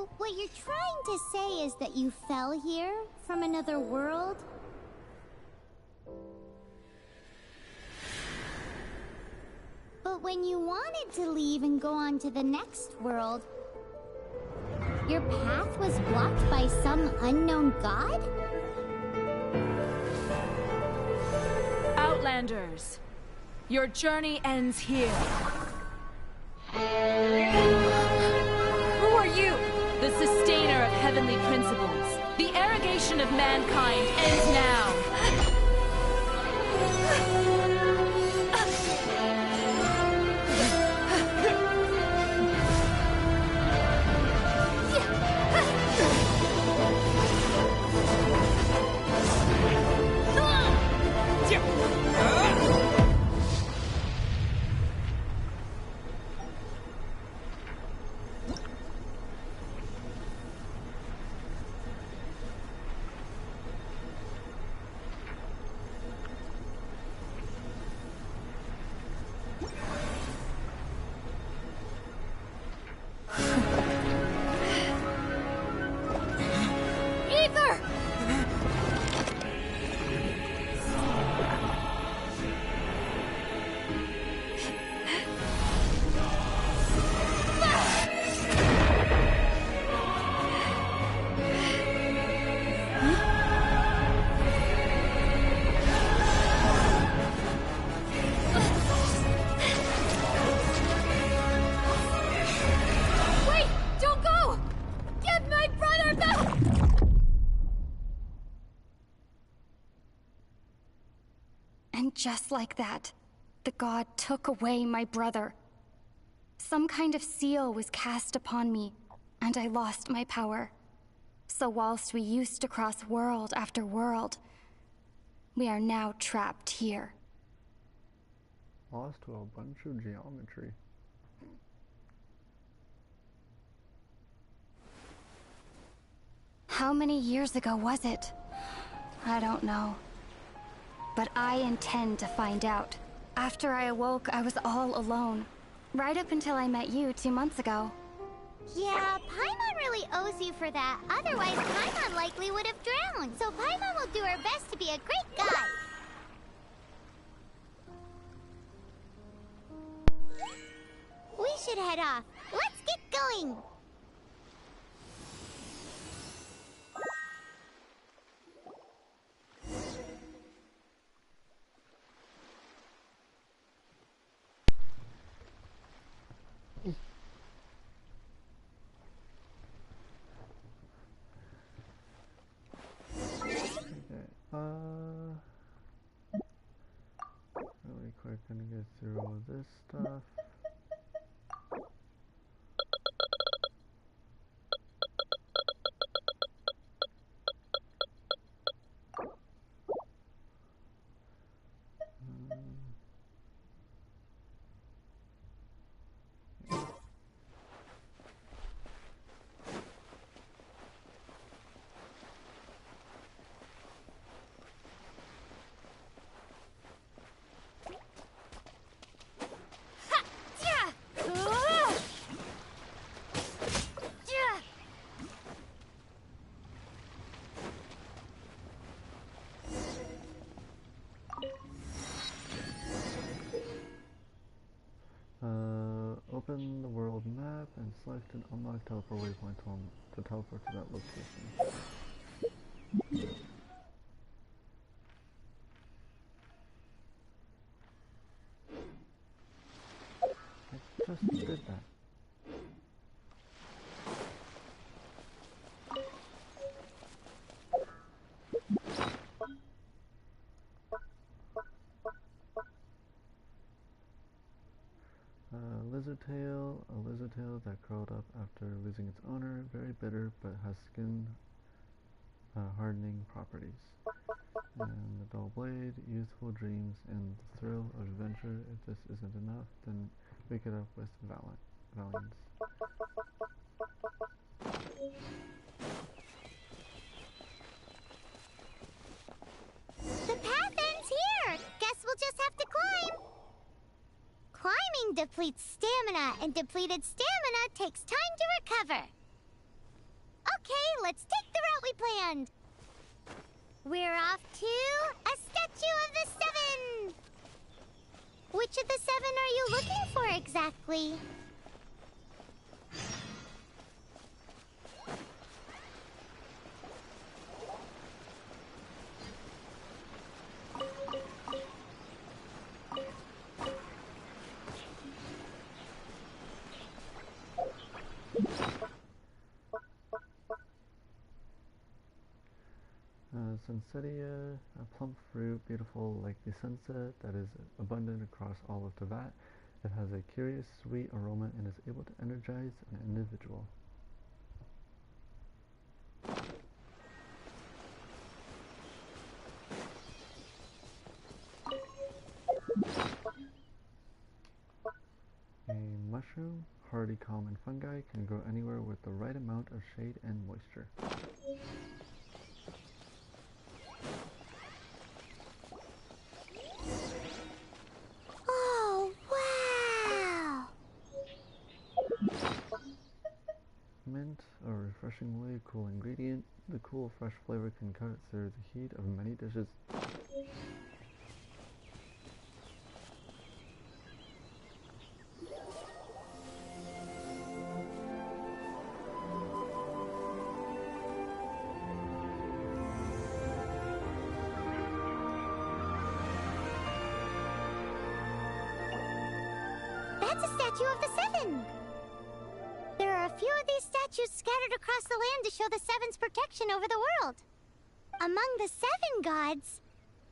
So, what you're trying to say is that you fell here from another world? But when you wanted to leave and go on to the next world, your path was blocked by some unknown god? Outlanders, your journey ends here. Who are you? The sustainer of heavenly principles. The arrogation of mankind ends now. Just like that, the god took away my brother. Some kind of seal was cast upon me, and I lost my power. So whilst we used to cross world after world, we are now trapped here. Lost to a bunch of geometry. How many years ago was it? I don't know. But I intend to find out. After I awoke, I was all alone. Right up until I met you 2 months ago. Yeah, Paimon really owes you for that. Otherwise, Paimon likely would have drowned. So Paimon will do her best to be a great guide. We should head off. Let's get going. Really quick, gonna get through all this stuff. Open the world map and select an unlocked teleport waypoint to teleport to that location. I just did that. A lizard tail that curled up after losing its owner, very bitter but has skin hardening properties. And the dull blade, youthful dreams, and the thrill of adventure. If this isn't enough, then wake it up with Valiance. The path ends here. Guess we'll just have to climb. Climbing depletes stamina, and depleted stamina takes time to recover. Okay, let's take the route we planned. We're off to a statue of the seven. Which of the seven are you looking for exactly? Sunsetia, a plump fruit, beautiful like the sunset, that is abundant across all of Teyvat. It has a curious, sweet aroma and is able to energize an individual. A mushroom, hardy, common fungi, can grow anywhere with the right amount of shade and moisture. Oh, wow! Mint, a refreshingly cool ingredient. The cool, fresh flavor can cut through the heat of many dishes. That's a statue of the seven! There are a few of these statues scattered across the land to show the seven's protection over the world. Among the seven gods,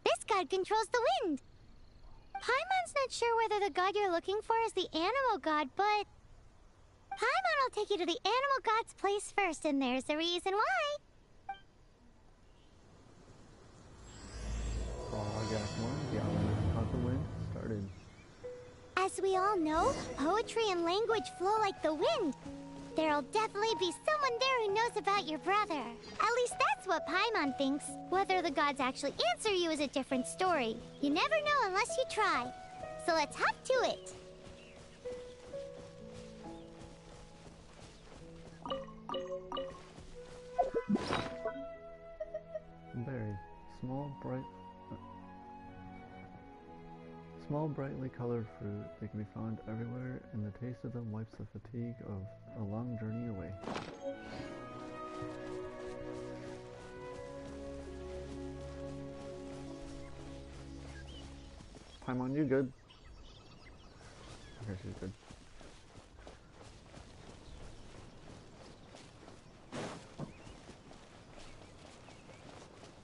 this god controls the wind. Paimon's not sure whether the god you're looking for is the animal god, but Paimon will take you to the animal god's place first, and there's the reason why. Prologue Act 1, the Outlander caught the wind, started. As we all know, poetry and language flow like the wind. There'll definitely be someone there who knows about your brother. At least that's what Paimon thinks. Whether the gods actually answer you is a different story. You never know unless you try. So let's hop to it. Berry, small, brightly colored fruit. They can be found everywhere, and the taste of them wipes the fatigue of a long journey away. Paimon, you good? Okay, she's good.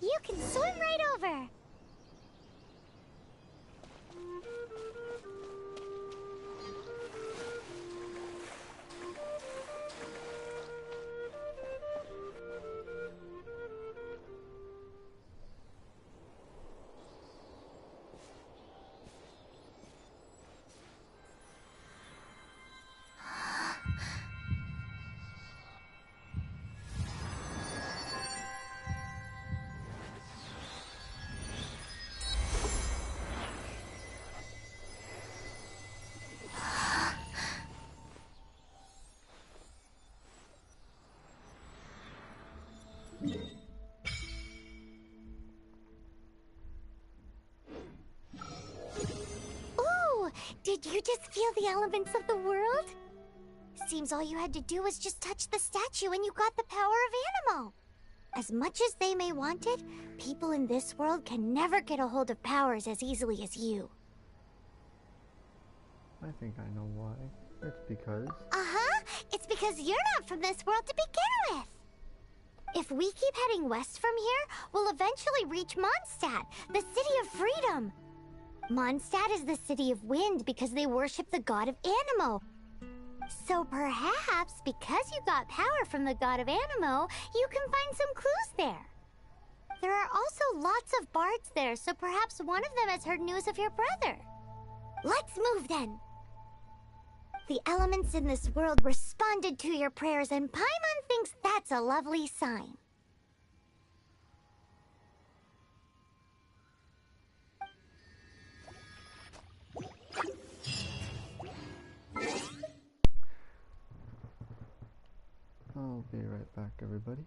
You can swim right over. Ooh, did you just feel the elements of the world? Seems all you had to do was just touch the statue and you got the power of Animo. As much as they may want it, people in this world can never get a hold of powers as easily as you. I think I know why. It's because... Uh-huh! It's because you're not from this world to begin with! If we keep heading west from here, we'll eventually reach Mondstadt, the City of Freedom. Mondstadt is the City of Wind because they worship the god of Animo. So perhaps, because you got power from the god of Animo, you can find some clues there. There are also lots of bards there, so perhaps one of them has heard news of your brother. Let's move then! The elements in this world responded to your prayers, and Paimon thinks that's a lovely sign. I'll be right back, everybody.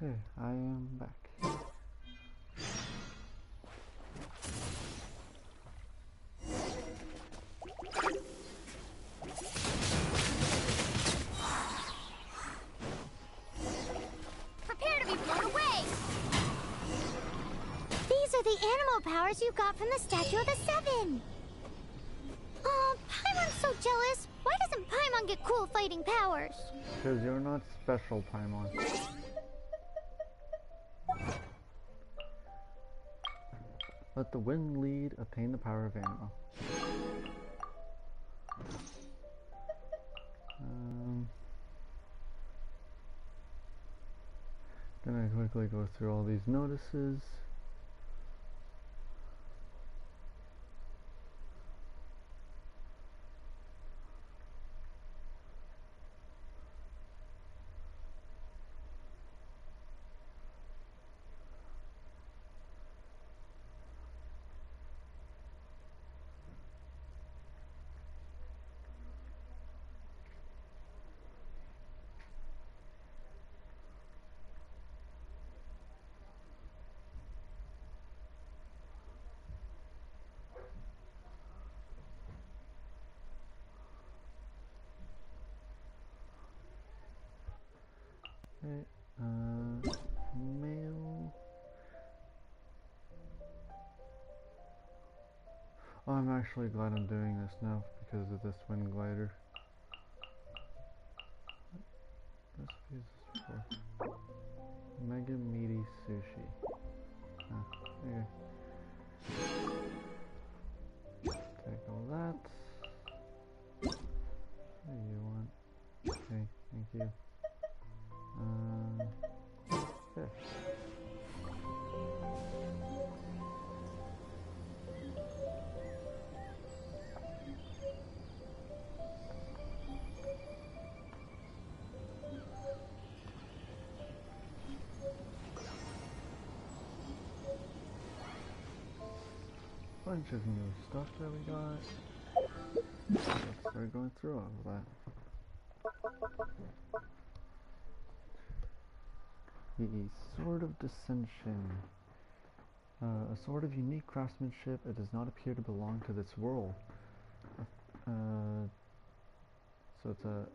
Okay, I am back. Prepare to be blown away! These are the animal powers you got from the Statue of the Seven! Oh, Paimon's so jealous! Why doesn't Paimon get cool fighting powers? Because you're not special, Paimon. Let the wind lead, attain the power of animal. Gonna quickly go through all these notices. Okay, mail. Oh, I'm actually glad I'm doing this now because of this wind glider. What recipe is this for? Mega meaty sushi. Okay. Take all that. What do you want? Okay, thank you. Fish. bunch of new stuff that we got. Let's start going through all of that. The Sword of Dissension. A sword of unique craftsmanship, it does not appear to belong to this world. So it's a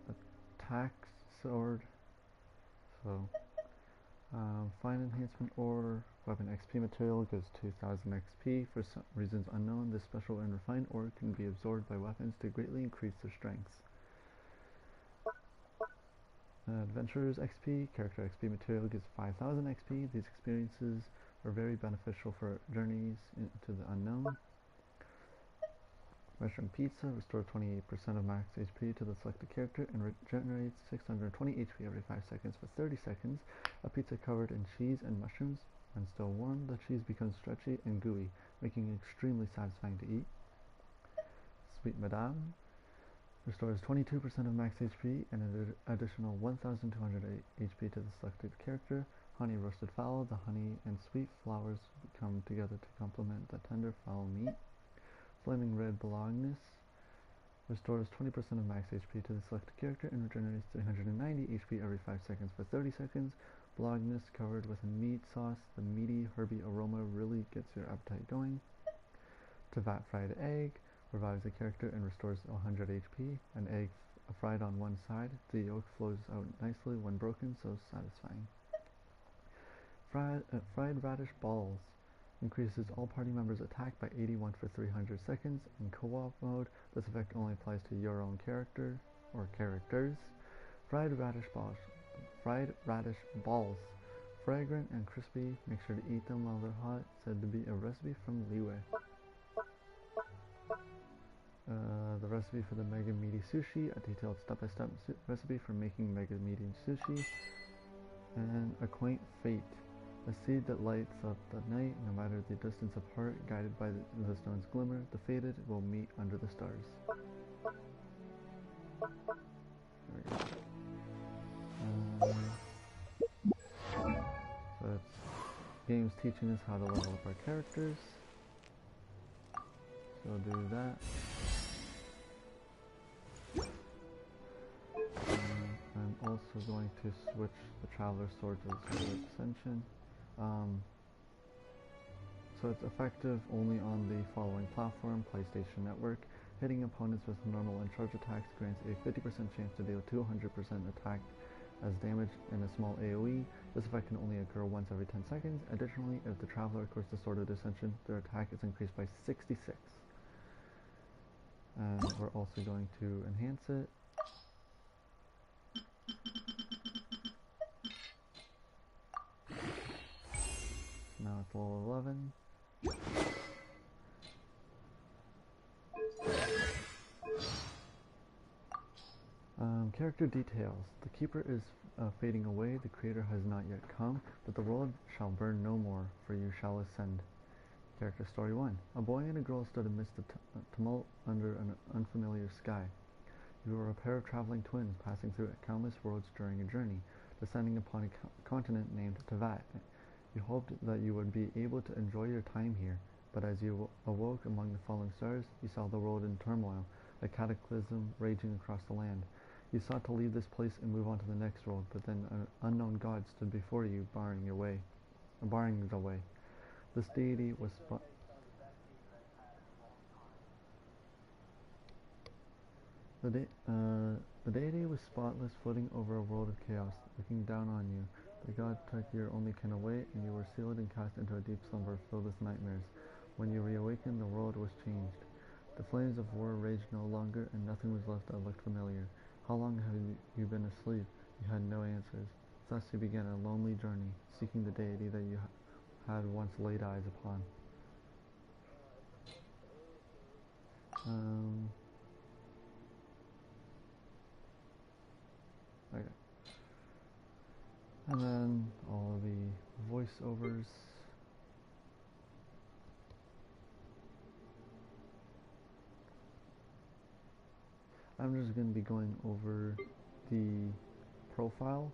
attack sword. So, fine enhancement ore, weapon XP material gives 2000 XP. For some reasons unknown, this special and refined ore can be absorbed by weapons to greatly increase their strengths. Adventurer's XP, character XP material gives 5000 XP. These experiences are very beneficial for journeys into the unknown. Restaurant Pizza restores 28% of max HP to the selected character and regenerates 620 HP every 5 seconds for 30 seconds. A pizza covered in cheese and mushrooms. When still warm, the cheese becomes stretchy and gooey, making it extremely satisfying to eat. Sweet Madame restores 22% of max HP and an additional 1200 HP to the selected character. Honey Roasted Fowl, the honey and sweet flowers come together to complement the tender fowl meat. Flaming Red Belongness restores 20% of max HP to the selected character and regenerates 390 HP every 5 seconds for 30 seconds. Belongness covered with a meat sauce, the meaty herby aroma really gets your appetite going. Tavat Fried Egg revives the character and restores 100 HP. An egg fried on one side, the yolk flows out nicely when broken, so satisfying. Fried Radish Balls increases all party members' attack by 81 for 300 seconds. In co-op mode, this effect only applies to your own character or characters. Fried Radish Balls. Fragrant and crispy, make sure to eat them while they're hot, said to be a recipe from Liwei. The recipe for the Mega Meaty Sushi, a detailed step-by-step recipe for making Mega Meaty Sushi. And A Quaint Fate. A seed that lights up the night, no matter the distance apart, guided by the stone's glimmer, the fated will meet under the stars. There we go. So it's games teaching us how to level up our characters. So we'll do that. I'm also going to switch the Traveler Sword to the Sword of Ascension. So it's effective only on the following platform: PlayStation Network. Hitting opponents with normal and charge attacks grants a 50% chance to deal 200% attack as damage in a small AoE. This effect can only occur once every 10 seconds. Additionally, if the Traveler equips the Sword of Ascension, their attack is increased by 66. And we're also going to enhance it. Now it's level 11. Character details. The Keeper is fading away. The Creator has not yet come, but the world shall burn no more, for you shall ascend. Character Story 1. A boy and a girl stood amidst the tumult under an unfamiliar sky. You were a pair of traveling twins passing through countless worlds during a journey, descending upon a continent named Tavat. You hoped that you would be able to enjoy your time here, but as you awoke among the falling stars, you saw the world in turmoil, a cataclysm raging across the land. You sought to leave this place and move on to the next world, but then an unknown god stood before you, barring the way. This deity was the deity was spotless, floating over a world of chaos, looking down on you. The god took your only kin away, and you were sealed and cast into a deep slumber filled with nightmares. When you reawakened, the world was changed. The flames of war raged no longer, and nothing was left that looked familiar. How long have you been asleep? You had no answers. Thus you began a lonely journey, seeking the deity that you had once laid eyes upon. Okay. And then all the voiceovers. I'm just going to be going over the profile,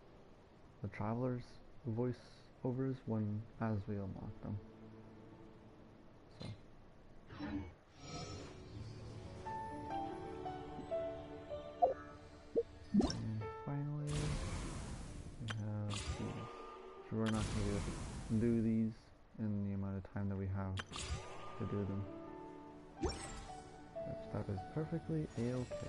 the travelers' voiceovers as we unlock them. So. time that we have to do them. That is perfectly a-okay.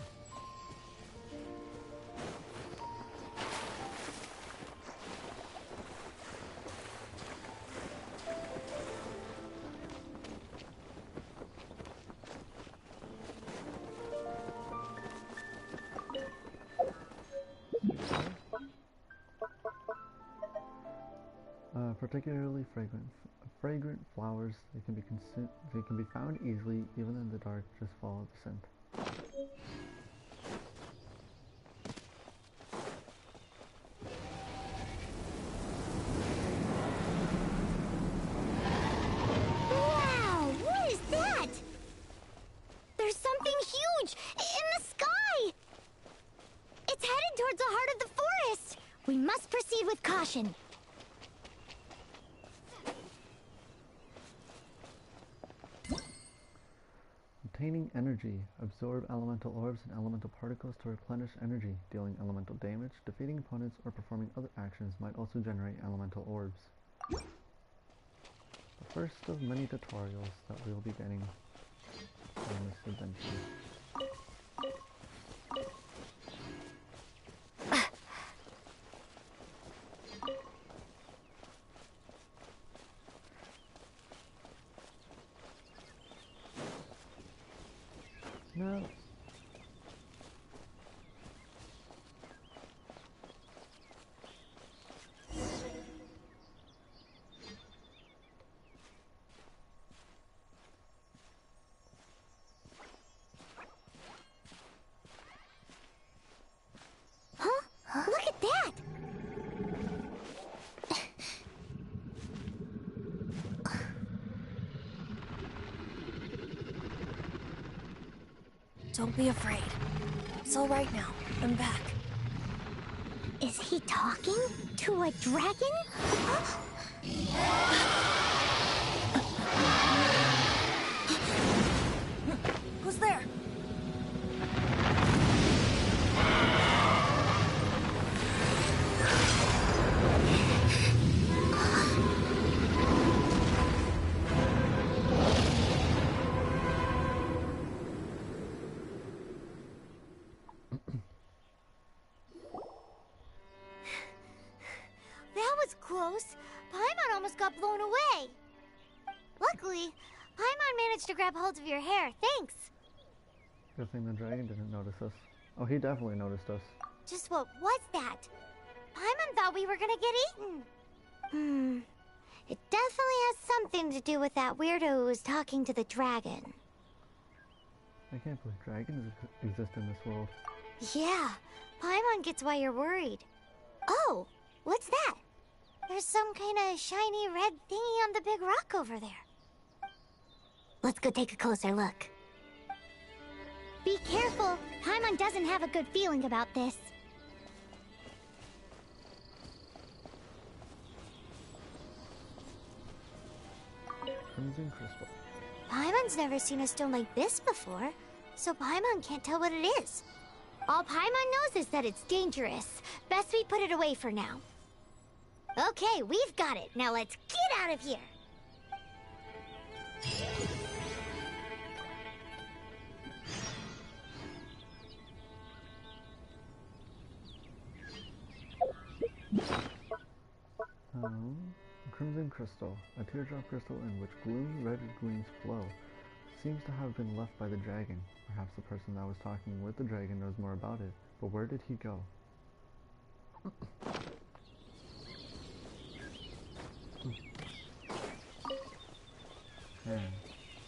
Particularly fragrant flowers. They can be found easily, even in the dark. Just follow the scent. Wow! What is that? There's something huge in the sky. It's headed towards the heart of the forest. We must proceed with caution. Obtaining energy. Absorb elemental orbs and elemental particles to replenish energy. Dealing elemental damage, defeating opponents, or performing other actions might also generate elemental orbs. The first of many tutorials that we will be getting in this adventure. No. Huh? Look at that! Don't be afraid. It's all right now. I'm back. Is he talking to a dragon? Who's there? That was close. Paimon almost got blown away. Luckily, Paimon managed to grab hold of your hair. Thanks. Good thing the dragon didn't notice us. Oh, he definitely noticed us. Just what was that? Paimon thought we were gonna get eaten. It definitely has something to do with that weirdo who was talking to the dragon. I can't believe dragons exist in this world. Yeah, Paimon gets why you're worried. Oh, what's that? There's some kind of shiny red thingy on the big rock over there. Let's go take a closer look. Be careful. Paimon doesn't have a good feeling about this. Crimson crystal. Paimon's never seen a stone like this before, so Paimon can't tell what it is. All Paimon knows is that it's dangerous. Best we put it away for now. Okay, we've got it. Now let's get out of here. Crimson crystal, a teardrop crystal in which gloomy red gleams flow. Seems to have been left by the dragon. Perhaps the person that was talking with the dragon knows more about it. But where did he go?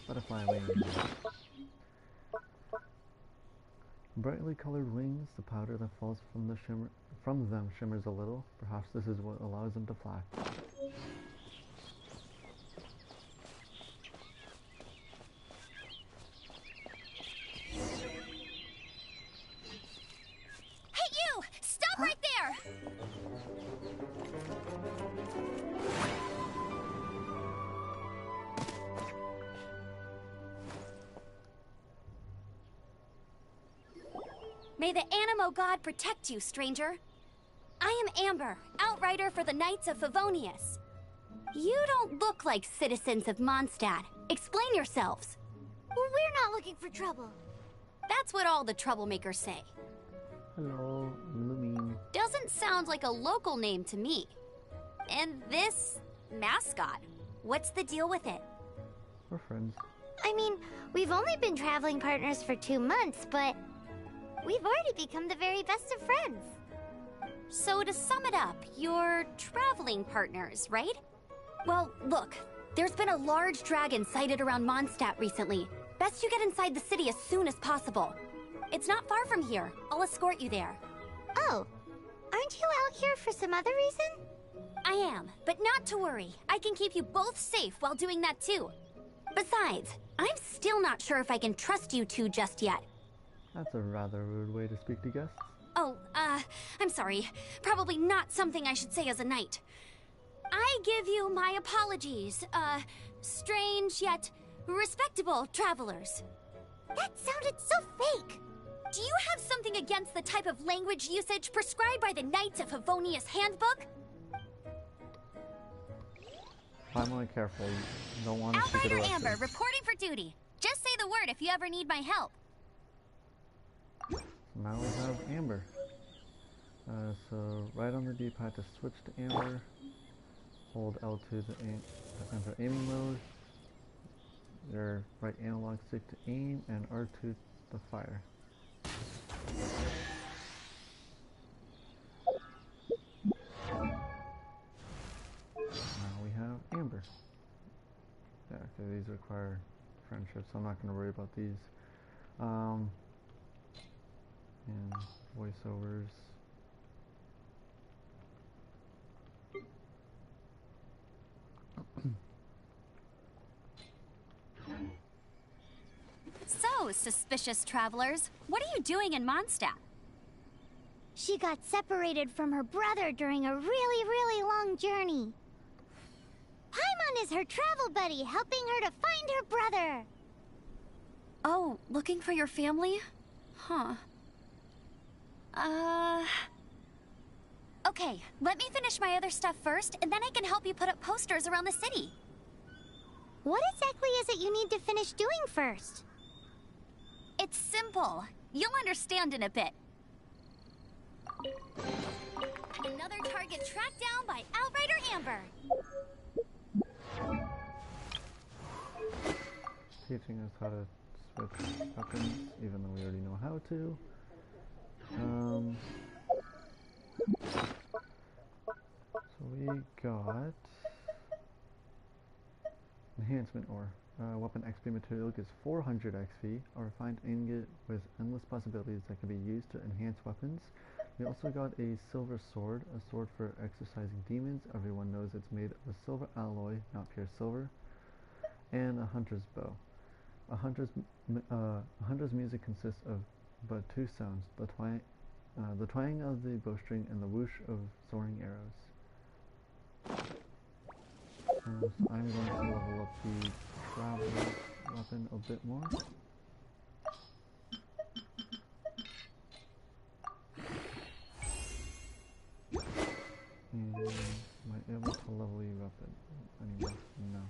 Butterfly wings. Brightly colored wings, the powder that falls from them shimmers a little. Perhaps this is what allows them to fly. Hey, you! Stop right there! May the Animo God protect you, stranger. I am Amber, outrider for the Knights of Favonius. You don't look like citizens of Mondstadt. Explain yourselves. Well, we're not looking for trouble. That's what all the troublemakers say. Hello, I'm Lumine. Doesn't sound like a local name to me. And this mascot, what's the deal with it? We're friends. I mean, we've only been traveling partners for 2 months, but we've already become the very best of friends. So to sum it up, you're traveling partners, right? Well, look, there's been a large dragon sighted around Mondstadt recently. Best you get inside the city as soon as possible. It's not far from here. I'll escort you there. Oh, aren't you out here for some other reason? I am, but not to worry. I can keep you both safe while doing that too. Besides, I'm still not sure if I can trust you two just yet. That's a rather rude way to speak to guests. Oh, I'm sorry. Probably not something I should say as a knight. I give you my apologies, strange yet respectable travelers. That sounded so fake. Do you have something against the type of language usage prescribed by the Knights of Favonius Handbook? I'm only careful. You don't want to get Outrider arrested. Amber, reporting for duty. Just say the word if you ever need my help. Now we have Amber. So right on the D-pad to switch to Amber. Hold L2 to enter aiming mode. Your right analog stick to aim and R2 to fire. Now we have Amber. Yeah, okay, these require friendship, so I'm not going to worry about these. And voiceovers. So, suspicious travelers, what are you doing in Mondstadt? She got separated from her brother during a really long journey. Paimon is her travel buddy, helping her to find her brother. Oh, looking for your family? Huh. Okay, let me finish my other stuff first, and then I can help you put up posters around the city. What exactly is it you need to finish doing first? It's simple. You'll understand in a bit. Another target tracked down by Outrider Amber. Teaching us how to switch weapons, even though we already know how to. So we got enhancement ore. Weapon XP material gives 400 XP. A refined ingot with endless possibilities that can be used to enhance weapons. We also got a silver sword, a sword for exercising demons. Everyone knows it's made of a silver alloy, not pure silver. And a hunter's bow. A hunter's music consists of but 2 sounds: the twang of the bowstring and the whoosh of soaring arrows. So I'm going to level up the travel weapon a bit more. And am I able to level you up anymore? No.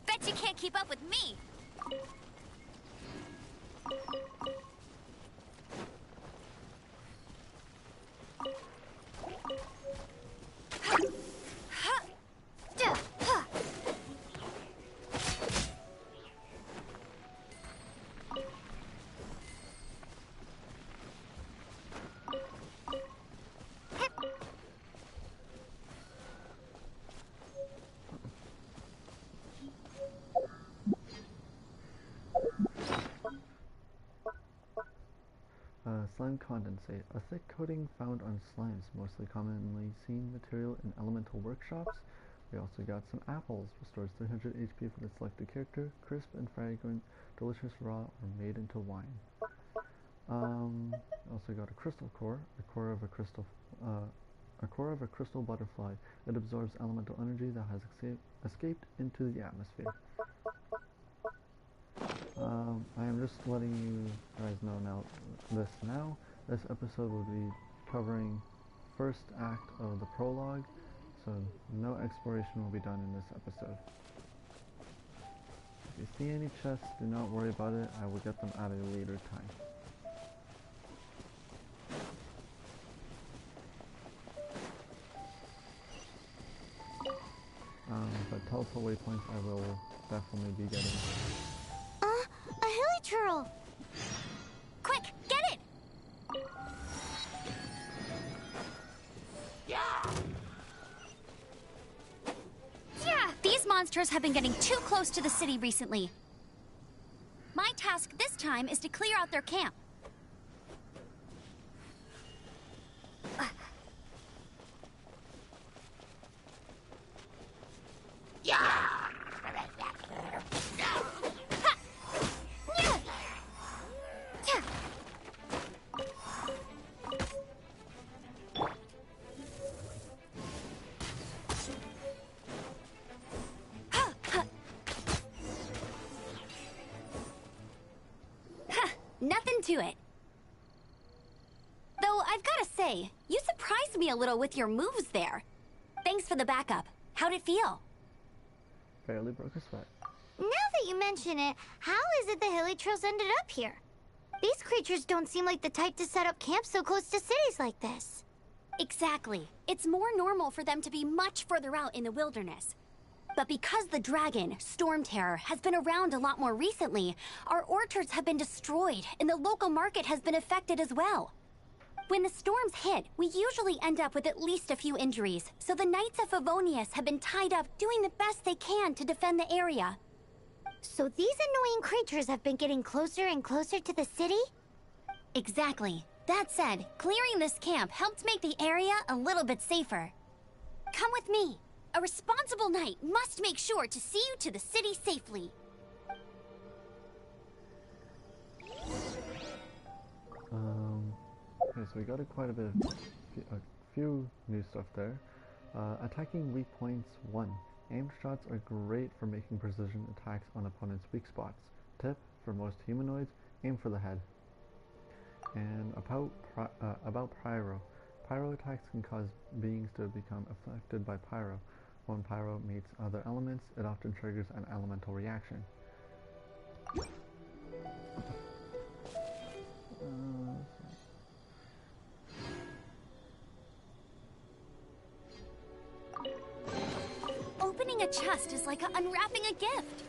Bet you can't keep up with me! Slime condensate, a thick coating found on slimes, mostly commonly seen material in elemental workshops. We also got some apples, restores 300 HP for the selected character, crisp and fragrant, delicious raw or made into wine. Also got a crystal core, a core of a crystal butterfly. It absorbs elemental energy that has escaped into the atmosphere. I am just letting you guys know now. This episode will be covering first act of the prologue, so no exploration will be done in this episode. If you see any chests, do not worry about it. I will get them at a later time. But teleport waypoints I will definitely be getting. A hilly turtle! Quick, get it! Yeah! These monsters have been getting too close to the city recently. My task this time is to clear out their camp. Nothing to it. Though I've gotta say, you surprised me a little with your moves there. Thanks for the backup. How'd it feel? Barely broke a sweat. Now that you mention it, how is it the hilly trails ended up here? These creatures don't seem like the type to set up camp so close to cities like this. Exactly. It's more normal for them to be much further out in the wilderness. But because the dragon, Storm Terror, has been around a lot more recently, our orchards have been destroyed and the local market has been affected as well. When the storms hit, we usually end up with at least a few injuries, so the Knights of Favonius have been tied up doing the best they can to defend the area. So these annoying creatures have been getting closer and closer to the city? Exactly. That said, clearing this camp helped make the area a little bit safer. Come with me. A responsible knight must make sure to see you to the city safely. Okay, so we got quite a bit of a few new stuff there. Attacking weak points 1. Aimed shots are great for making precision attacks on opponents' weak spots. Tip, for most humanoids, aim for the head. And about Pyro. Pyro attacks can cause beings to become affected by Pyro. When Pyro meets other elements, it often triggers an elemental reaction. Opening a chest is like unwrapping a gift.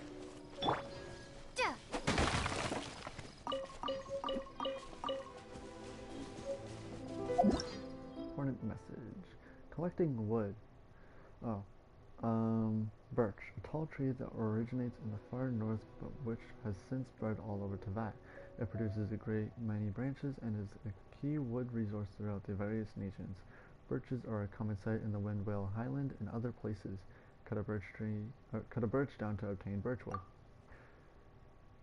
Important message. Collecting wood. Birch, a tall tree that originates in the far north but which has since spread all over Teyvat. It produces a great many branches and is a key wood resource throughout the various nations. Birches are a common sight in the Windwhale Highland and other places. Cut a birch down to obtain birchwood.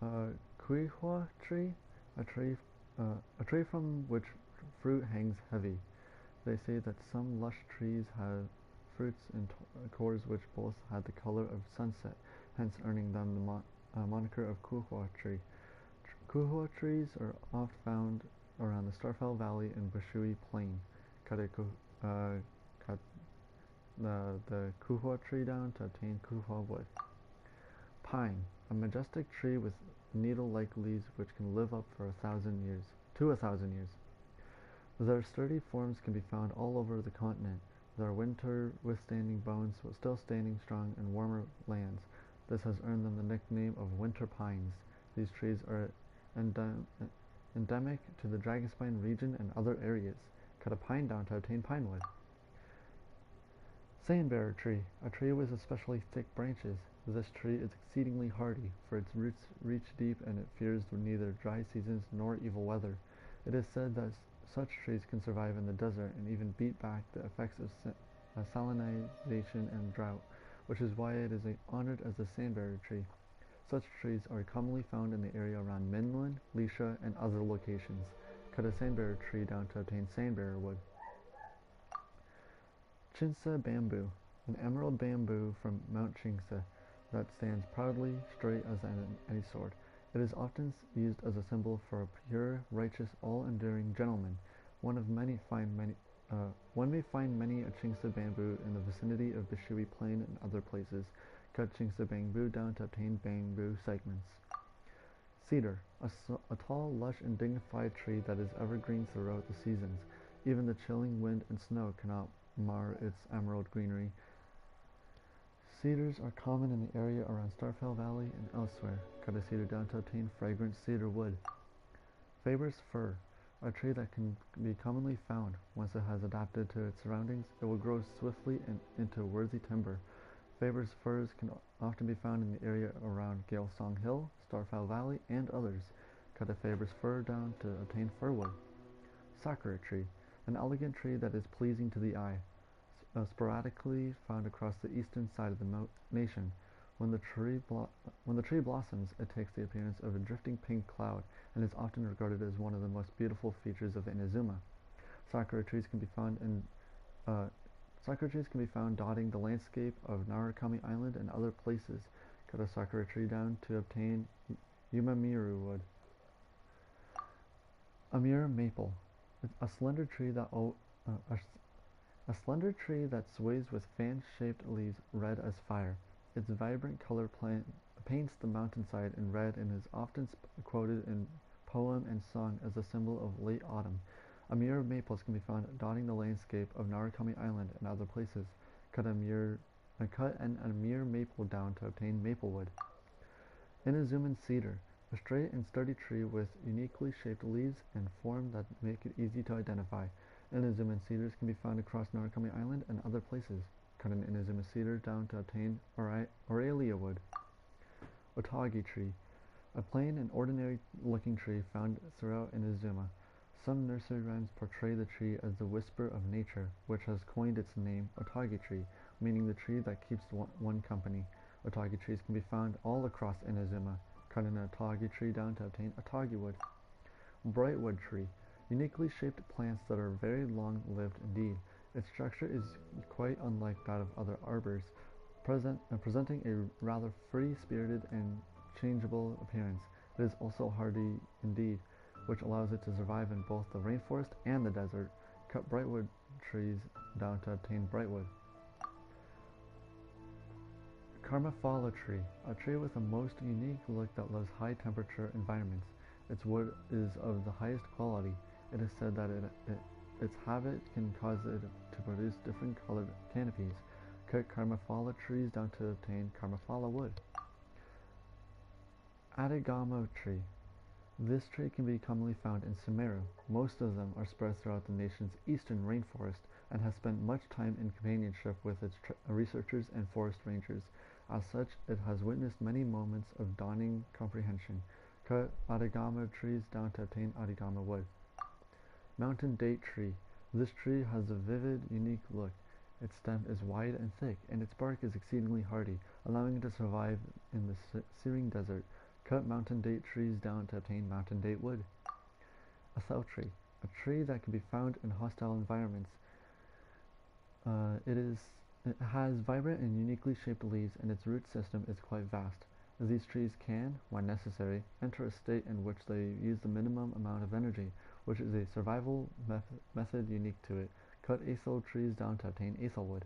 Kuihua tree, a tree from which fruit hangs heavy. They say that some lush trees have fruits and cores which both had the color of sunset, hence earning them the moniker of Kuihua tree. Kuihua trees are oft found around the Starfell Valley and Bushui Plain. Cut the Kuihua tree down to obtain Kuihua wood. Pine, a majestic tree with needle-like leaves which can live up for 1,000 years. Their sturdy forms can be found all over the continent. Their winter-withstanding bones but still standing strong in warmer lands. This has earned them the nickname of winter pines. These trees are endemic to the Dragonspine region and other areas. Cut a pine down to obtain pine wood. Sandbearer tree, a tree with especially thick branches. This tree is exceedingly hardy, for its roots reach deep and it fears neither dry seasons nor evil weather. It is said that such trees can survive in the desert and even beat back the effects of salinization and drought, which is why it is honored as the sandbearer tree. Such trees are commonly found in the area around Minland, Lisha, and other locations. Cut a sandbearer tree down to obtain sandbearer wood. Chinsa bamboo, an emerald bamboo from Mount Chingsa that stands proudly straight as any sword. It is often used as a symbol for a pure, righteous, all-enduring gentleman. One may find many a chinks of bamboo in the vicinity of Bishui Plain and other places. Cut chinks of bamboo down to obtain bamboo segments. Cedar, a tall, lush, and dignified tree that is evergreen throughout the seasons. Even the chilling wind and snow cannot mar its emerald greenery. Cedars are common in the area around Starfell Valley and elsewhere. Cut a cedar down to obtain fragrant cedar wood. Faber's fir, a tree that can be commonly found. Once it has adapted to its surroundings, it will grow swiftly into worthy timber. Faber's firs can often be found in the area around Galesong Hill, Starfell Valley, and others. Cut a Faber's fir down to obtain fir wood. Sakura tree, an elegant tree that is pleasing to the eye. Sporadically found across the eastern side of the nation. When the tree blossoms, it takes the appearance of a drifting pink cloud and is often regarded as one of the most beautiful features of Inazuma. Sakura trees can be found dotting the landscape of Narukami Island and other places. Cut a sakura tree down to obtain Yumamiru wood. Amir maple, a slender tree that sways with fan-shaped leaves red as fire. Its vibrant color paints the mountainside in red and is often quoted in poem and song as a symbol of late autumn. A mirror of maples can be found dotting the landscape of Narukami Island and other places. Cut an Amir maple down to obtain maple wood. Inazuman cedar, a straight and sturdy tree with uniquely shaped leaves and form that make it easy to identify. Inazuma cedars can be found across Narukami Island and other places. Cut an Inazuma cedar down to obtain Aurelia wood. Otogi tree, a plain and ordinary looking tree found throughout Inazuma. Some nursery rhymes portray the tree as the whisper of nature, which has coined its name Otogi tree, meaning the tree that keeps one company. Otogi trees can be found all across Inazuma. Cut an Otogi tree down to obtain Otogi wood. Brightwood tree, uniquely shaped plants that are very long-lived indeed. Its structure is quite unlike that of other arbors, presenting a rather free-spirited and changeable appearance. It is also hardy indeed, which allows it to survive in both the rainforest and the desert. Cut brightwood trees down to obtain brightwood. Karmafala tree, a tree with a most unique look that loves high-temperature environments. Its wood is of the highest quality. It is said that its habit can cause it to produce different colored canopies. Cut Karmafala trees down to obtain Karmafala wood. Adagamo tree. This tree can be commonly found in Sumeru. Most of them are spread throughout the nation's eastern rainforest and has spent much time in companionship with its researchers and forest rangers. As such, it has witnessed many moments of dawning comprehension. Cut Adagamo trees down to obtain Adagamo wood. Mountain date tree. This tree has a vivid, unique look. Its stem is wide and thick, and its bark is exceedingly hardy, allowing it to survive in the searing desert. Cut mountain date trees down to obtain mountain date wood. Athel tree, a tree that can be found in hostile environments. It has vibrant and uniquely shaped leaves, and its root system is quite vast. These trees can, when necessary, enter a state in which they use the minimum amount of energy, which is a survival method unique to it. Cut athel trees down to obtain athel wood.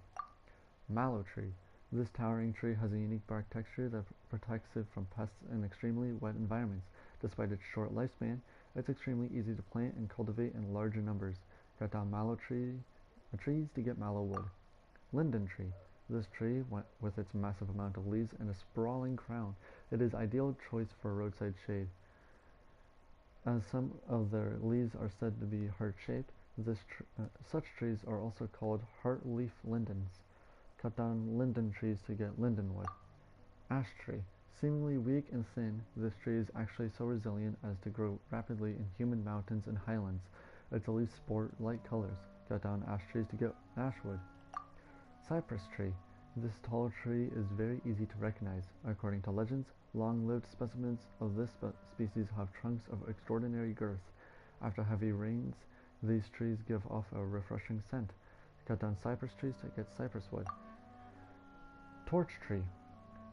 Mallow tree. This towering tree has a unique bark texture that protects it from pests in extremely wet environments. Despite its short lifespan, it's extremely easy to plant and cultivate in larger numbers. Cut down mallow trees to get mallow wood. Linden tree. This tree, with its massive amount of leaves and a sprawling crown, it is ideal choice for roadside shade. As some of their leaves are said to be heart-shaped, such trees are also called heart-leaf lindens. Cut down linden trees to get linden wood. Ash tree. Seemingly weak and thin, this tree is actually so resilient as to grow rapidly in humid mountains and highlands. Its leaves sport light colors. Cut down ash trees to get ash wood. Cypress tree. This tall tree is very easy to recognize. According to legends, long-lived specimens of this species have trunks of extraordinary girth. After heavy rains, these trees give off a refreshing scent. Cut down cypress trees to get cypress wood. Torch tree.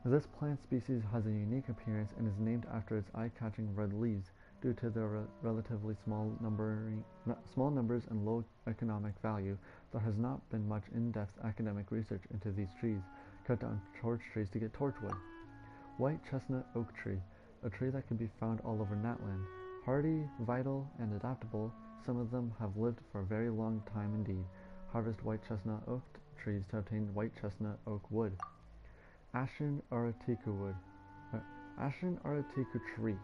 This plant species has a unique appearance and is named after its eye-catching red leaves due to their relatively small numbers and low economic value. There has not been much in-depth academic research into these trees. Cut down torch trees to get torchwood. White chestnut oak tree, a tree that can be found all over Natland. Hardy, vital, and adaptable, some of them have lived for a very long time indeed. Harvest white chestnut oak trees to obtain white chestnut oak wood. Ashen Aratiku wood. Ashen Aratiku tree,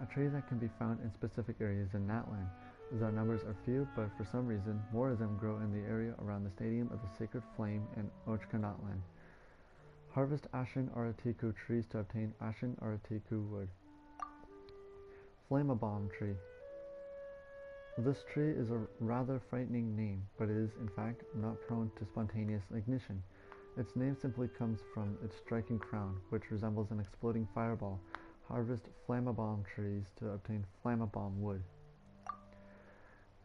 a tree that can be found in specific areas in Natland. Their numbers are few, but for some reason, more of them grow in the area around the Stadium of the Sacred Flame in Ochka Natland. Harvest Ashen Aratiku trees to obtain Ashen Aratiku wood. Flamabomb tree. This tree is a rather frightening name, but is, in fact, not prone to spontaneous ignition. Its name simply comes from its striking crown, which resembles an exploding fireball. Harvest Flamabomb trees to obtain Flamabomb wood.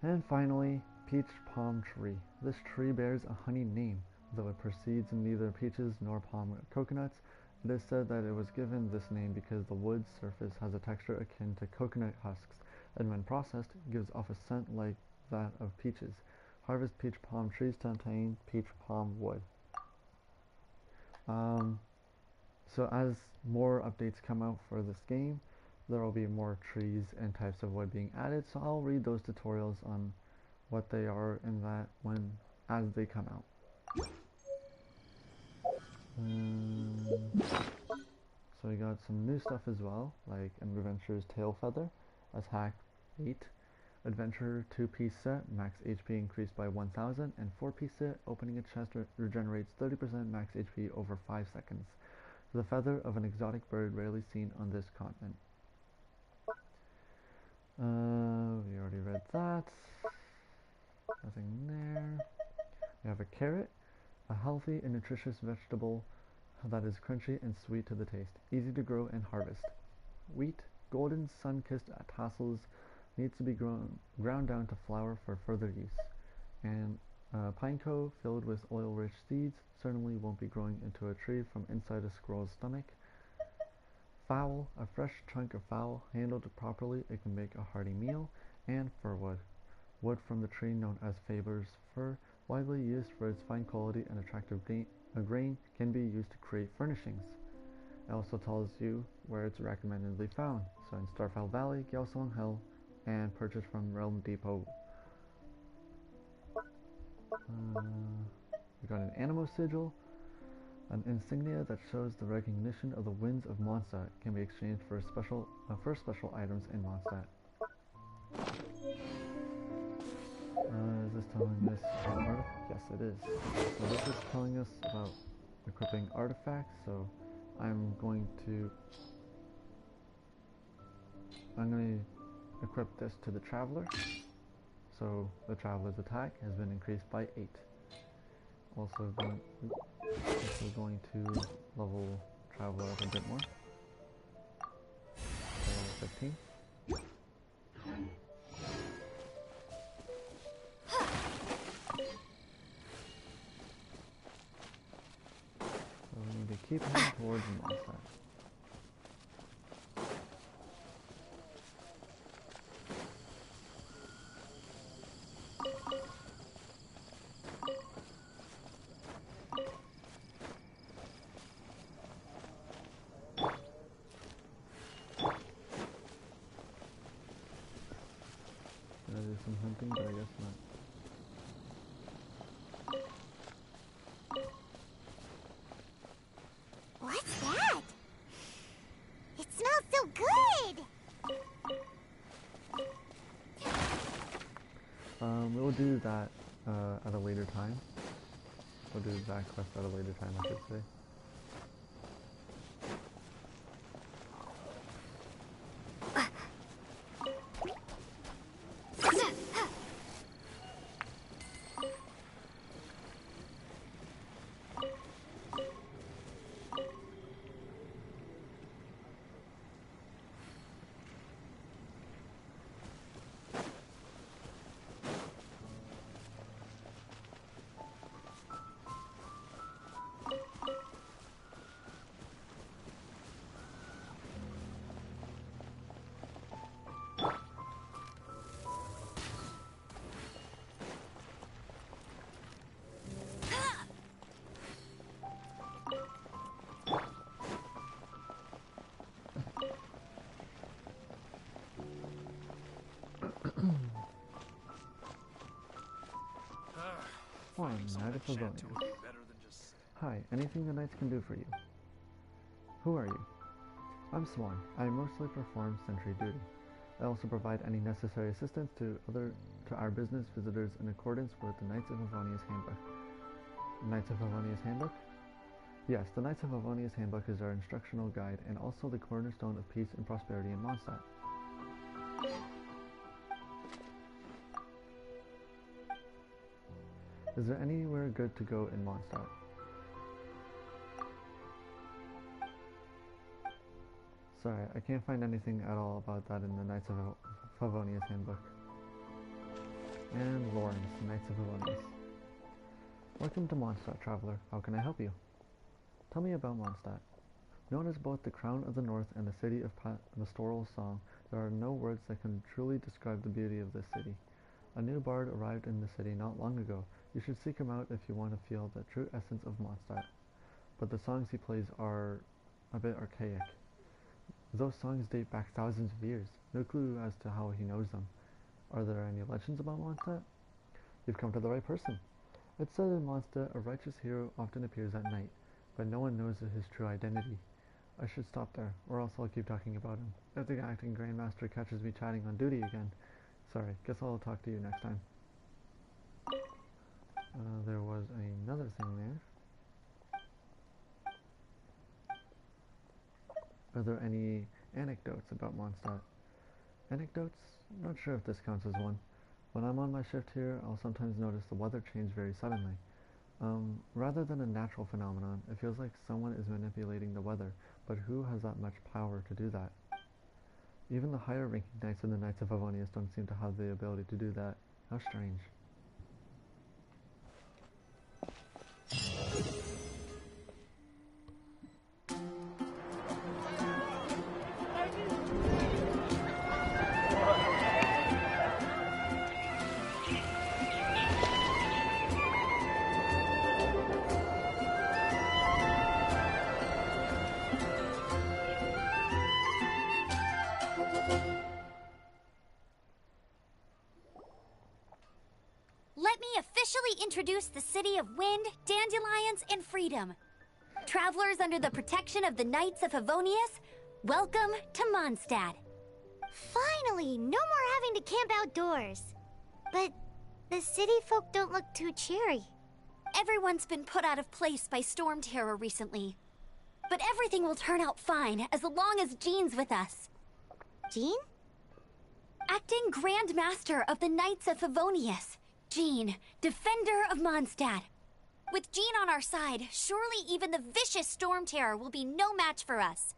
And finally, Peach Palm tree. This tree bears a honeyed name, though it proceeds in neither peaches nor palm coconuts. It is said that it was given this name because the wood's surface has a texture akin to coconut husks, and when processed, gives off a scent like that of peaches. Harvest peach palm trees to obtain peach palm wood. So as more updates come out for this game, there will be more trees and types of wood being added, so I'll read those tutorials on what they are in that as they come out. So we got some new stuff as well, like an Adventurer's Tail Feather as hack 8, Adventurer 2-piece set, max HP increased by 1000, and 4-piece set, opening a chest regenerates 30% max HP over 5 seconds. The feather of an exotic bird rarely seen on this continent. We already read that. Nothing there. We have a carrot, a healthy and nutritious vegetable that is crunchy and sweet to the taste, easy to grow and harvest. Wheat, golden sun-kissed tassels, needs to be ground down to flour for further use. And pineco filled with oil-rich seeds certainly won't be growing into a tree from inside a squirrel's stomach. Fowl, a fresh chunk of fowl, handled properly, it can make a hearty meal. And fir wood from the tree known as Faber's fir, widely used for its fine quality and attractive grain, can be used to create furnishings. It also tells you where it's recommendedly found, so in Starfell Valley, Gelsong Hill, and purchased from Realm Depot. We got an Animo Sigil, an insignia that shows the recognition of the winds of Mondstadt, can be exchanged for special items in Mondstadt. Is this telling us about artifacts? Yes, it is. So this is telling us about equipping artifacts, so I'm going to equip this to the Traveler. So the Traveler's attack has been increased by 8. Also going to level Traveler up a bit more. Level 15. So we need to keep heading towards Mondstadt. Do some hunting, but I guess not. What's that? It smells so good! We'll do that at a later time. We'll do that quest at a later time, I should say. Swan, Knight of Favonius. Hi, anything the Knights can do for you? Who are you? I'm Swan. I mostly perform sentry duty. I also provide any necessary assistance to our business visitors in accordance with the Knights of Favonius Handbook. Knights of Favonius Handbook? Yes, the Knights of Favonius Handbook is our instructional guide and also the cornerstone of peace and prosperity in Mondstadt. Is there anywhere good to go in Mondstadt? Sorry, I can't find anything at all about that in the Knights of Favonius Handbook. And Lawrence, Knights of Favonius. Welcome to Mondstadt, traveler. How can I help you? Tell me about Mondstadt. Known as both the Crown of the North and the City of Pastoral Song, there are no words that can truly describe the beauty of this city. A new bard arrived in the city not long ago. You should seek him out if you want to feel the true essence of Mondstadt. But the songs he plays are a bit archaic. Those songs date back thousands of years. No clue as to how he knows them. Are there any legends about Mondstadt? You've come to the right person. It's said in Mondstadt a righteous hero often appears at night, but no one knows his true identity. I should stop there, or else I'll keep talking about him. If the acting Grandmaster catches me chatting on duty again. Sorry, guess I'll talk to you next time. There was another thing there. Are there any anecdotes about Mondstadt? Anecdotes? Not sure if this counts as one. When I'm on my shift here, I'll sometimes notice the weather change very suddenly. Rather than a natural phenomenon, it feels like someone is manipulating the weather, but who has that much power to do that? Even the higher ranking knights in the Knights of Favonius don't seem to have the ability to do that. How strange. Let me officially introduce the City of Wind, Dandelions, and Freedom. Travelers under the protection of the Knights of Favonius, welcome to Mondstadt. Finally, no more having to camp outdoors. But the city folk don't look too cheery. Everyone's been put out of place by storm terror recently. But everything will turn out fine as long as Jean's with us. Jean? Acting Grand Master of the Knights of Favonius. Jean, Defender of Mondstadt. With Jean on our side, surely even the vicious storm terror will be no match for us.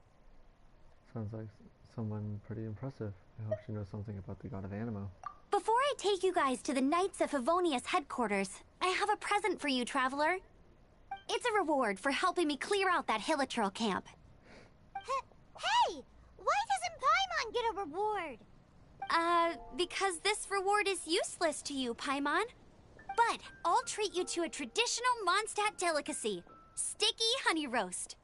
Sounds like someone pretty impressive. I hope she knows something about the God of Animo. Before I take you guys to the Knights of Favonius headquarters, I have a present for you, traveler. It's a reward for helping me clear out that Hilichurl camp. Hey! Why doesn't Paimon get a reward? Because this reward is useless to you, Paimon. But I'll treat you to a traditional Mondstadt delicacy, sticky honey roast.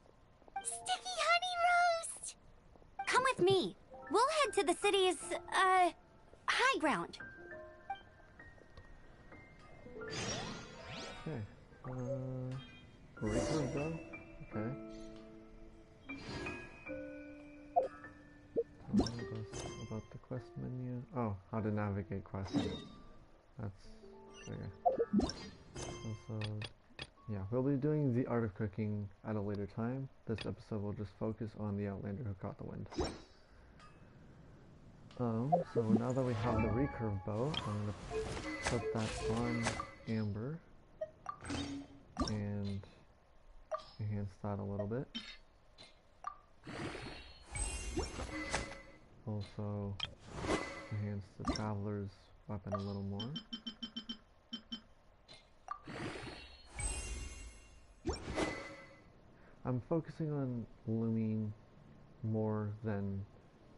Sticky honey roast! Come with me. We'll head to the city's, high ground. Okay. Recurve though? Okay. Tell me about the quest menu. Oh, how to navigate quests. That's okay. Also, yeah, we'll be doing the art of cooking at a later time. This episode will just focus on the Outlander who caught the wind. So now that we have the recurve bow, I'm gonna put that on Amber and enhance that a little bit. Also enhance the Traveler's weapon a little more. I'm focusing on Lumine more than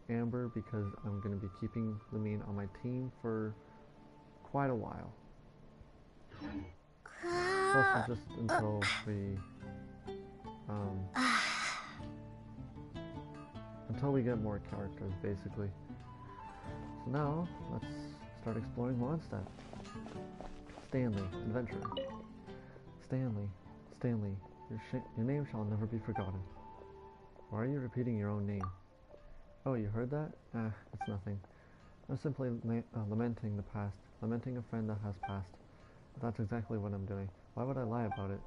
Amber because I'm going to be keeping Lumine on my team for quite a while. Also just until we get more characters, basically. So now, let's start exploring Mondstadt. Stanley, adventurer. Stanley. Stanley, your name shall never be forgotten. Why are you repeating your own name? Oh, you heard that? It's nothing. I'm simply lamenting the past, lamenting a friend that has passed. That's exactly what I'm doing. Why would I lie about it?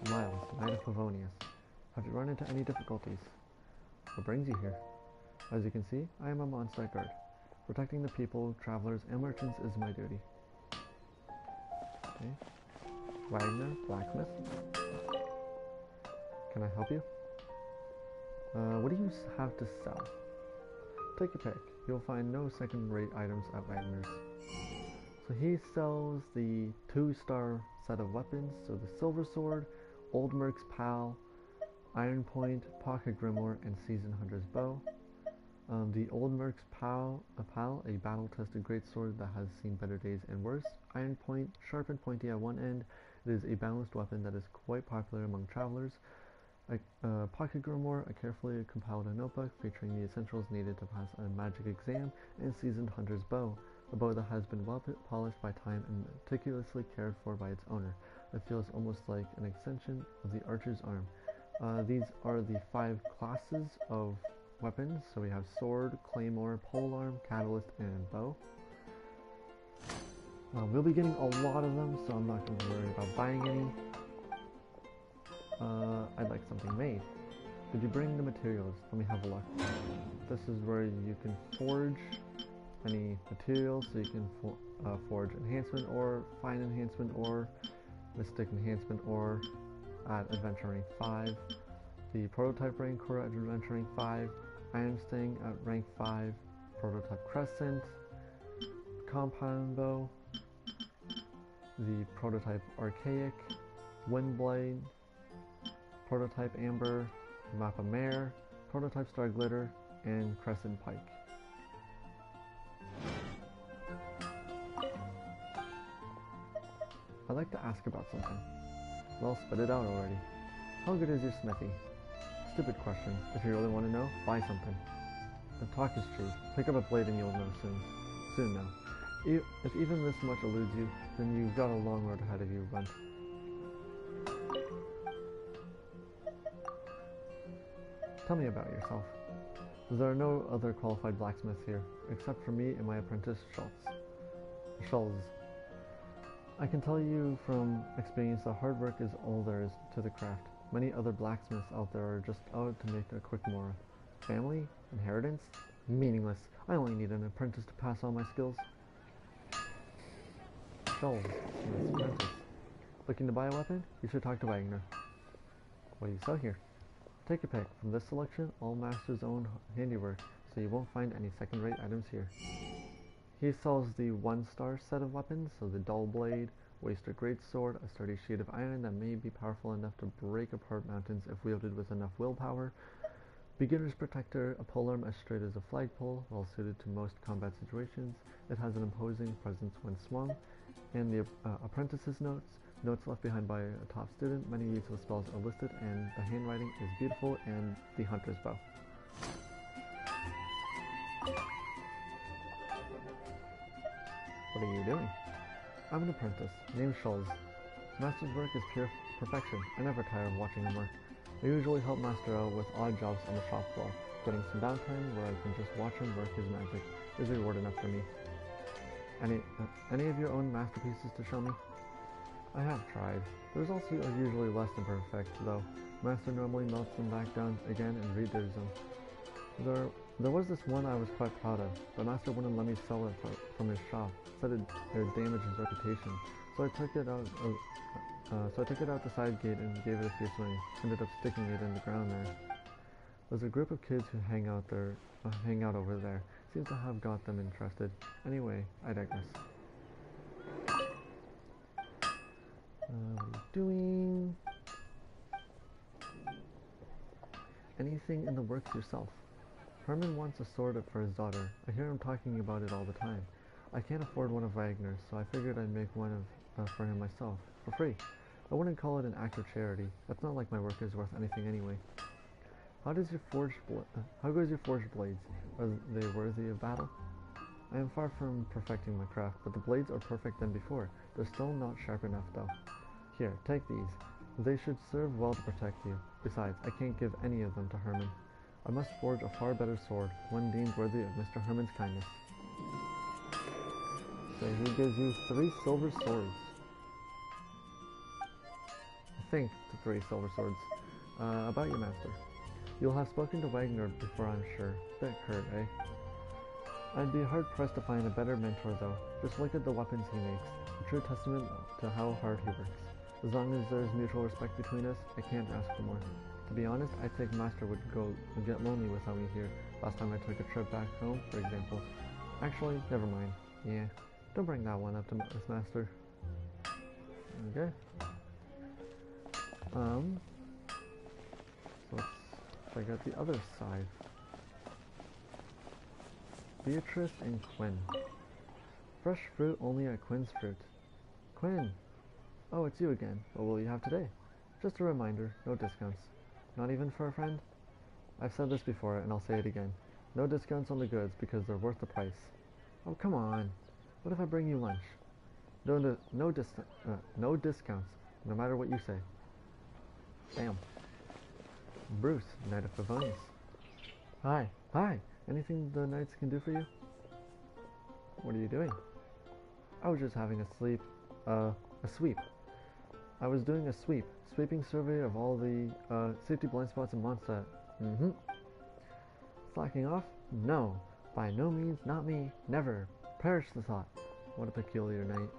Miles, Knight of Favonius. Have you run into any difficulties? What brings you here? As you can see, I am a Mondstadt guard. Protecting the people, travelers, and merchants is my duty. Okay. Wagner, blacksmith. Can I help you? What do you have to sell? Take your pick. You'll find no second-rate items at Wagner's. So he sells the 2-star set of weapons, so the Silver Sword, Old Merc's Pal, Iron Point, Pocket Grimoire, and Seasoned Hunter's Bow. The Old Merc's Pal, a battle-tested greatsword that has seen better days and worse. Iron Point, sharp and pointy at one end. It is a balanced weapon that is quite popular among travelers. Pocket Grimoire, a carefully compiled notebook featuring the essentials needed to pass a magic exam, and Seasoned Hunter's Bow, a bow that has been well polished by time and meticulously cared for by its owner. It feels almost like an extension of the archer's arm. These are the 5 classes of weapons. So we have sword, claymore, polearm, catalyst, and bow. We'll be getting a lot of them, so I'm not going to worry about buying any. I'd like something made. Could you bring the materials? Let me have a look. This is where you can forge any materials, so you can forge enhancement ore, fine enhancement ore, mystic enhancement ore at adventure rank 5, the prototype rank ore at adventure rank 5, Iron Sting at rank 5, prototype crescent, compound bow, the prototype archaic, windblade, prototype amber, mappa mare, prototype star glitter, and crescent pike. I'd like to ask about something. Well, spit it out already. How good is your smithy? Stupid question. If you really want to know, buy something. The talk is cheap. Pick up a blade and you'll know soon. Soon now. If even this much eludes you, then you've got a long road ahead of you, Runt. Tell me about yourself. There are no other qualified blacksmiths here, except for me and my apprentice, Schultz. I can tell you from experience that hard work is all there is to the craft. Many other blacksmiths out there are just out to make a quick mora. Family? Inheritance? Meaningless. I only need an apprentice to pass on my skills. Schultz, Smith's apprentice. Looking to buy a weapon? You should talk to Wagner. What do you sell here? Take your pick. From this selection, all masters own handiwork, so you won't find any second-rate items here. He sells the 1-star set of weapons, so the dull blade, waster greatsword, a sturdy sheet of iron that may be powerful enough to break apart mountains if wielded with enough willpower, beginner's protector, a polearm as straight as a flagpole, well suited to most combat situations. It has an imposing presence when swung, and the apprentice's notes left behind by a top student. Many useful spells are listed, and the handwriting is beautiful, and the hunter's bow. What are you doing? I'm an apprentice, named Schultz. Master's work is pure perfection. I never tire of watching him work. I usually help Master out with odd jobs on the shop floor. Getting some downtime where I can just watch him work his magic is reward enough for me. Any of your own masterpieces to show me? I have tried. The results are usually less than perfect, though. Master normally melts them back down again and redoes them. There was this one I was quite proud of, but Master wouldn't let me sell it from his shop. Said it would damage his reputation. So I took it out the side gate and gave it a few swings. Ended up sticking it in the ground there. There's a group of kids who hang out over there. Seems to have got them interested. Anyway, I digress. What are you doing? Anything in the works yourself? Herman wants a sword for his daughter. I hear him talking about it all the time. I can't afford one of Wagner's, so I figured I'd make one for him myself, for free. I wouldn't call it an act of charity. That's not like my work is worth anything anyway. How goes your forged blades? Are they worthy of battle? I am far from perfecting my craft, but the blades are perfect than before. They're still not sharp enough, though. Here, take these. They should serve well to protect you. Besides, I can't give any of them to Herman. I must forge a far better sword, one deemed worthy of Mr. Herman's kindness. So he gives you 3 silver swords. I think 3 silver swords. About your master. You'll have spoken to Wagner before, I'm sure. Bit curt, eh? I'd be hard-pressed to find a better mentor, though. Just look at the weapons he makes. A true testament to how hard he works. As long as there's mutual respect between us, I can't ask for more. To be honest, I think Master would get lonely without me here. Last time I took a trip back home, for example. Actually, never mind. Yeah, don't bring that one up to Master. Okay. So let's check out the other side. Beatrice and Quinn. Fresh fruit only at Quinn's Fruit. Quinn! Oh, it's you again. What will you have today? Just a reminder, no discounts. Not even for a friend? I've said this before, and I'll say it again. No discounts on the goods because they're worth the price. Oh, come on. What if I bring you lunch? No discounts, no matter what you say. Damn. Bruce, Knight of Favonius. Hi. Anything the knights can do for you? What are you doing? I was just having a sweep. I was doing a sweeping survey of all the safety blind spots in Mondstadt. Slacking off? No, by no means, not me, never. Perish the thought. What a peculiar night.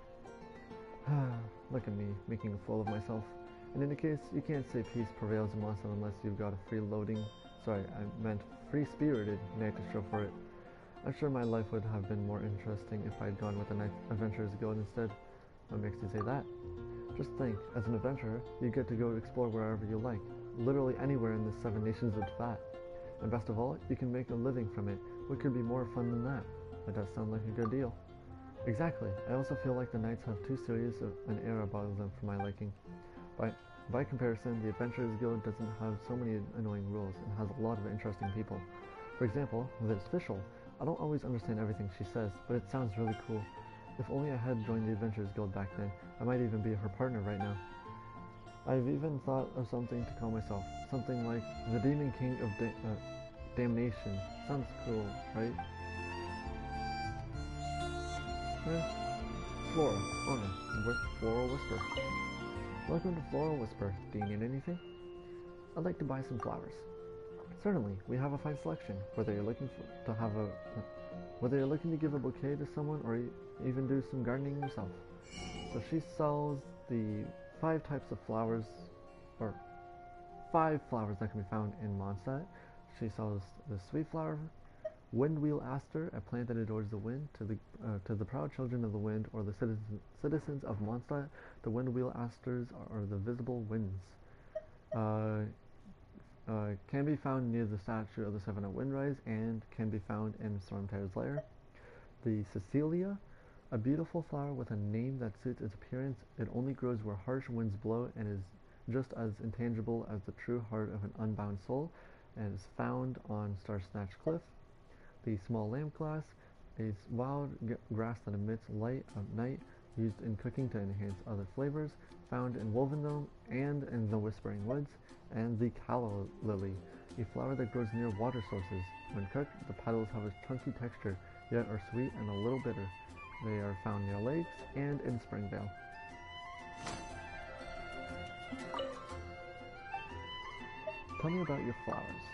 Look at me, making a fool of myself. In any case, you can't say peace prevails in Mondstadt unless you've got a free-spirited knight to show for it. I'm sure my life would have been more interesting if I'd gone with the Knight Adventurers Guild instead. What makes you say that? Just think, as an adventurer, you get to go explore wherever you like, literally anywhere in the 7 nations of Tibet. And best of all, you can make a living from it. What could be more fun than that? That does sound like a good deal. Exactly. I also feel like the knights have too serious an air about them for my liking. By comparison, the Adventurers Guild doesn't have so many annoying rules and has a lot of interesting people. For example, there's Fischl. I don't always understand everything she says, but it sounds really cool. If only I had joined the Adventurers Guild back then, I might even be her partner right now. I've even thought of something to call myself, something like the Demon King of Damnation. Sounds cool, right? Flora, Anna, Floral Whisper. Welcome to Floral Whisper. Do you need anything? I'd like to buy some flowers. Certainly, we have a fine selection. Whether you're looking to give a bouquet to someone or even do some gardening yourself. So she sells the 5 types of flowers, or 5 flowers that can be found in Mondstadt. She sells the sweet flower, windwheel aster, a plant that adores the wind. To the proud children of the wind, or the citizens of Mondstadt, the windwheel asters are the visible winds. Can be found near the statue of the 7 at Windrise, and can be found in Stormtire's lair. The Cecilia, a beautiful flower with a name that suits its appearance. It only grows where harsh winds blow and is just as intangible as the true heart of an unbound soul, and is found on Starsnatch Cliff. The small lamp glass, a wild grass that emits light at night, used in cooking to enhance other flavors, found in Wolvendome and in the Whispering Woods. And the calla lily, a flower that grows near water sources. When cooked, the petals have a chunky texture, yet are sweet and a little bitter. They are found near lakes and in Springvale. Tell me about your flowers.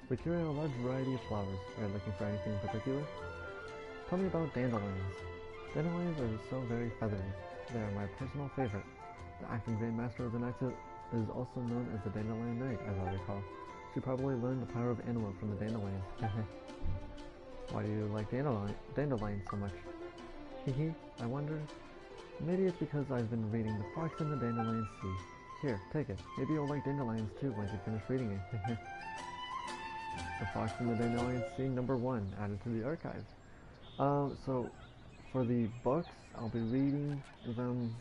We carry a large variety of flowers. Are you looking for anything in particular? Tell me about dandelions. Dandelions are so very feathery. They are my personal favorite. The acting Grand Master of the Knights is also known as the Dandelion Knight, as I recall. She probably learned the power of animal from the dandelions. Why do you like dandelions so much? Hehe, I wonder. Maybe it's because I've been reading The Fox and the Dandelion Sea. Here, take it. Maybe you'll like dandelions too once you finish reading it. The Fox and the Dandelion Sea #1, added to the archives. So for the books, I'll be reading them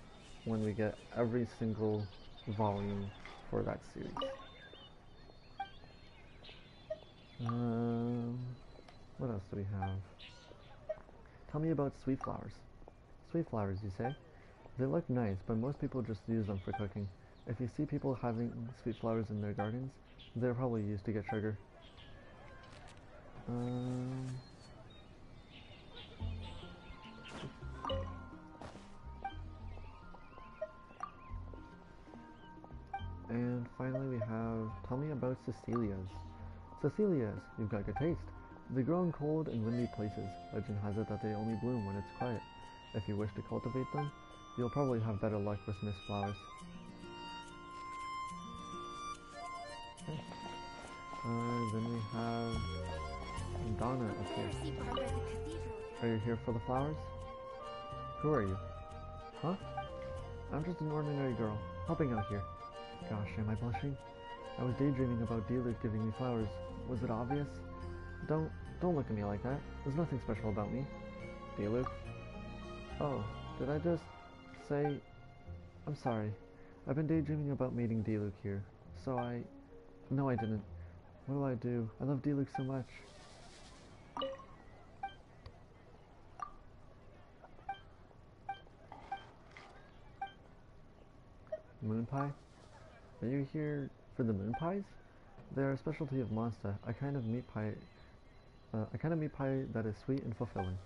when we get every single volume for that series. What else do we have? Tell me about sweet flowers. Sweet flowers, you say? They look nice, but most people just use them for cooking. If you see people having sweet flowers in their gardens, they're probably used to get sugar. And finally we have, tell me about Cecilias. Cecilias, you've got good taste. They grow in cold and windy places. Legend has it that they only bloom when it's quiet. If you wish to cultivate them, you'll probably have better luck with mist flowers. Okay. Then we have Donna up here. Are you here for the flowers? Who are you? Huh? I'm just an ordinary girl, helping out here. Gosh, am I blushing? I was daydreaming about Diluc giving me flowers. Was it obvious? Don't look at me like that. There's nothing special about me. Diluc? Oh, did I just say... I'm sorry. I've been daydreaming about meeting Diluc here. So No, I didn't. What do? I love Diluc so much. Moon pie? Are you here for the moon pies? They are a specialty of Mondstadt, a kind of meat pie that is sweet and fulfilling.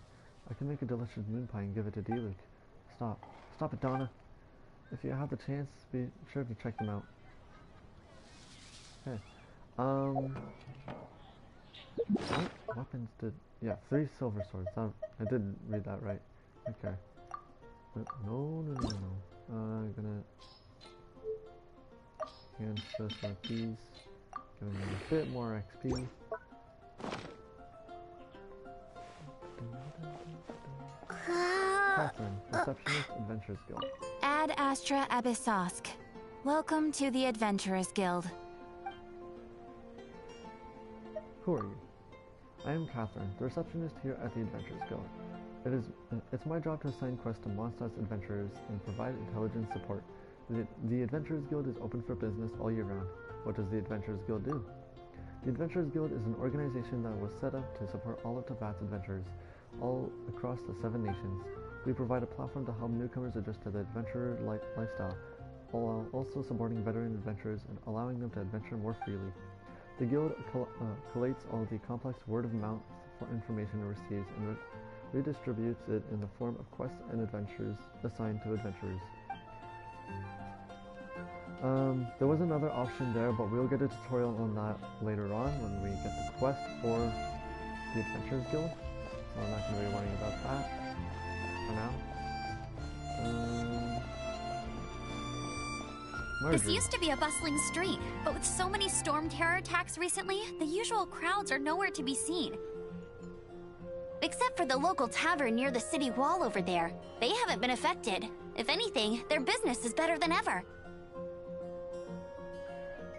I can make a delicious moon pie and give it to Diluc. Stop it, Donna. If you have the chance, be sure to check them out. Okay. What weapons did... Yeah, 3 silver swords. I did read that right. Okay. No. I'm gonna... hand this one of these. Giving them a bit more XP. Catherine, Receptionist, Adventurers Guild. Ad Astra Abyssosk. Welcome to the Adventurers Guild. Who are you? I am Catherine, the receptionist here at the Adventurers Guild. It's my job to assign quests to Mondstadt's adventurers and provide intelligence support. The Adventurers Guild is open for business all year round. What does the Adventurers Guild do? The Adventurers Guild is an organization that was set up to support all of Teyvat's adventurers, all across the 7 nations. We provide a platform to help newcomers adjust to the adventurer lifestyle, while also supporting veteran adventurers and allowing them to adventure more freely. The Guild collates all the complex word-of-mouth information it receives and redistributes it in the form of quests and adventures assigned to adventurers. There was another option there, but we'll get a tutorial on that later on when we get the quest for the Adventurers Guild. So I'm not going to be worrying about that for now. This used to be a bustling street, but with so many storm terror attacks recently, the usual crowds are nowhere to be seen. Except for the local tavern near the city wall over there. They haven't been affected. If anything, their business is better than ever.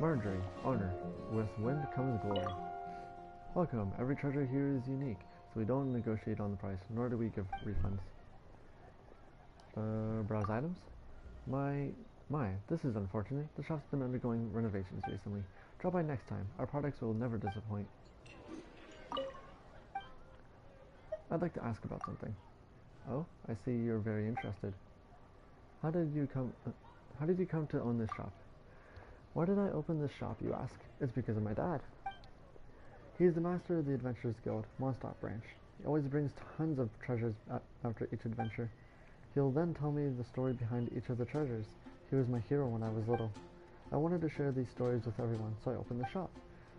Marjorie, honor. With wind comes glory. Welcome. Every treasure here is unique, so we don't negotiate on the price, nor do we give refunds. Browse items? My, this is unfortunate. The shop's been undergoing renovations recently. Drop by next time. Our products will never disappoint. I'd like to ask about something. Oh, I see you're very interested. How did you come to own this shop? Why did I open this shop, you ask? It's because of my dad. He's the master of the Adventurers Guild, Mondstadt branch. He always brings tons of treasures after each adventure. He'll then tell me the story behind each of the treasures. He was my hero when I was little. I wanted to share these stories with everyone, so I opened the shop.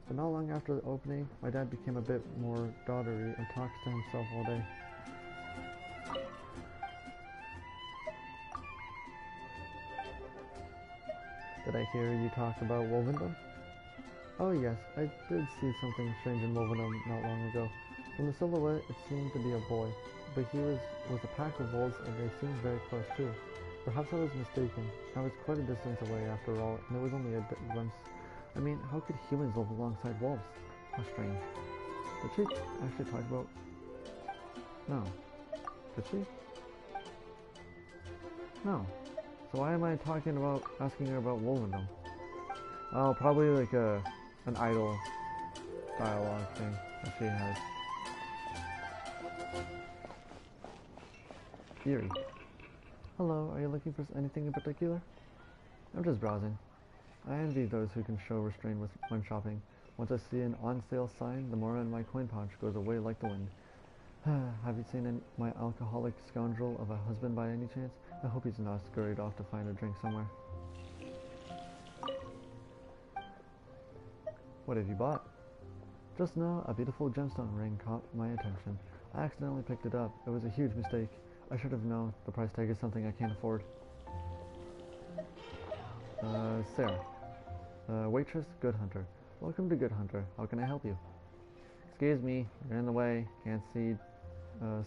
But not long after the opening, my dad became a bit more doddery and talks to himself all day. Did I hear you talk about Wolvendom? Oh yes, I did see something strange in Wolvendom not long ago. From the silhouette, it seemed to be a boy, but he was with a pack of wolves and they seemed very close too. Perhaps I was mistaken. I was quite a distance away after all, and it was only a glimpse. I mean, how could humans live alongside wolves? How strange. Did she actually talk about... No. Did she? No. So why am I asking her about Wolvendom? Oh, probably like an idle dialogue thing that she has. eerie. Hello, are you looking for anything in particular? I'm just browsing. I envy those who can show restraint when shopping. Once I see an on-sale sign, the more in my coin pouch goes away like the wind. Have you seen my alcoholic scoundrel of a husband by any chance? I hope he's not scurried off to find a drink somewhere. What have you bought? Just now, a beautiful gemstone ring caught my attention. I accidentally picked it up. It was a huge mistake. I should have known the price tag is something I can't afford. Sarah. Waitress, Good Hunter. Welcome to Good Hunter. How can I help you? Excuse me, you're in the way. Can't see,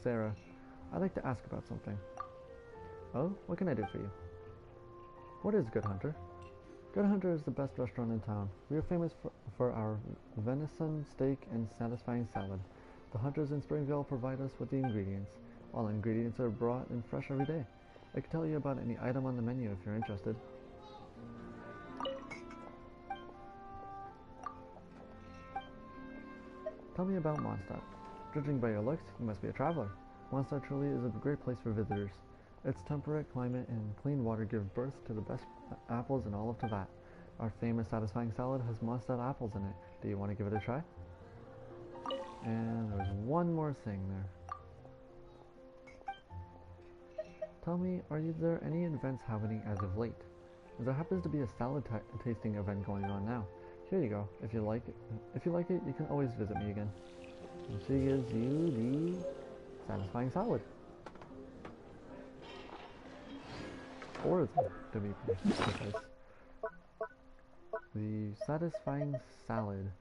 Sarah. I'd like to ask about something. Oh, what can I do for you? What is Good Hunter? Good Hunter is the best restaurant in town. We are famous for our venison, steak, and satisfying salad. The hunters in Springville provide us with the ingredients. All ingredients are brought in fresh every day. I can tell you about any item on the menu if you're interested. Tell me about Mondstadt. Judging by your looks, you must be a traveler. Mondstadt truly is a great place for visitors. Its temperate climate and clean water give birth to the best apples in all of Teyvat. Our famous satisfying salad has Mondstadt apples in it. Do you want to give it a try? And there's one more thing there. Tell me, are there any events happening as of late? There happens to be a salad tasting event going on now. Here you go. If you like it, you can always visit me again. And she gives you the satisfying salad. Or to be precise. The satisfying salad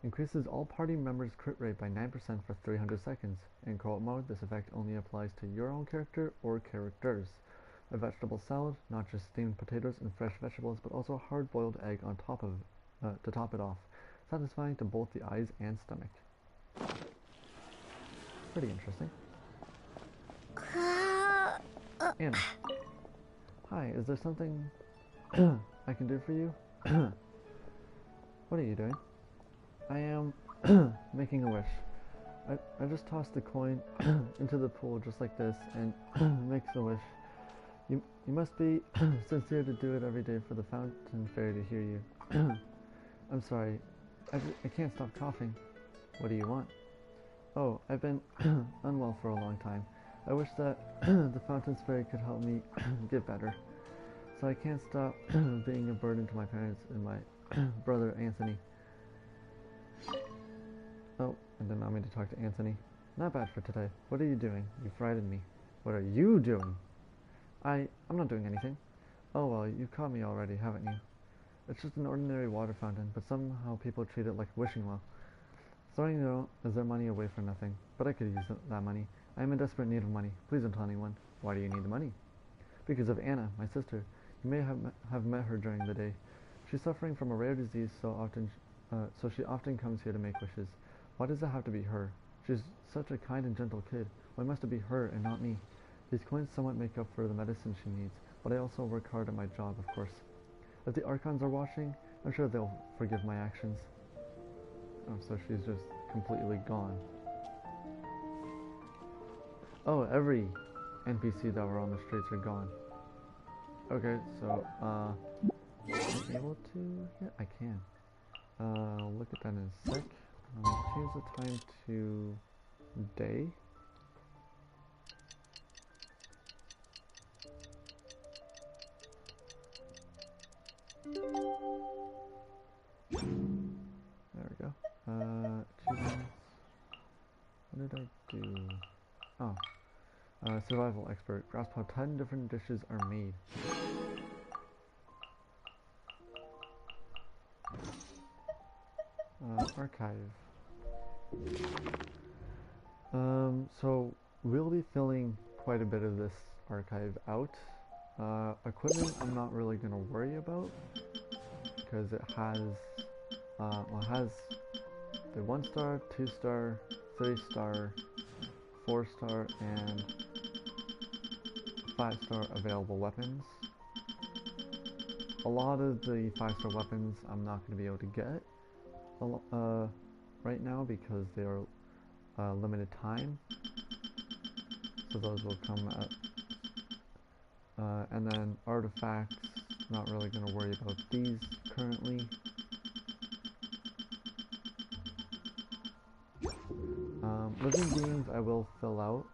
increases all party members' crit rate by 9% for 300 seconds. In co-op mode, this effect only applies to your own character or characters. A vegetable salad, not just steamed potatoes and fresh vegetables, but also a hard-boiled egg on top of to top it off, satisfying to both the eyes and stomach. Pretty interesting. Anna. Hi, is there something I can do for you? What are you doing? I am making a wish. I just tossed the coin into the pool just like this and makes a wish. You must be sincere to do it every day for the fountain fairy to hear you. I'm sorry, I can't stop coughing. What do you want? Oh, I've been unwell for a long time. I wish that the fountain fairy could help me get better. So I can't stop being a burden to my parents and my brother Anthony. Oh, and then I need to talk to Anthony. Not bad for today. What are you doing? You frightened me. What are you doing? I'm not doing anything. Oh well, you caught me already, haven't you? It's just an ordinary water fountain, but somehow people treat it like a wishing well. Throwing their money away for nothing, but I could use that money. I am in desperate need of money. Please don't tell anyone. Why do you need the money? Because of Anna, my sister. You may have met her during the day. She's suffering from a rare disease, so she often comes here to make wishes. Why does it have to be her? She's such a kind and gentle kid. Why must it be her and not me? These coins somewhat make up for the medicine she needs, but I also work hard at my job, of course. If the Archons are watching, I'm sure they'll forgive my actions. Oh, so she's just completely gone. Oh, every NPC that were on the streets are gone. Okay, so, am I able to? Yeah, I can. Look at that in a sec. Change the time to day. There we go. Achievements. What did I do? Oh. Survival expert. Grasp how 10 different dishes are made. Archive. So we'll be filling quite a bit of this archive out. Equipment I'm not really going to worry about because it has the 1-star, 2-star, 3-star, 4-star, and 5-star available weapons. A lot of the 5-star weapons I'm not going to be able to get right now because they are limited time. of those will come at, and then artifacts, not really going to worry about these currently. Living beings I will fill out.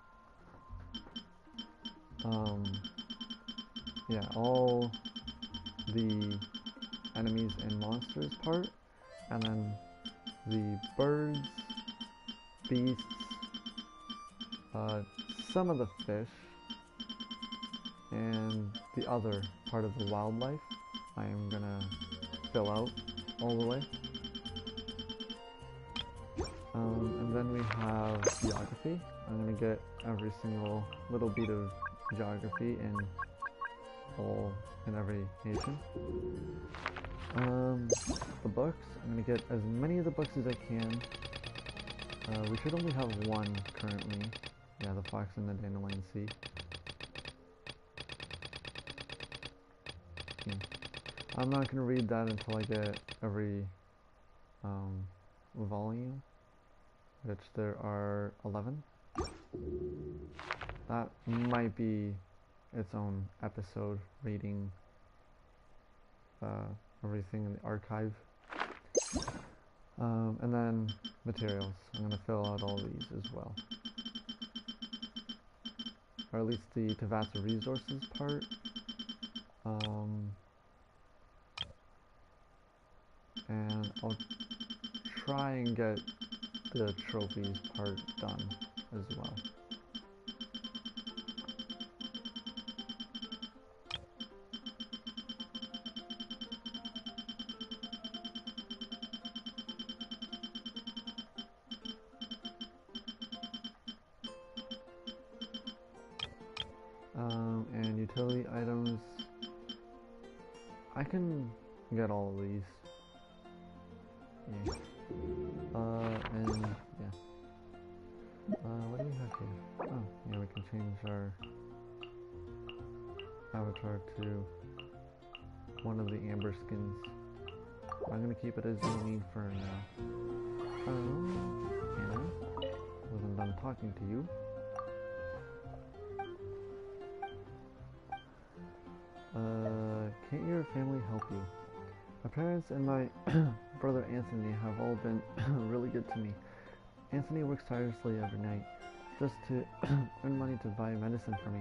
Yeah, all the enemies and monsters part, and then the birds, beasts, some of the fish, and the other part of the wildlife I am gonna fill out all the way. And then we have geography. I'm gonna get every single little bit of geography in every nation. The books, I'm gonna get as many of the books as I can. We should only have one currently. Yeah, the Fox and the Dandelion Sea. Yeah. I'm not gonna read that until I get every volume, which there are 11. That might be its own episode, reading everything in the archive. And then materials. I'm going to fill out all these as well. Or at least the Tavasa resources part. And I'll try and get the trophies part done as well. And utility items, I can get all of these. Yeah. And yeah. What do we have here? Oh, yeah, we can change our avatar to one of the amber skins. I'm gonna keep it as Eileen for now. Anna, wasn't done talking to you. Can't your family help you? My parents and my brother Anthony have all been really good to me. Anthony works tirelessly every night just to earn money to buy medicine for me.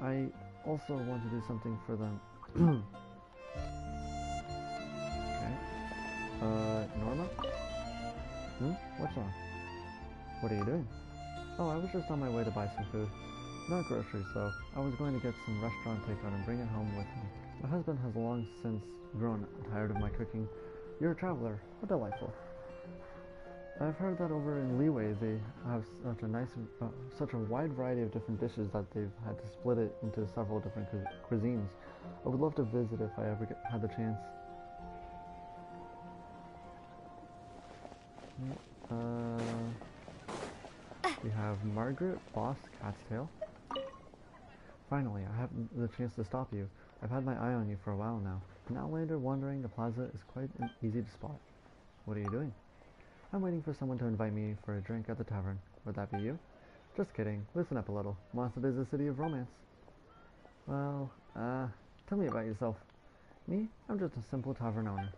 I also want to do something for them. Okay. Norma? What's wrong? What are you doing? Oh, I was just on my way to buy some food. Not groceries, though. I was going to get some restaurant takeout and bring it home with me. My husband has long since grown tired of my cooking. You're a traveler. How delightful. I've heard that over in Leeway they have such a wide variety of different dishes that they've had to split it into several different cuisines. I would love to visit if I ever had the chance. We have Margaret, Boss, Cat's Tail. Finally, I have the chance to stop you. I've had my eye on you for a while now. An Outlander wandering the plaza is quite easy to spot. What are you doing? I'm waiting for someone to invite me for a drink at the tavern. Would that be you? Just kidding. Listen up a little. Mondstadt is a city of romance. Well, tell me about yourself. Me? I'm just a simple tavern owner.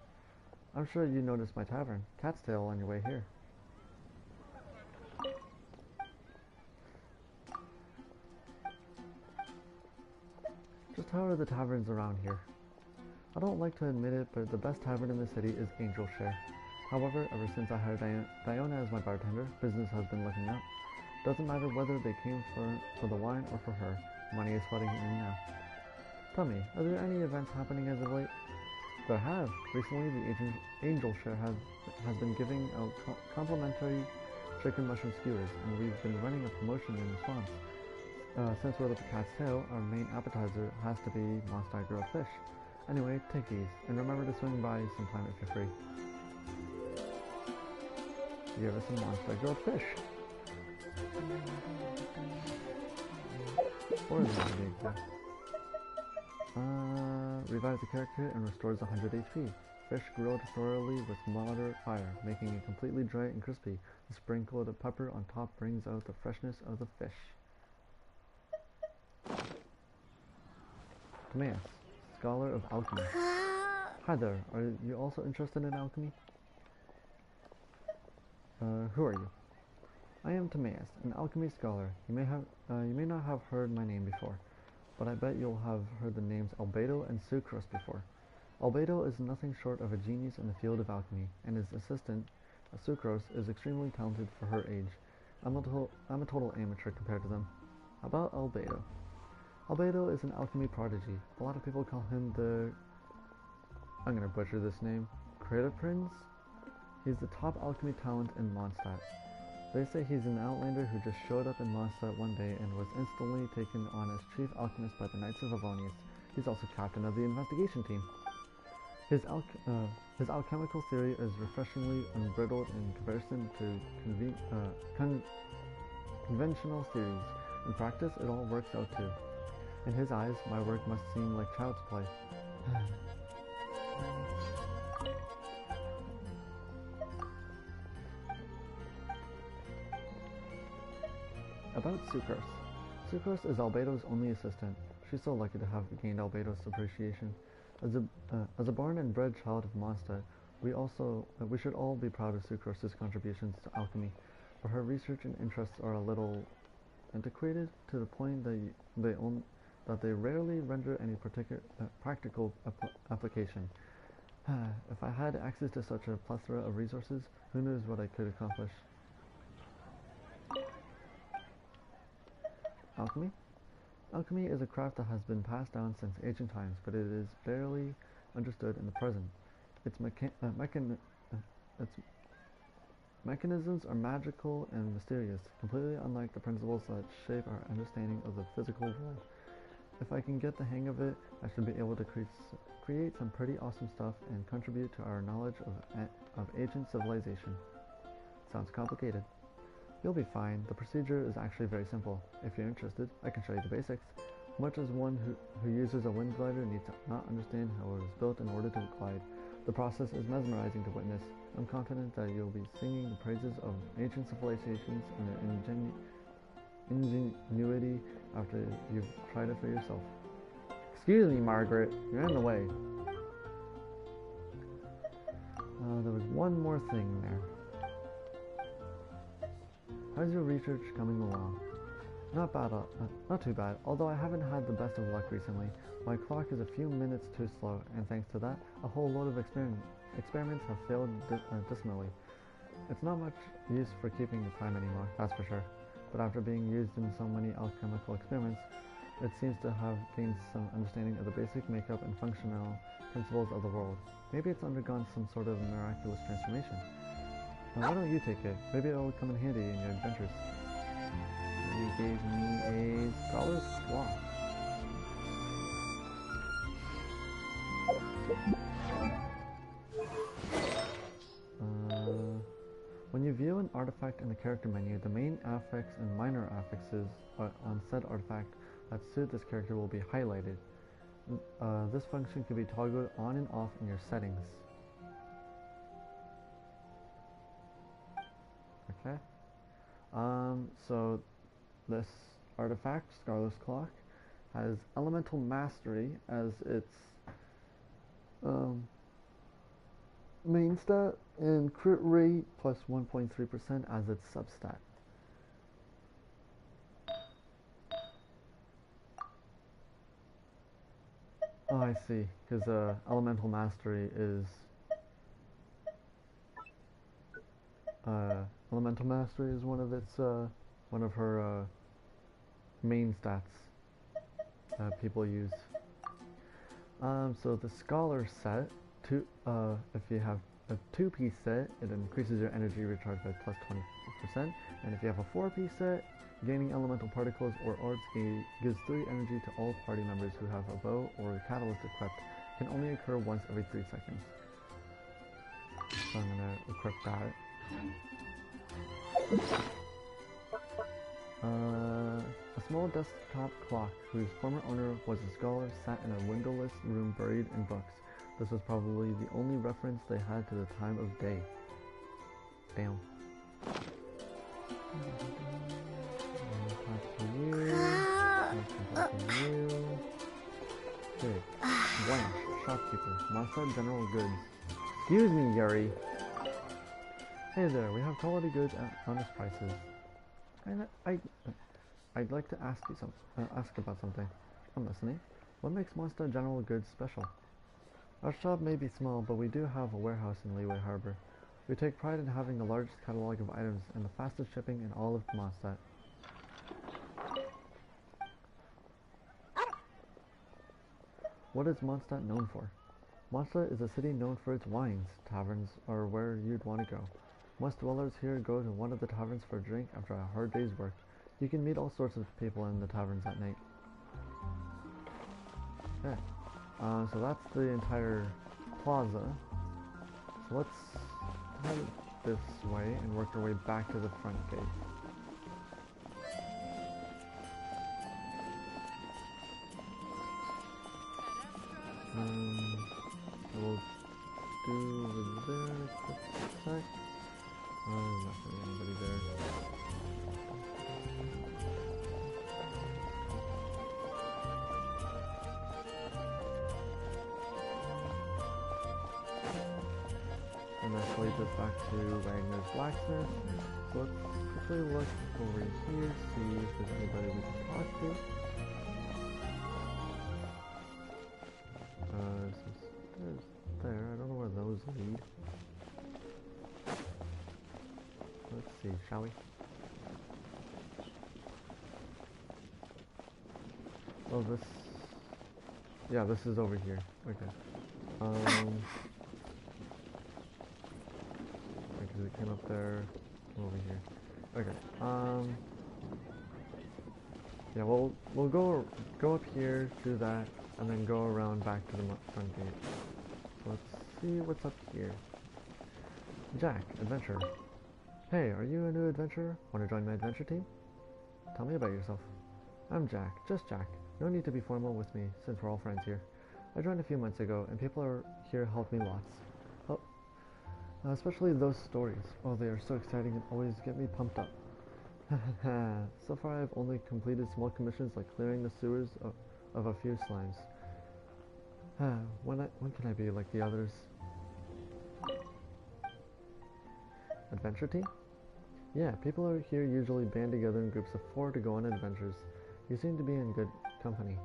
I'm sure you noticed my tavern, Cat's Tail, on your way here. Just how are the taverns around here? I don't like to admit it, but the best tavern in the city is Angel Share. However, ever since I hired Diona as my bartender, business has been looking up. Doesn't matter whether they came for the wine or for her. Money is flooding in now. Tell me, are there any events happening as of late? There have. Recently, the Angel Share has been giving out complimentary chicken mushroom skewers, and we've been running a promotion in response. Since we're at the Cat's Tail, our main appetizer has to be Mondstadt grilled fish. Anyway, take these, and remember to swing by sometime if you're free. Give us some Mondstadt grilled fish. Or is it to be exact? Revives the character and restores 100 HP. Fish grilled thoroughly with moderate fire, making it completely dry and crispy. A sprinkle of pepper on top brings out the freshness of the fish. Timaeus, scholar of alchemy. Hi there, are you also interested in alchemy? Who are you? I am Timaeus, an alchemy scholar. You may not have heard my name before, but I bet you'll have heard the names Albedo and Sucrose before. Albedo is nothing short of a genius in the field of alchemy, and his assistant, Sucrose, is extremely talented for her age. I'm a total amateur compared to them. About Albedo. Albedo is an alchemy prodigy. A lot of people call him the... I'm gonna butcher this name. Creative Prince? He's the top alchemy talent in Mondstadt. They say he's an Outlander who just showed up in Mondstadt one day and was instantly taken on as chief alchemist by the Knights of Avonius. He's also captain of the investigation team. His alchemical theory is refreshingly unbridled in comparison to conventional theories. In practice, it all works out too. In his eyes, my work must seem like child's play. About Sucrose. Sucrose is Albedo's only assistant. She's so lucky to have gained Albedo's appreciation. As a born and bred child of Mondstadt, we should all be proud of Sucrose's contributions to alchemy, but her research and interests are a little antiquated to the point that they rarely render any practical application. If I had access to such a plethora of resources, who knows what I could accomplish. Alchemy? Alchemy is a craft that has been passed down since ancient times, but it is barely understood in the present. Its mechanisms are magical and mysterious, completely unlike the principles that shape our understanding of the physical world. If I can get the hang of it, I should be able to create some pretty awesome stuff and contribute to our knowledge of ancient civilization. Sounds complicated. You'll be fine. The procedure is actually very simple. If you're interested, I can show you the basics. Much as one who uses a wind glider needs to not understand how it was built in order to glide. The process is mesmerizing to witness. I'm confident that you'll be singing the praises of ancient civilizations and their ingenuity after you've tried it for yourself. Excuse me, Margaret. You're in the way. There was one more thing there. How's your research coming along? Not too bad, although I haven't had the best of luck recently. My clock is a few minutes too slow, and thanks to that, a whole load of experiments have failed dismally. It's not much use for keeping the time anymore, that's for sure. But after being used in so many alchemical experiments, it seems to have gained some understanding of the basic makeup and functional principles of the world. Maybe it's undergone some sort of miraculous transformation. Why don't you take it? Maybe it'll come in handy in your adventures. You gave me a scholar's clock. When you view an artifact in the character menu, the main affix and minor affixes on said artifact that suit this character will be highlighted. This function can be toggled on and off in your settings. Okay. So this artifact, Scholar's Clock, has Elemental Mastery as its main stat, and crit rate plus 1.3% as its substat. Oh, I see, because Elemental Mastery is Elemental Mastery is one of her main stats that people use. So the Scholar set, if you have a 2-piece set, it increases your energy recharge by plus 20%, and if you have a 4-piece set, gaining elemental particles or orbs gives 3 energy to all party members who have a bow or a catalyst equipped. Can only occur once every 3 seconds. So I'm gonna equip that. A small desktop clock whose former owner was a scholar sat in a windowless room buried in books. This was probably the only reference they had to the time of day. Damn. Talk to you. Okay. Blank. Shopkeeper. Mondstadt General Goods. Excuse me, Yuri. Hey there, we have quality goods at honest prices. I'd like to ask you ask about something. I'm listening. What makes Mondstadt General Goods special? Our shop may be small, but we do have a warehouse in Leeway Harbor. We take pride in having the largest catalog of items and the fastest shipping in all of Mondstadt. What is Mondstadt known for? Mondstadt is a city known for its wines. Taverns are where you'd want to go. Most dwellers here go to one of the taverns for a drink after a hard day's work. You can meet all sorts of people in the taverns at night. Okay. So that's the entire plaza. So let's head this way and work our way back to the front gate. We'll do over there a quick sec. There's not really anybody there. And that leads us back to Ragnar's blacksmith. So let's quickly look over here, see if there's anybody we can talk to. There's there. I don't know where those lead. Let's see, shall we? Oh, this... Yeah, this is over here. Okay. Because we came up there, came over here. Okay. Yeah, we'll go up here, do that, and then go around back to the front gate. So let's see what's up here. Jack, adventurer. Hey, are you a new adventurer? Want to join my adventure team? Tell me about yourself. I'm Jack, just Jack. No need to be formal with me, since we're all friends here. I joined a few months ago, and people here helped me lots. Oh, especially those stories. Oh, they are so exciting and always get me pumped up. So far I've only completed small commissions like clearing the sewers of a few slimes. When can I be like the others? Adventure team? Yeah, people are here usually band together in groups of 4 to go on adventures. You seem to be in good company.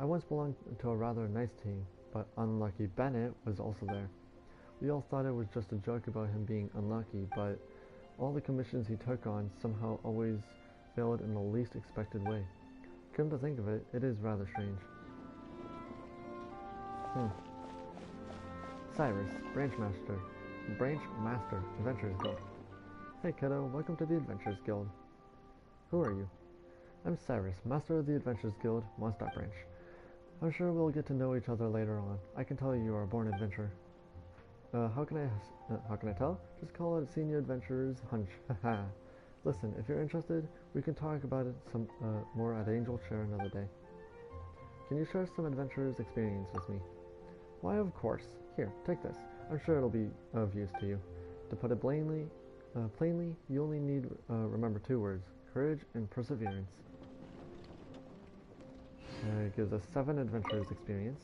I once belonged to a rather nice team, but Unlucky Bennett was also there. We all thought it was just a joke about him being unlucky, but all the commissions he took on somehow always failed in the least expected way. Come to think of it, it is rather strange. Cyrus, Branch Master, Adventurers Guild. Hey kiddo, welcome to the Adventurers Guild. Who are you? I'm Cyrus, Master of the Adventurers Guild, Mondstadt Branch. I'm sure we'll get to know each other later on. I can tell you are a born adventurer. How can I tell? Just call it Senior Adventurer's Hunch. Haha. Listen, if you're interested, we can talk about it some more at Angel Share another day. Can you share some adventurer's experience with me? Why, of course. Here, take this. I'm sure it'll be of use to you. To put it plainly, you only need remember 2 words: courage and perseverance. It gives us 7 adventurers experience.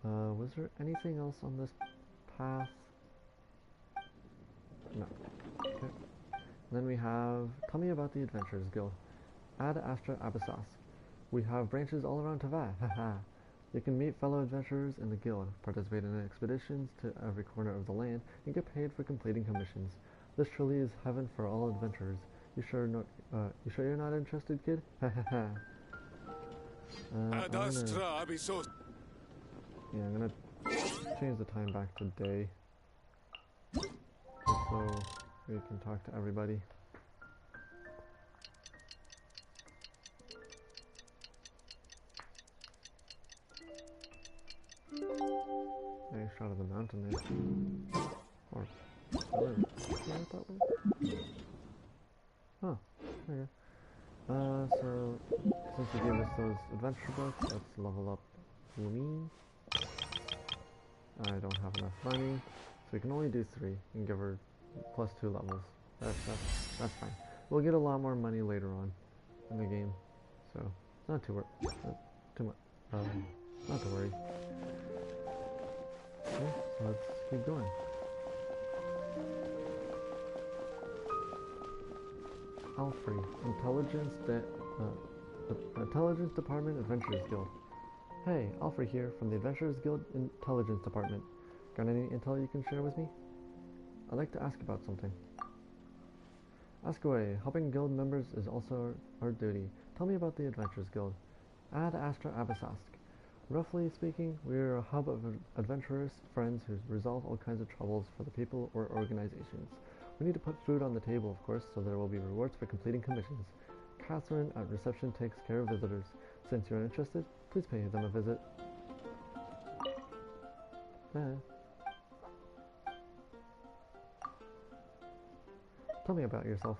Was there anything else on this path? No. Okay. And then we have, tell me about the Adventurers Guild. Ad Astra Abyssos. We have branches all around Tavad. Haha. You can meet fellow adventurers in the guild, participate in expeditions to every corner of the land, and get paid for completing commissions. This truly is heaven for all adventurers. You sure you're not interested, kid? Hahaha. I'm gonna change the time back to day, so we can talk to everybody. Nice shot of the mountain there. Or whatever. Yeah, that way. Huh. Okay. So since you gave us those adventure books, let's level up Lumi. I don't have enough money, so we can only do 3 and give her plus 2 levels. That's fine. We'll get a lot more money later on in the game, so not too not to worry. Okay, so let's keep going. Alfrey, Intelligence Department Adventurers Guild. Hey, Alfrey here from the Adventurers Guild Intelligence Department. Got any intel you can share with me? I'd like to ask about something. Ask away. Helping guild members is also our duty. Tell me about the Adventurers Guild. Ad Astra Abyssosque. Roughly speaking, we are a hub of adventurous friends who resolve all kinds of troubles for the people or organizations. We need to put food on the table, of course, so there will be rewards for completing commissions. Catherine at reception takes care of visitors. Since you're interested, please pay them a visit. Tell me about yourself.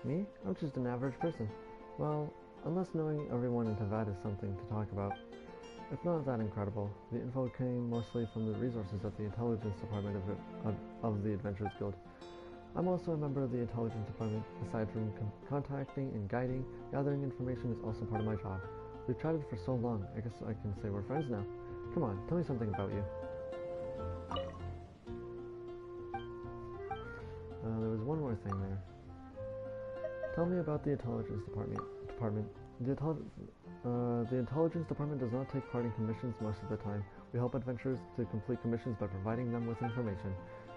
Me? I'm just an average person. Well, unless knowing everyone in Teyvat is something to talk about. It's not that incredible. The info came mostly from the resources at the Intelligence Department of the Adventurers Guild. I'm also a member of the Intelligence Department. Aside from contacting and guiding, gathering information is also part of my job. We've chatted for so long, I guess I can say we're friends now. Come on, tell me something about you. There was one more thing there. Tell me about the Intelligence Department. The Intelligence Department does not take part in commissions most of the time. We help adventurers to complete commissions by providing them with information.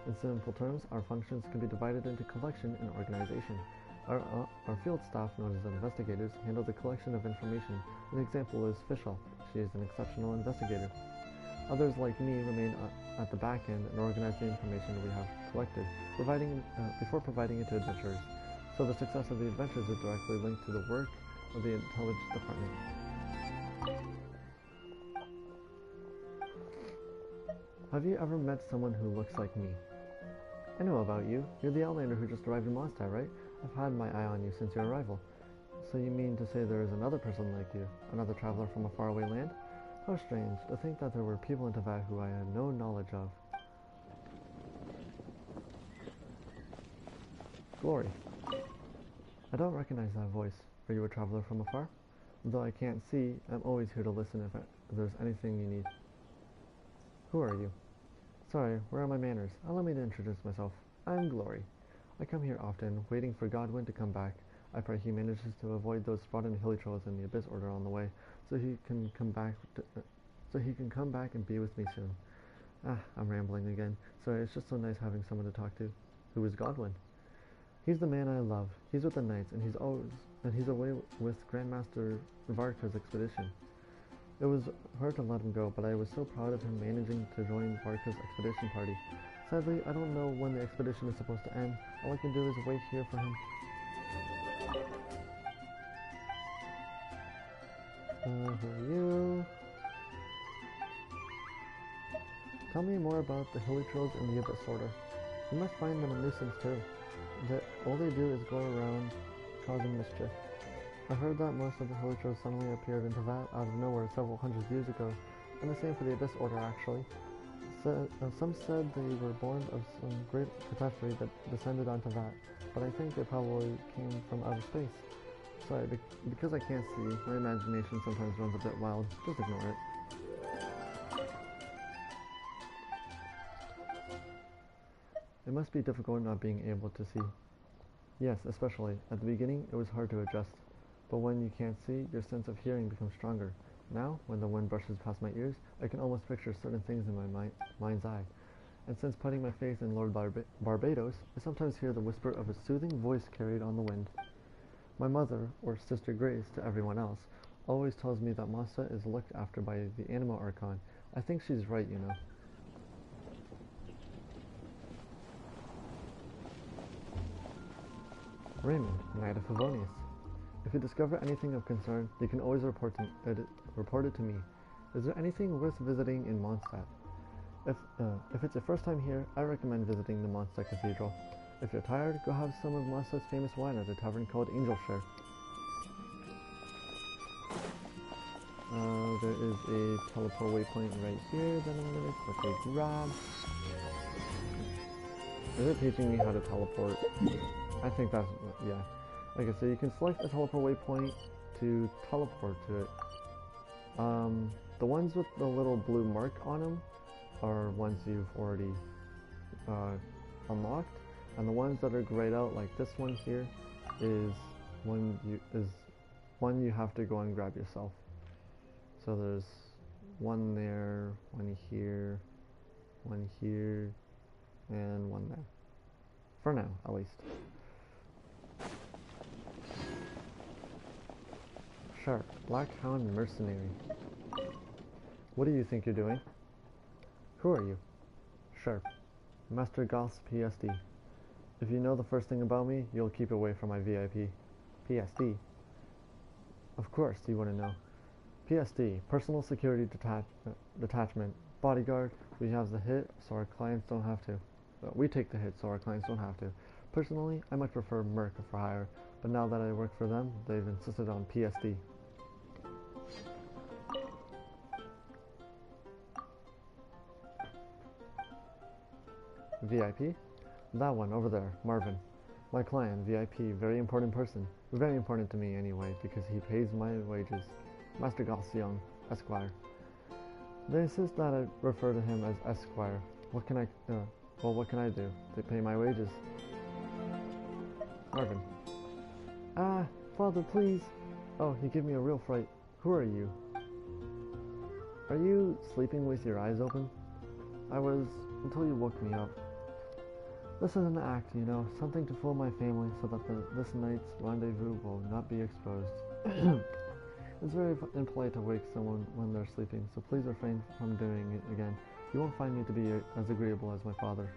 In simple terms, our functions can be divided into collection and organization. Our field staff, known as investigators, handle the collection of information. An example is Fischl. She is an exceptional investigator. Others, like me, remain at the back end and organize the information we have collected, before providing it to adventurers. So the success of the adventures is directly linked to the work of the Intelligence Department. Have you ever met someone who looks like me? I know about you. You're the Outlander who just arrived in Mondstadt, right? I've had my eye on you since your arrival. So you mean to say there is another person like you? Another traveler from a faraway land? How strange to think that there were people in Teyvat who I had no knowledge of. Glory. I don't recognize that voice. Are you a traveler from afar? Though I can't see, I'm always here to listen if there's anything you need. Who are you? Sorry, where are my manners? Allow me to introduce myself. I'm Glory. I come here often, waiting for Godwin to come back. I pray he manages to avoid those spotted hilly trolls in the Abyss Order on the way, so he can come back and be with me soon. I'm rambling again. Sorry, it's just so nice having someone to talk to. Who is Godwin? He's the man I love. He's with the Knights, and he's away with Grandmaster Varka's expedition. It was hard to let him go, but I was so proud of him managing to join Varka's expedition party. Sadly, I don't know when the expedition is supposed to end. All I can do is wait here for him. Who are you? Tell me more about the hilly trolls in the Abyss Order. You must find them a nuisance too. All they do is go around causing mischief. I heard that most of the hilly trolls suddenly appeared in Teyvat out of nowhere several hundred years ago, and the same for the Abyss Order actually. Some said they were born of some great catastrophe that descended on Teyvat, but I think they probably came from outer space. Sorry, because I can't see, my imagination sometimes runs a bit wild. Just ignore it. It must be difficult not being able to see. Yes, especially. At the beginning, it was hard to adjust. But when you can't see, your sense of hearing becomes stronger. Now, when the wind brushes past my ears, I can almost picture certain things in my mind's eye. And since putting my faith in Lord Barbados, I sometimes hear the whisper of a soothing voice carried on the wind. My mother, or Sister Grace to everyone else, always tells me that Mondstadt is looked after by the Anima Archon. I think she's right, you know. Raymond, Knight of Favonius. If you discover anything of concern, you can always report it to me. Is there anything worth visiting in Mondstadt? If it's your first time here, I recommend visiting the Mondstadt Cathedral. If you're tired, go have some of Mondstadt's famous wine at a tavern called Angelshire. There is a teleport waypoint right here that I'm going to quickly grab. Is it teaching me how to teleport? I think that's, yeah. Okay, so you can select a teleport waypoint to teleport to it. The ones with the little blue mark on them are ones you've already unlocked, and the ones that are grayed out, like this one here, is one you have to go and grab yourself. So there's one there, one here, and one there. For now, at least. Sharp, Black Hound Mercenary. What do you think you're doing? Who are you? Sharp, Master Goth's PSD. If you know the first thing about me, you'll keep away from my VIP. PSD? Of course you want to know. PSD, Personal Security Detachment. Bodyguard, we have the hit so our clients don't have to. We take the hit so our clients don't have to. Personally, I much prefer Merc for hire, but now that I work for them, they've insisted on PSD. VIP? That one over there, Marvin. My client, VIP, very important person. Very important to me anyway, because he pays my wages. Master Goss Young, Esquire. They insist that I refer to him as Esquire. What can I do? They pay my wages. Marvin. Ah, Father, please. Oh, you give me a real fright. Who are you? Are you sleeping with your eyes open? I was, until you woke me up. This is an act, you know, something to fool my family so that this night's rendezvous will not be exposed. It's very impolite to wake someone when they're sleeping, so please refrain from doing it again. You won't find me to be as agreeable as my father.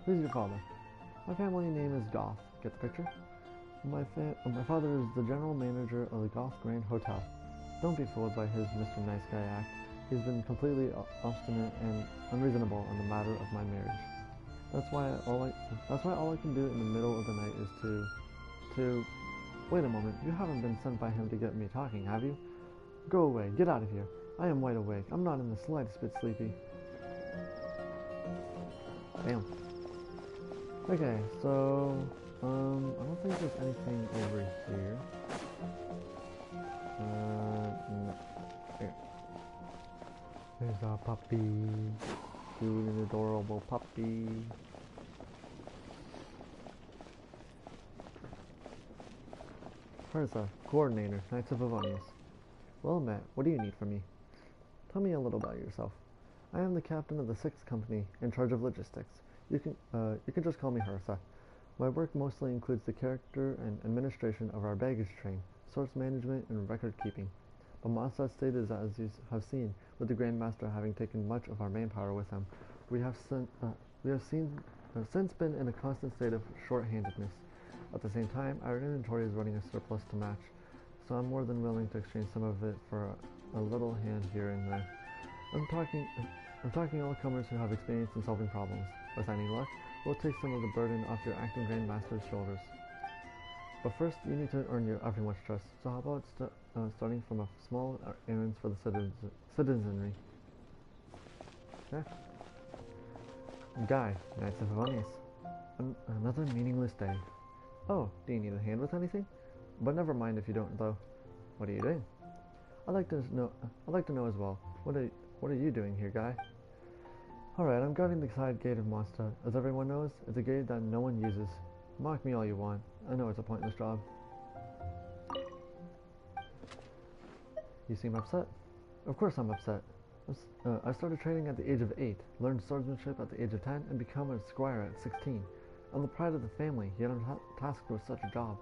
Who's your father? My family name is Goth. Get the picture? My father is the general manager of the Goth Grand Hotel. Don't be fooled by his Mr. Nice Guy act. He's been completely obstinate and unreasonable on the matter of my marriage. That's why all I can do in the middle of the night is to... Wait a moment, you haven't been sent by him to get me talking, have you? Go away, get out of here. I am wide awake. I'm not in the slightest bit sleepy. Damn. Okay, so... I don't think there's anything over here. No. Here. There's a puppy. Cute and adorable puppy. Urza, Coordinator, Knights of Avonius. Well met, what do you need from me? Tell me a little about yourself. I am the captain of the 6th Company, in charge of logistics. You can just call me Urza. My work mostly includes the character and administration of our baggage train, source management, and record keeping. But Mondstadt's state is as you have seen, with the Grand Master having taken much of our manpower with him. We have since been in a constant state of short-handedness. At the same time, our inventory is running a surplus to match, so I'm more than willing to exchange some of it for a little hand here and there. I'm talking all comers who have experience in solving problems. With any luck, we'll take some of the burden off your acting Grand Master's shoulders. But first, you need to earn everyone's trust, so how about starting from a small errands for the citizenry? Okay. Guy, Knights of Avonius. Another meaningless day. Oh, do you need a hand with anything? But never mind if you don't, though. What are you doing? I'd like to know as well. What are you doing here, Guy? Alright, I'm guarding the side gate of Mondstadt. As everyone knows, it's a gate that no one uses. Mock me all you want. I know it's a pointless job. You seem upset. Of course I'm upset. I started training at the age of 8, learned swordsmanship at the age of 10, and become a squire at 16. I'm the pride of the family, yet I'm tasked with such a job.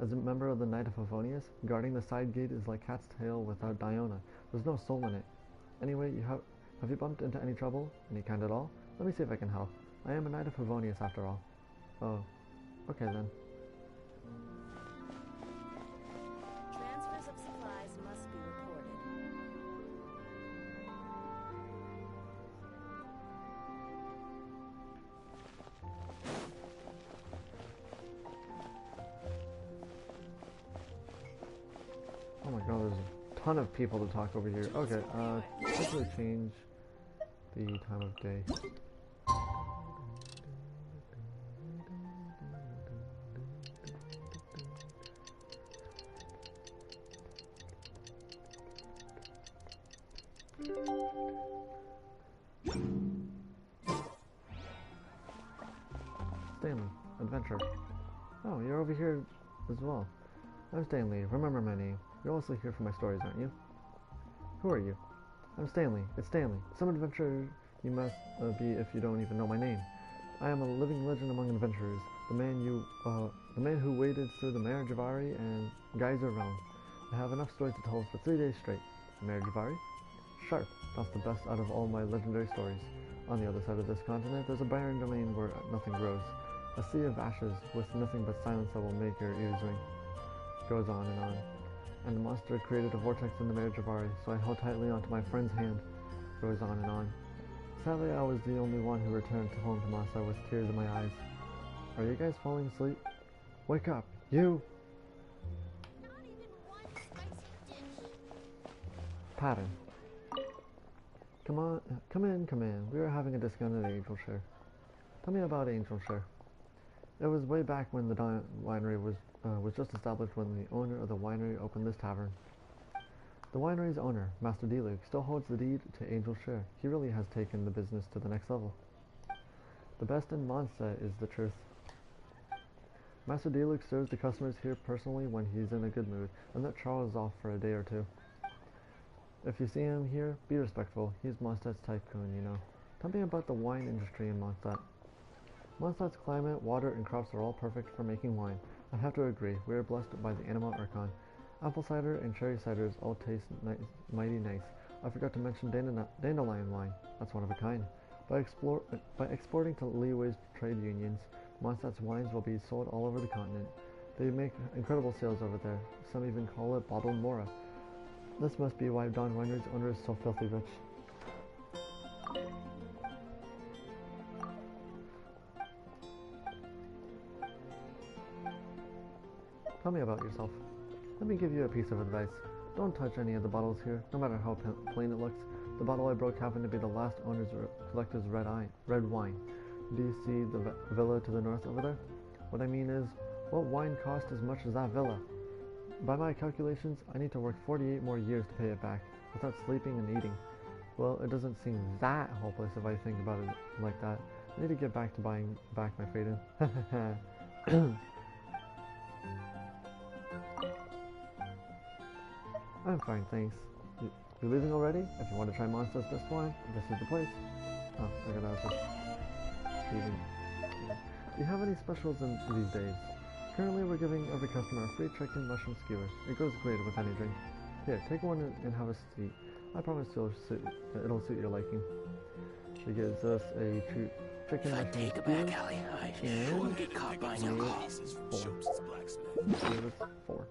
As a member of the Knight of Avonius, guarding the side gate is like cat's tail without Diona. There's no soul in it. Anyway, have you bumped into any trouble? Any kind at all? Let me see if I can help. I am a Knight of Avonius after all. Oh, okay then. Transfers of supplies must be reported. Oh my god, there's a ton of people to talk over here. Okay, quickly change the time of day. Stanley, adventure. Oh, you're over here as well. I'm Stanley. Remember my name. You're also here for my stories, aren't you? Who are you? I'm Stanley. It's Stanley. Some adventurer you must be if you don't even know my name. I am a living legend among adventurers. The man who waded through the Marijavari and Geyser realm. I have enough stories to tell for 3 days straight. Marijavari? Sharp. That's the best out of all my legendary stories. On the other side of this continent, there's a barren domain where nothing grows. A sea of ashes with nothing but silence that will make your ears ring. Goes on. And the monster created a vortex in the Marijavari, so I held tightly onto my friend's hand. Goes on. Sadly, I was the only one who returned home to Masa with tears in my eyes. Are you guys falling asleep? Wake up, you! Pattern. Come on, come in. We are having a discounted angel share. Tell me about angel share. It was way back when the winery was just established when the owner of the winery opened this tavern. The winery's owner, Master D-Luke, still holds the deed to Angel Share. He really has taken the business to the next level. The best in Mondstadt is the truth. Master D-Luke serves the customers here personally when he's in a good mood, and let Charles off for a day or two. If you see him here, be respectful. He's Mondstadt's tycoon, you know. Tell me about the wine industry in Mondstadt. Mondstadt's climate, water, and crops are all perfect for making wine. I have to agree, we are blessed by the animal Archon. Apple cider and cherry ciders all taste mighty nice. I forgot to mention dandelion wine. That's one of a kind. By exporting to Leeway's trade unions, Mondstadt's wines will be sold all over the continent. They make incredible sales over there. Some even call it bottled Mora. This must be why Don Winery's owner is so filthy rich. Tell me about yourself. Let me give you a piece of advice. Don't touch any of the bottles here, no matter how plain it looks. The bottle I broke happened to be the last owner's collector's red wine. Do you see the villa to the north over there? What I mean is, what wine cost as much as that villa? By my calculations, I need to work 48 more years to pay it back, without sleeping and eating. Well, it doesn't seem that hopeless if I think about it like that. I need to get back to buying back my freedom. I'm fine, thanks. You're leaving already? If you want to try Monster's best wine, this is the place. Oh, I was just leaving. Do you have any specials in these days? Currently, we're giving every customer a free chicken mushroom skewer. It goes great with any drink. Here, take one and have a seat. I promise it'll suit your liking. She gives us a chicken mushroom skewer. Take it back, Allie. I wouldn't get caught buying alcohol. 4.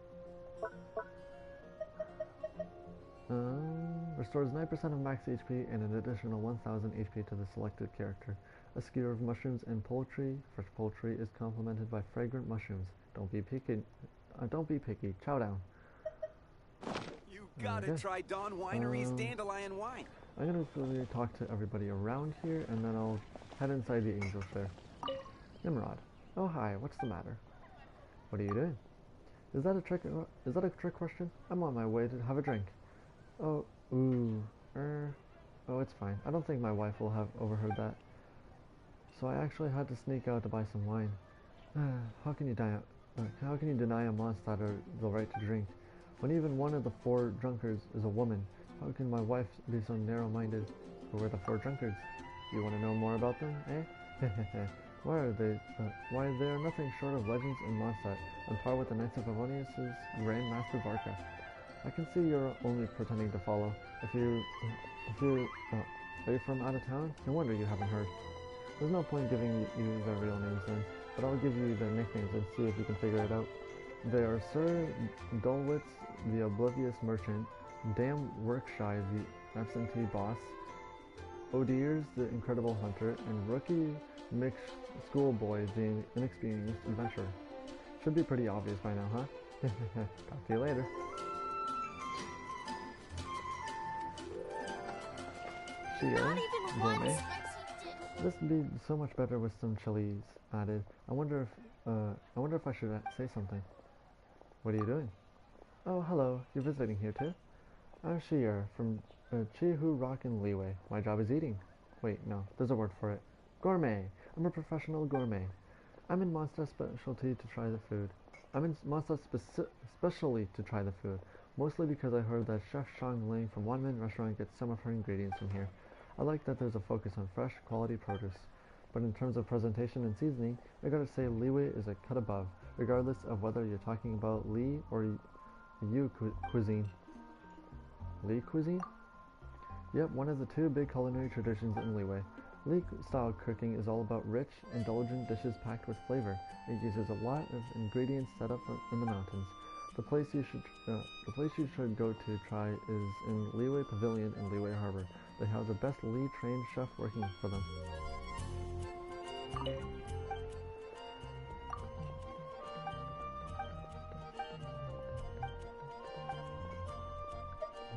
Restores 9% of max HP and an additional 1000 HP to the selected character. A skewer of mushrooms and poultry. Fresh poultry is complemented by fragrant mushrooms. Don't be picky. Chow down. You gotta try Don Winery's dandelion wine. I'm gonna really talk to everybody around here, and then I'll head inside the angel fair. Nimrod. Oh hi. What's the matter? What are you doing? Is that a trick? Is that a trick question? I'm on my way to have a drink. Oh, oh, it's fine. I don't think my wife will have overheard that. So I actually had to sneak out to buy some wine. How can you deny a Mondstadter the right to drink, when even one of the 4 drunkards is a woman? How can my wife be so narrow-minded? Who are the 4 drunkards? You want to know more about them, eh? Why are they? Why they are nothing short of legends in Mondstadt, on par with the Knights of Avonius' Grand Master Varka. I can see you're only pretending to follow. Are you from out of town? No wonder you haven't heard. There's no point giving you their real names then, but I'll give you their nicknames and see if you can figure it out. They are Sir Dulwitz, the Oblivious Merchant, Dame Workshy, the Absentee Boss, Odiers, the Incredible Hunter, and Rookie Mick Schoolboy, the Inexperienced Adventurer. Should be pretty obvious by now, huh? Talk to you later. Not even once. This would be so much better with some chilies added. I wonder if I should say something. What are you doing? Oh, hello. You're visiting here too? I'm Shier from Chihu Rock in Leeway. My job is eating. Wait, no, there's a word for it. Gourmet. I'm a professional gourmet. I'm in Mondstadt specialty to try the food. I'm in Mondstadt specially to try the food. Mostly because I heard that Chef Shang Ling from One Man Restaurant gets some of her ingredients from here. I like that there's a focus on fresh, quality produce. But in terms of presentation and seasoning, I gotta say Liwei is a cut above, regardless of whether you're talking about Li or Yu cuisine. Li cuisine? Yep, one of the two big culinary traditions in Liwei. Li-style cooking is all about rich, indulgent dishes packed with flavor. It uses a lot of ingredients set up in the mountains. The place you should go to try is in Liwei Pavilion in Liwei Harbor. They have the best Li trained chef working for them.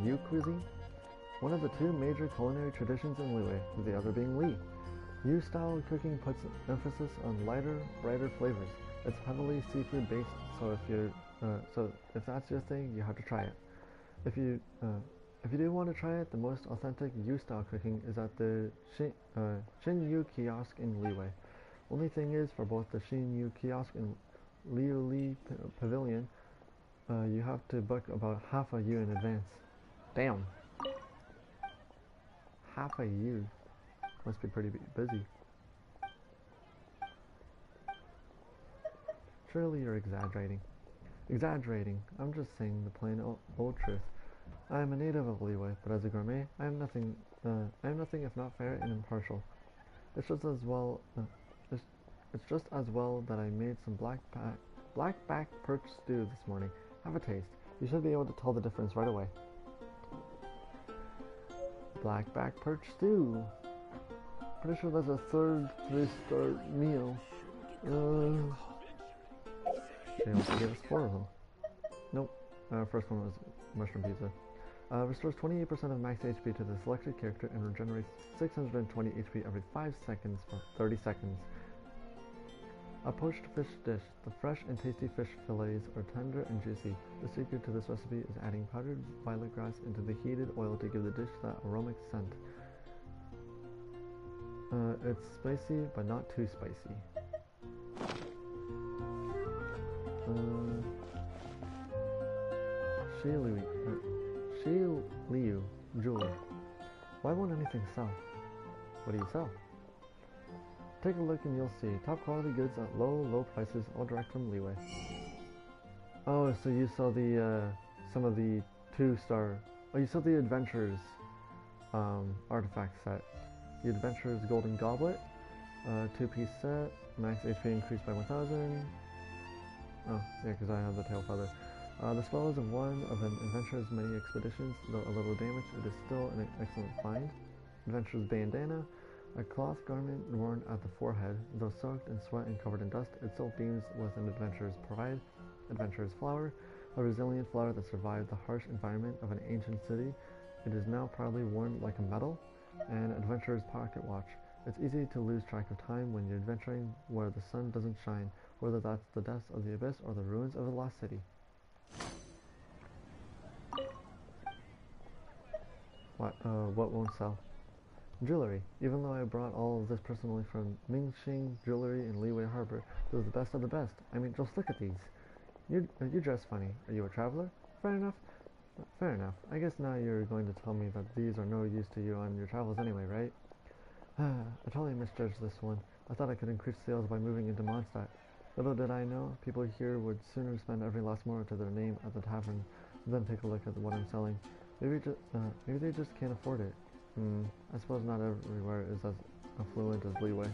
Yu cuisine? One of the two major culinary traditions in Liwei, the other being Li. Yu-style cooking puts emphasis on lighter, brighter flavors. It's heavily seafood based, so if that's your thing, you have to try it. If you do want to try it, the most authentic Yu-style cooking is at the Shin Yu kiosk in Liwei. Only thing is, for both the Shin Yu kiosk and Liu Li Pavilion, you have to book about half a year in advance. Damn. Half a year. Must be pretty busy. Surely you're exaggerating. Exaggerating. I'm just saying the plain old truth. I am a native of Liwei, but as a gourmet, I am nothing if not fair and impartial. It's just as well. It's just as well that I made some black-back perch stew this morning. Have a taste. You should be able to tell the difference right away. Black-back perch stew. Pretty sure that's a third 3-star meal. They also gave us 4 of them. Nope. First one was mushroom pizza. Restores 28% of max HP to the selected character and regenerates 620 HP every 5 seconds for 30 seconds. A poached fish dish. The fresh and tasty fish fillets are tender and juicy. The secret to this recipe is adding powdered violet grass into the heated oil to give the dish that aromatic scent. It's spicy, but not too spicy. Shi Liu Jewelry. Why won't anything sell? What do you sell? Take a look and you'll see. Top quality goods at low prices, all direct from Liwei. Oh, so you saw the, some of the 2-star... Oh, you saw the Adventures, artifact set. The Adventures Golden Goblet, 2-piece set, max HP increased by 1000. Oh, yeah, because I have the tail feather. The spell is one of an Adventurer's many expeditions, though a little damaged, it is still an excellent find. Adventurer's Bandana, a cloth garment worn at the forehead, though soaked in sweat and covered in dust, it still beams with an adventurer's pride. Adventurer's Flower, a resilient flower that survived the harsh environment of an ancient city. It is now proudly worn like a medal. And Adventurer's Pocket Watch. It's easy to lose track of time when you're adventuring where the sun doesn't shine, whether that's the depths of the abyss or the ruins of a lost city. What won't sell? Jewelry. Even though I brought all of this personally from Mingxing Jewelry in Liwei Harbor, they're the best of the best. I mean, just look at these. You dress funny. Are you a traveler? Fair enough. Fair enough. I guess now you're going to tell me that these are no use to you on your travels anyway, right? I totally misjudged this one. I thought I could increase sales by moving into Mondstadt. Little did I know, people here would sooner spend every last moral to their name at the tavern than take a look at what I'm selling. Maybe they just can't afford it. I suppose not everywhere is as affluent as Liwei.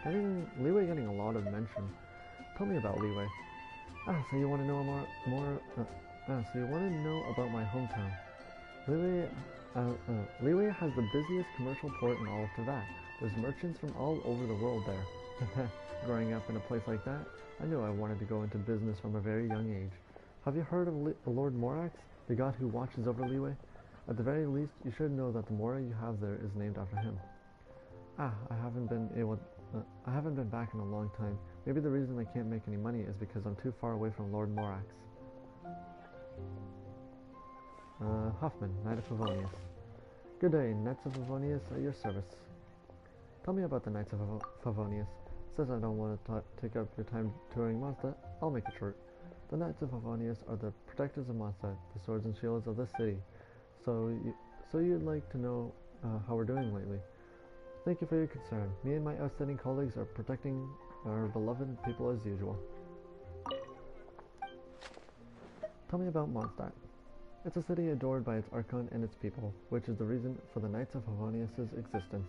Liwei getting a lot of mention. Tell me about Liwei. So you want to know so you want to know about my hometown. Liwei has the busiest commercial port in all of Teyvat. There's merchants from all over the world there. Growing up in a place like that, I knew I wanted to go into business from a very young age. Have you heard of Lord Morax, the god who watches over Liwei? At the very least, you should know that the Mora you have there is named after him. I haven't been back in a long time. Maybe the reason I can't make any money is because I'm too far away from Lord Morax. Huffman, Knight of Favonius. Good day, Knights of Favonius at your service. Tell me about the Knights of Favonius. Since I don't want to take up your time touring Mondstadt, I'll make it short. The Knights of Favonius are the protectors of Mondstadt, the swords and shields of this city. So you'd like to know how we're doing lately. Thank you for your concern. Me and my outstanding colleagues are protecting our beloved people as usual. Tell me about Mondstadt. It's a city adored by its Archon and its people, which is the reason for the Knights of Favonius' existence.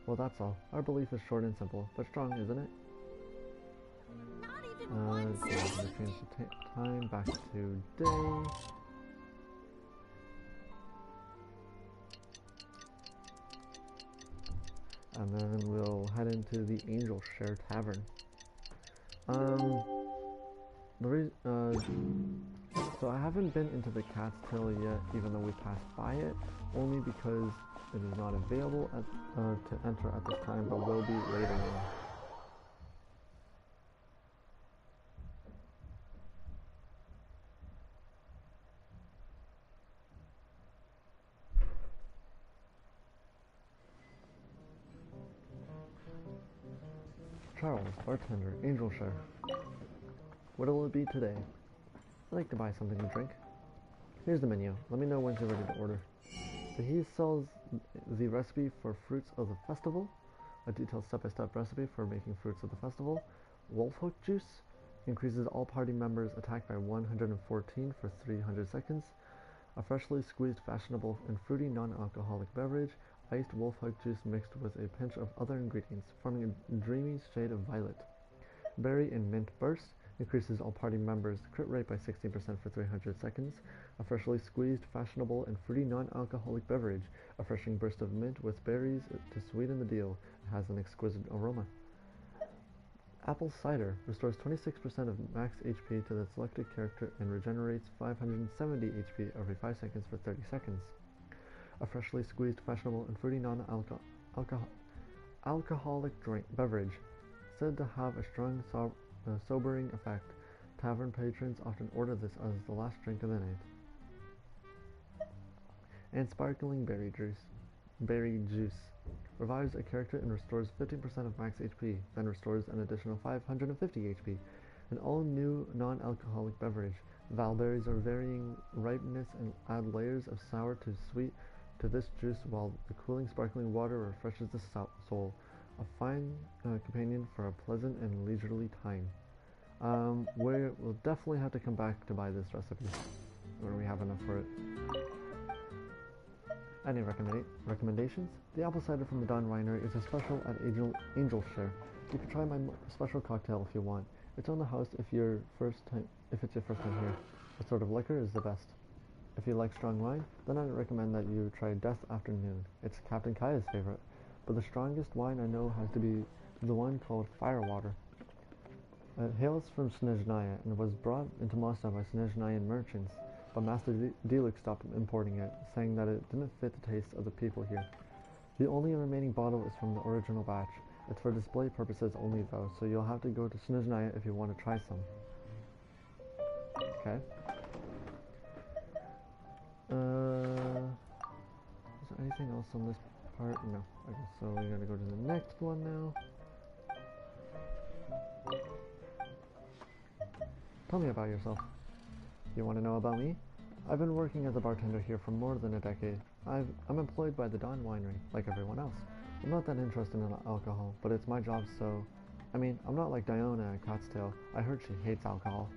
Well, that's all. Our belief is short and simple, but strong, isn't it? Change the time back to day. And then we'll head into the Angel Share Tavern. So I haven't been into the Cat's Tail yet, even though we passed by it, only because it is not available to enter at this time, but will be later on. Charles, bartender, Angel Share. What'll it be today? I'd like to buy something to drink. Here's the menu. Let me know when you're ready to order. So he sells the recipe for fruits of the festival, a detailed step-by-step recipe for making fruits of the festival. Wolfhook juice increases all party members' attack by 114 for 300 seconds. A freshly squeezed, fashionable, and fruity non-alcoholic beverage. Iced wolfhook juice mixed with a pinch of other ingredients, forming a dreamy shade of violet. Berry and mint burst increases all party members' crit rate by 16% for 300 seconds. A freshly squeezed, fashionable, and fruity non-alcoholic beverage. A refreshing burst of mint with berries to sweeten the deal. It has an exquisite aroma. Apple cider restores 26% of max HP to the selected character and regenerates 570 HP every 5 seconds for 30 seconds. A freshly squeezed, fashionable, and fruity non-alcoholic beverage, said to have a strong sobering effect. Tavern patrons often order this as the last drink of the night. And sparkling berry juice revives a character and restores 15% of max HP, then restores an additional 550 HP. An all-new non-alcoholic beverage. Valberries are varying ripeness and add layers of sour to sweet to this juice, while the cooling sparkling water refreshes the soul. A fine companion for a pleasant and leisurely time. We'll definitely have to come back to buy this recipe when we have enough for it. Any recommendations? The apple cider from the Dawn Winery is a special at Angel Share. You can try my special cocktail if you want. It's on the house if it's your first time here. What sort of liquor is the best? If you like strong wine, then I'd recommend that you try Death Afternoon. It's Captain Kaya's favorite, but the strongest wine I know has to be the one called Firewater. It hails from Snezhnaya and was brought into Mondstadt by Snezhnayan merchants, but Master Deluxe stopped importing it, saying that it didn't fit the taste of the people here. The only remaining bottle is from the original batch. It's for display purposes only though, so you'll have to go to Snezhnaya if you want to try some. Okay. Is there anything else on this part? No. Okay, so we gotta go to the next one now. Tell me about yourself. You want to know about me? I've been working as a bartender here for more than a decade. I'm employed by the Dawn Winery, like everyone else. I'm not that interested in alcohol, but it's my job, so... I mean, I'm not like Diona at Cat's Tail. I heard she hates alcohol.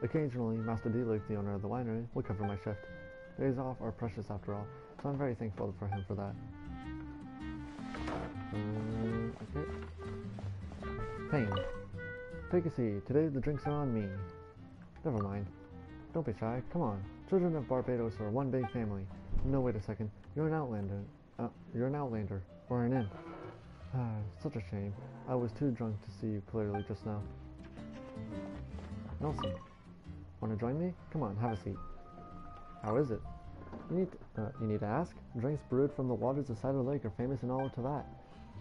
Occasionally, Master Deluxe, the owner of the winery, will cover my shift. Days off are precious after all, so I'm very thankful for him for that. Okay. Pain. Take a seat. Today the drinks are on me. Never mind. Don't be shy. Come on. Children of Barbados are one big family. No, wait a second. You're an Outlander. Or an imp. Such a shame. I was too drunk to see you clearly just now. Nelson. Want to join me? Come on, have a seat. How is it? You need to ask? Drinks brewed from the waters of Cider Lake are famous in all of Teyvat.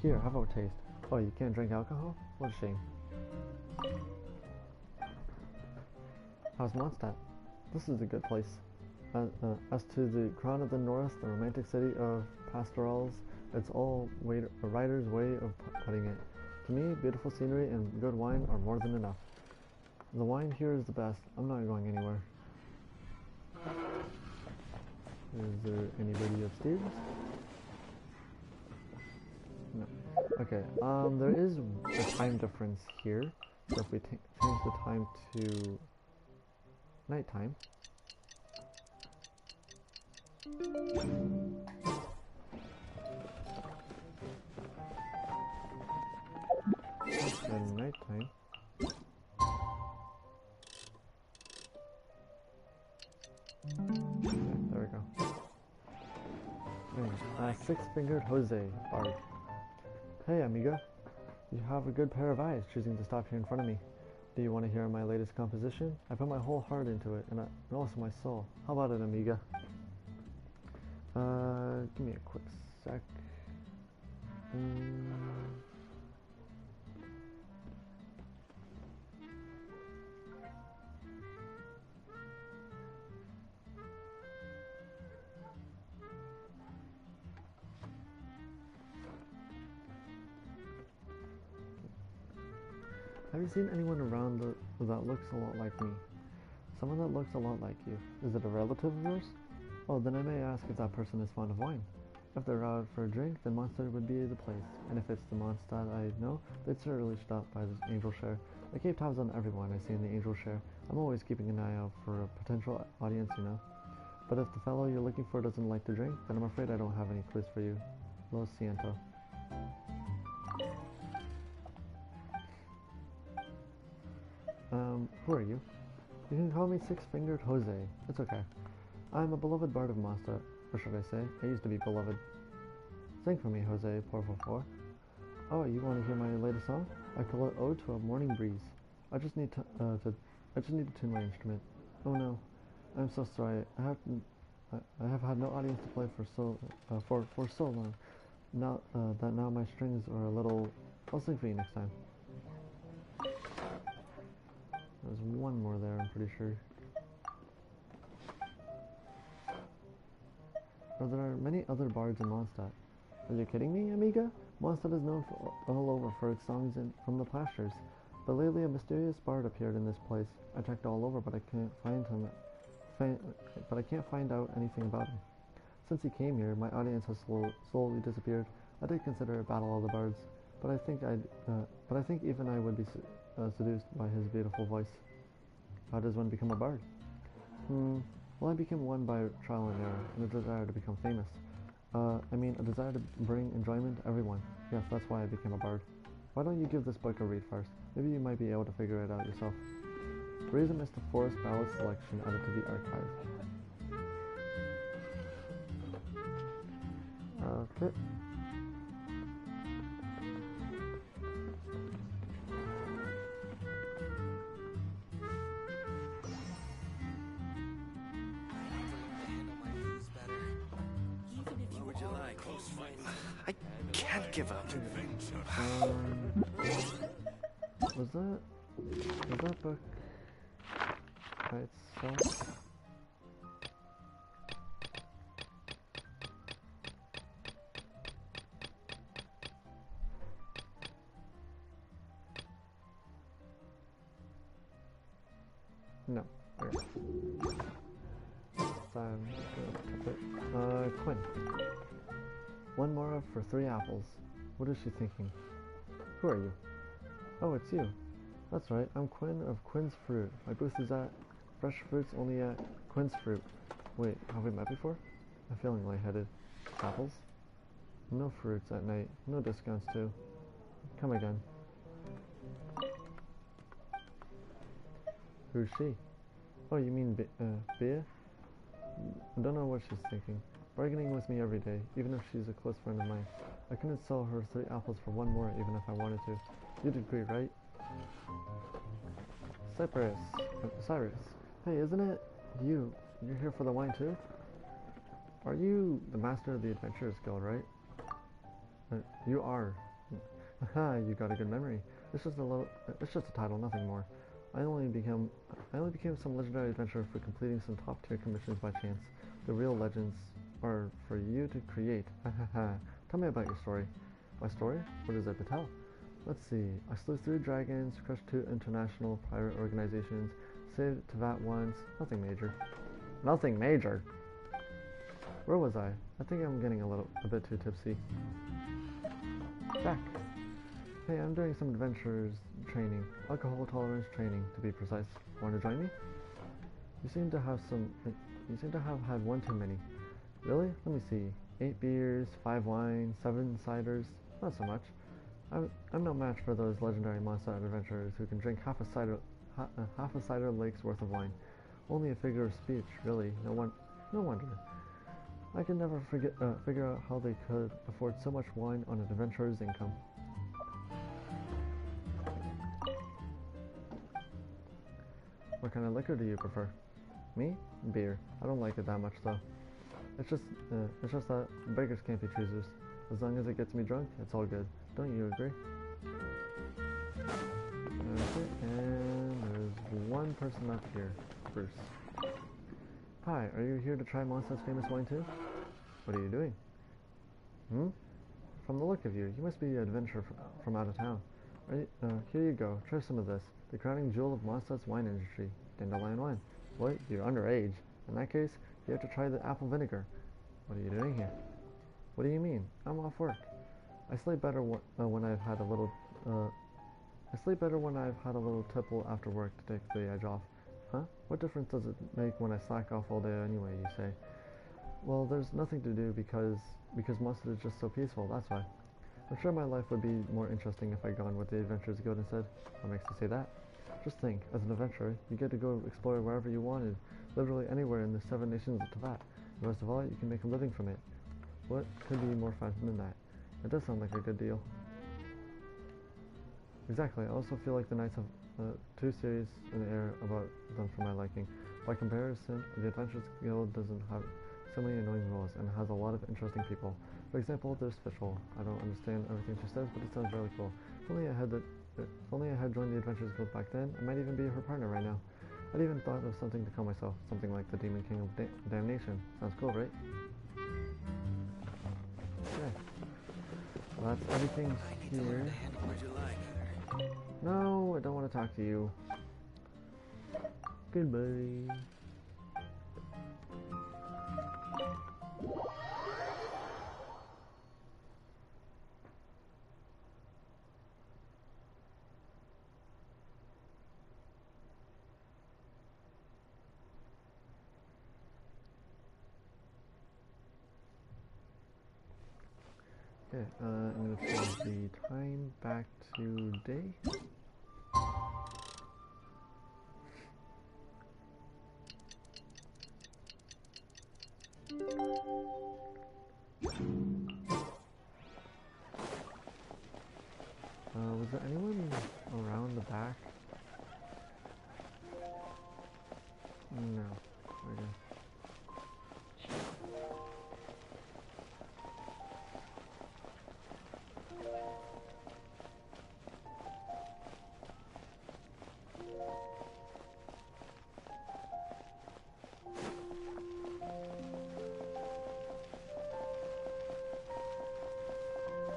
Here, have a taste. Oh, you can't drink alcohol? What a shame. How's Mondstadt? This is a good place. As to the crown of the north, the romantic city of pastorals, it's all a writer's way of putting it. To me, beautiful scenery and good wine are more than enough. The wine here is the best. I'm not going anywhere. Is there anybody upstairs? No. Okay, there is a time difference here. So if we change the time to nighttime. And nighttime. Okay, there we go. Six-fingered Jose, Bard. Hey, amiga. You have a good pair of eyes choosing to stop here in front of me. Do you want to hear my latest composition? I put my whole heart into it, and also my soul. How about it, amiga? Give me a quick sec. Have you seen anyone around that looks a lot like me? Someone that looks a lot like you. Is it a relative of yours? Oh, then I may ask if that person is fond of wine. If they're out for a drink, then Mondstadt would be the place. And if it's the Mondstadt I know, they'd certainly stop by the Angel Share. I keep tabs on everyone I see in the Angel Share. I'm always keeping an eye out for a potential audience, you know. But if the fellow you're looking for doesn't like to drink, then I'm afraid I don't have any clues for you. Lo siento. Who are you? You can call me Six-Fingered Jose. It's okay. I'm a beloved bard of Mondstadt, or should I say, I used to be beloved. Sing for me, Jose, por favor. Oh, you want to hear my latest song? I call it Ode to a Morning Breeze. I just need to tune my instrument. Oh no, I'm so sorry. I have had no audience to play for so long. Now that my strings are a little. I'll sing for you next time. There's one more there, I'm pretty sure. There are many other bards in Mondstadt. Are you kidding me, amiga? Mondstadt is known all over for its songs from the pastures. But lately a mysterious bard appeared in this place. I checked all over, but I can't find him. But I can't find out anything about him. Since he came here, my audience has slowly disappeared. I did consider a battle of the bards, but I think even I would be seduced by his beautiful voice. How does one become a bard? Well, I became one by trial and error, and a desire to become famous. A desire to bring enjoyment to everyone. Yes, that's why I became a bard. Why don't you give this book a read first? Maybe you might be able to figure it out yourself. Reason is the forest ballad selection added to the archive. Okay. I can't give up. Was that book by itself? No. Okay. Quinn. One more for 3 apples. What is she thinking? Who are you? Oh, it's you. That's right, I'm Quinn of Quinn's Fruit. My booth is at Fresh Fruits only at Quinn's Fruit. Wait, have we met before? I'm feeling lightheaded. Apples? No fruits at night. No discounts too. Come again. Who's she? Oh, you mean Bea? I don't know what she's thinking. Bargaining with me every day, even if she's a close friend of mine. I couldn't sell her 3 apples for 1 more, even if I wanted to. You'd agree, right? Cyrus. Hey, isn't it you? You're here for the wine too? Are you the master of the Adventurers Guild, right? You are. Haha, you got a good memory. It's just a title, nothing more. I only became some legendary adventurer for completing some top-tier commissions by chance. The real legends are for you to create. Tell me about your story. My story? What is it to tell? Let's see. I slew 3 dragons, crushed 2 international pirate organizations, saved Tavat once. Nothing major. Nothing major? Where was I? I think I'm getting a bit too tipsy. Jack. Hey, I'm doing some adventures training. Alcohol tolerance training, to be precise. Want to join me? You seem to have had one too many. Really? Let me see. 8 beers, 5 wines, 7 ciders. Not so much. I'm no match for those legendary monster adventurers who can drink half a cider lake's worth of wine. Only a figure of speech, really. No wonder. I can never figure out how they could afford so much wine on an adventurer's income. What kind of liquor do you prefer? Me? Beer. I don't like it that much though. It's just that beggars can't be choosers. As long as it gets me drunk, it's all good. Don't you agree? Okay, and there's one person up here. Bruce. Hi, are you here to try Mondstadt's famous wine too? What are you doing? From the look of you, you must be an adventurer from out of town. Here you go, try some of this. The crowning jewel of Mondstadt's wine industry, dandelion wine. What? You're underage. In that case, you have to try the apple vinegar. What are you doing here? What do you mean? I'm off work. I sleep better when I've had a little. I sleep better when I've had a little tipple after work to take the edge off. Huh? What difference does it make when I slack off all day anyway? You say. Well, there's nothing to do because Mondstadt is just so peaceful. That's why. I'm sure my life would be more interesting if I'd gone with the Adventurers Guild instead. What makes you say that? Just think, as an adventurer, you get to go explore wherever you wanted, literally anywhere in the 7 nations of Tavat. And most of all, you can make a living from it. What could be more fun than that? It does sound like a good deal. Exactly, I also feel like the Knights have too serious in the air about them for my liking. By comparison, the Adventurers Guild doesn't have so many annoying rules and has a lot of interesting people. For example, there's Fishbowl. I don't understand everything she says, but it sounds really cool. If only I had joined the Adventurers Guild back then, I might even be her partner right now. I'd even thought of something to call myself, something like the Demon King of Damnation. Sounds cool, right? Okay. Well, that's everything here. No, I don't want to talk to you. Goodbye. Okay, I'm going to change the time back to day. Was there anyone around the back? No. Okay.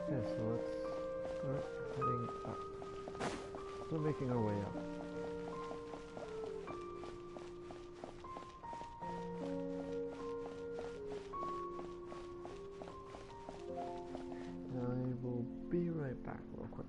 Okay, so let's start heading up. Still making our way up. I will be right back real quick.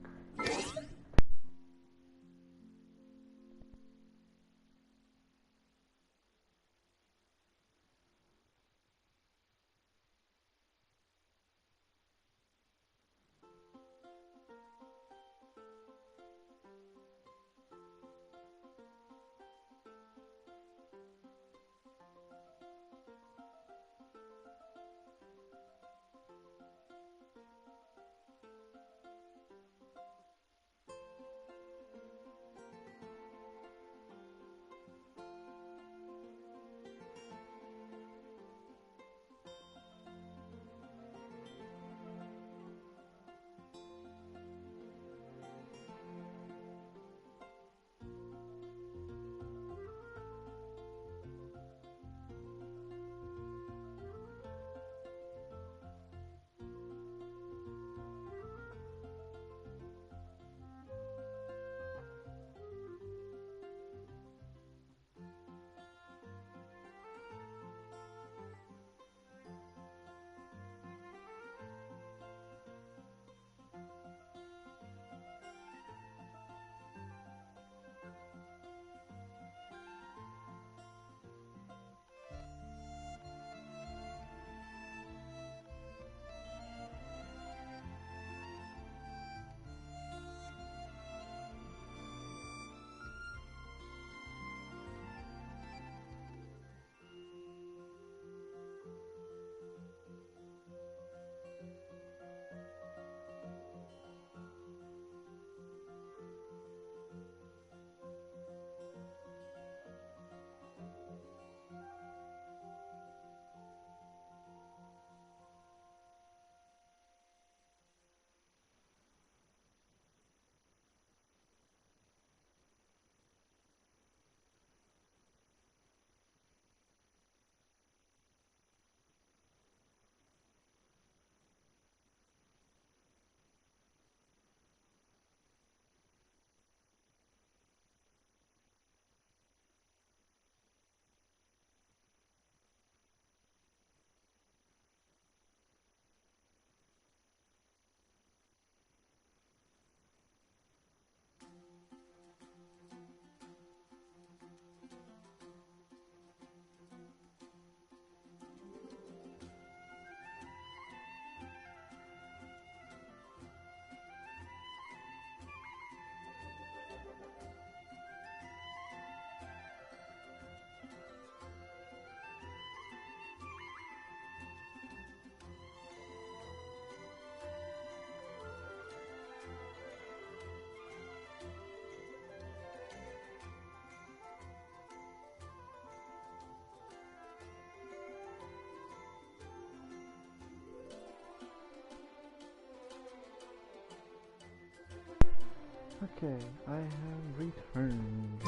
Okay, I have returned.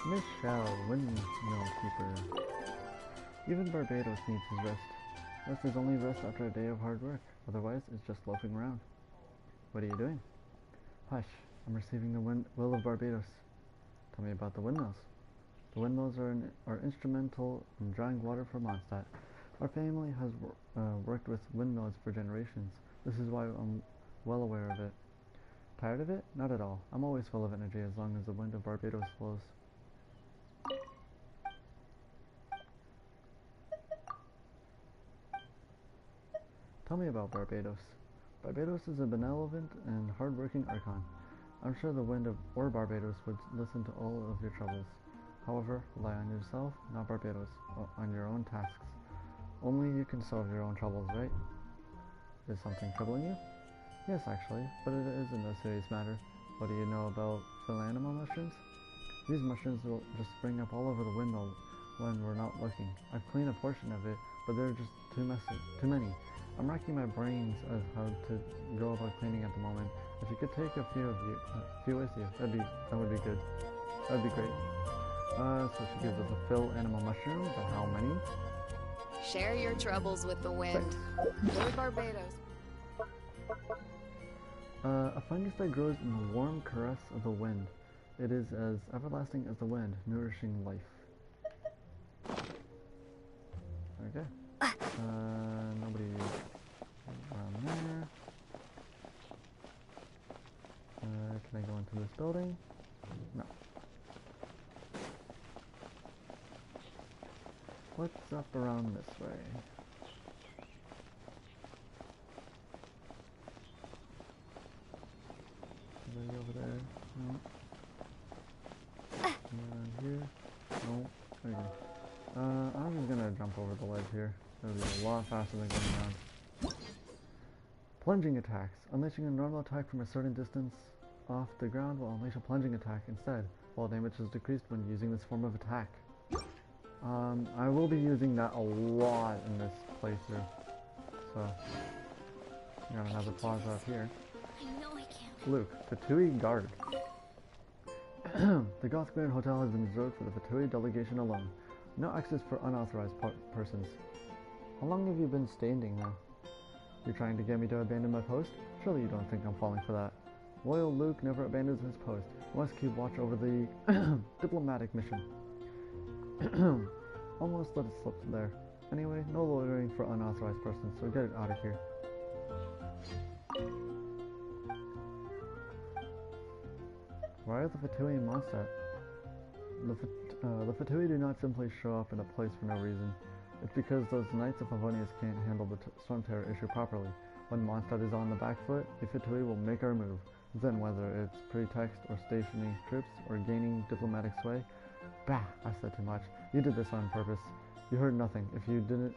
Michelle, Windmill Keeper. Even Barbados needs his rest. Rest is only rest after a day of hard work. Otherwise, it's just loafing around. What are you doing? Hush, I'm receiving the will of Barbados. Tell me about the windmills. The windmills are instrumental in drawing water for Mondstadt. Our family has worked with windmills for generations. This is why I'm well aware of it. Tired of it? Not at all. I'm always full of energy as long as the wind of Barbados blows. Tell me about Barbados. Barbados is a benevolent and hard-working archon. I'm sure the wind or Barbados would listen to all of your troubles. However, rely on yourself, not Barbados, on your own tasks. Only you can solve your own troubles, right? Is something troubling you? Yes, actually, but it isn't a serious matter. What do you know about animal mushrooms? These mushrooms will just spring up all over the windmill when we're not looking. I've cleaned a portion of it, but they're just too many. I'm racking my brains of how to go about cleaning at the moment. If you could take a few with you, that would be good. That'd be great. So she gives us a fill animal mushroom, but how many? Share your troubles with the wind. Go to Barbados. A fungus that grows in the warm caress of the wind. It is as everlasting as the wind, nourishing life. Okay. Nobody around there. Can I go into this building? No. What's up around this way? Somebody over there? No. Around here? No. There you go. I'm just gonna jump over the ledge here. That'll be a lot faster than going around. Plunging attacks. Unleashing a normal attack from a certain distance off the ground will unleash a plunging attack instead. Fall damage is decreased when using this form of attack. I will be using that a lot in this playthrough. So, I'm gonna have to pause out here. I know I can't. Luke, Fatui Guard. The Goth Grand Hotel has been reserved for the Fatui delegation alone. No access for unauthorized persons. How long have you been standing now? You're trying to get me to abandon my post? Surely you don't think I'm falling for that. Loyal Luke never abandons his post. Must keep watch over the diplomatic mission. Almost let it slip there. Anyway, no loitering for unauthorized persons, so get it out of here. Why are the Fatui in Mondstadt? The Fatui do not simply show up in a place for no reason. It's because those Knights of Favonius can't handle the Storm Terror issue properly. When Mondstadt is on the back foot, the Fatui will make our move. Then whether it's pretext or stationing troops or gaining diplomatic sway, bah, I said too much. You did this on purpose. You heard nothing. If you didn't,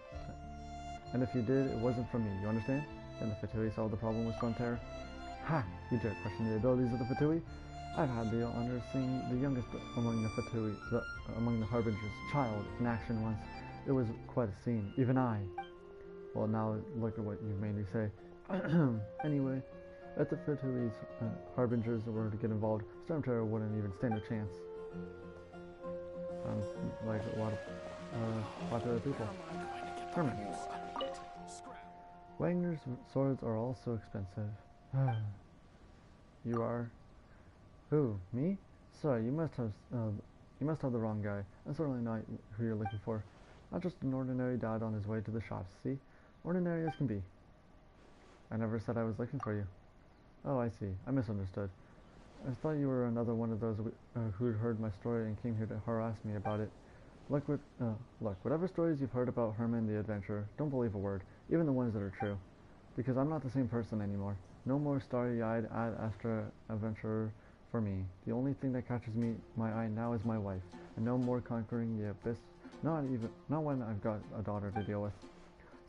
and if you did, it wasn't from me, you understand? Can the Fatui solve the problem with Storm Terror? Ha! You dare question the abilities of the Fatui? I've had the honor of seeing the youngest among the Fatui, among the Harbingers, child in action once. It was quite a scene, even I. Well, now look at what you've made me say. Anyway, if the Fatui's Harbingers were to get involved, Storm Terror wouldn't even stand a chance. Sounds like a lot of popular people. Herman. Wagner's swords are all so expensive. You are? Who? Me? Sorry, you must have the wrong guy. I'm certainly not who you're looking for. Not just an ordinary dad on his way to the shops, see? Ordinary as can be. I never said I was looking for you. Oh, I see. I misunderstood. I thought you were another one of those who'd heard my story and came here to harass me about it. Look, whatever stories you've heard about Herman the Adventurer, don't believe a word, even the ones that are true. Because I'm not the same person anymore. No more starry-eyed Ad-Astra adventurer for me. The only thing that catches my eye now is my wife, and no more conquering the abyss. Not when I've got a daughter to deal with.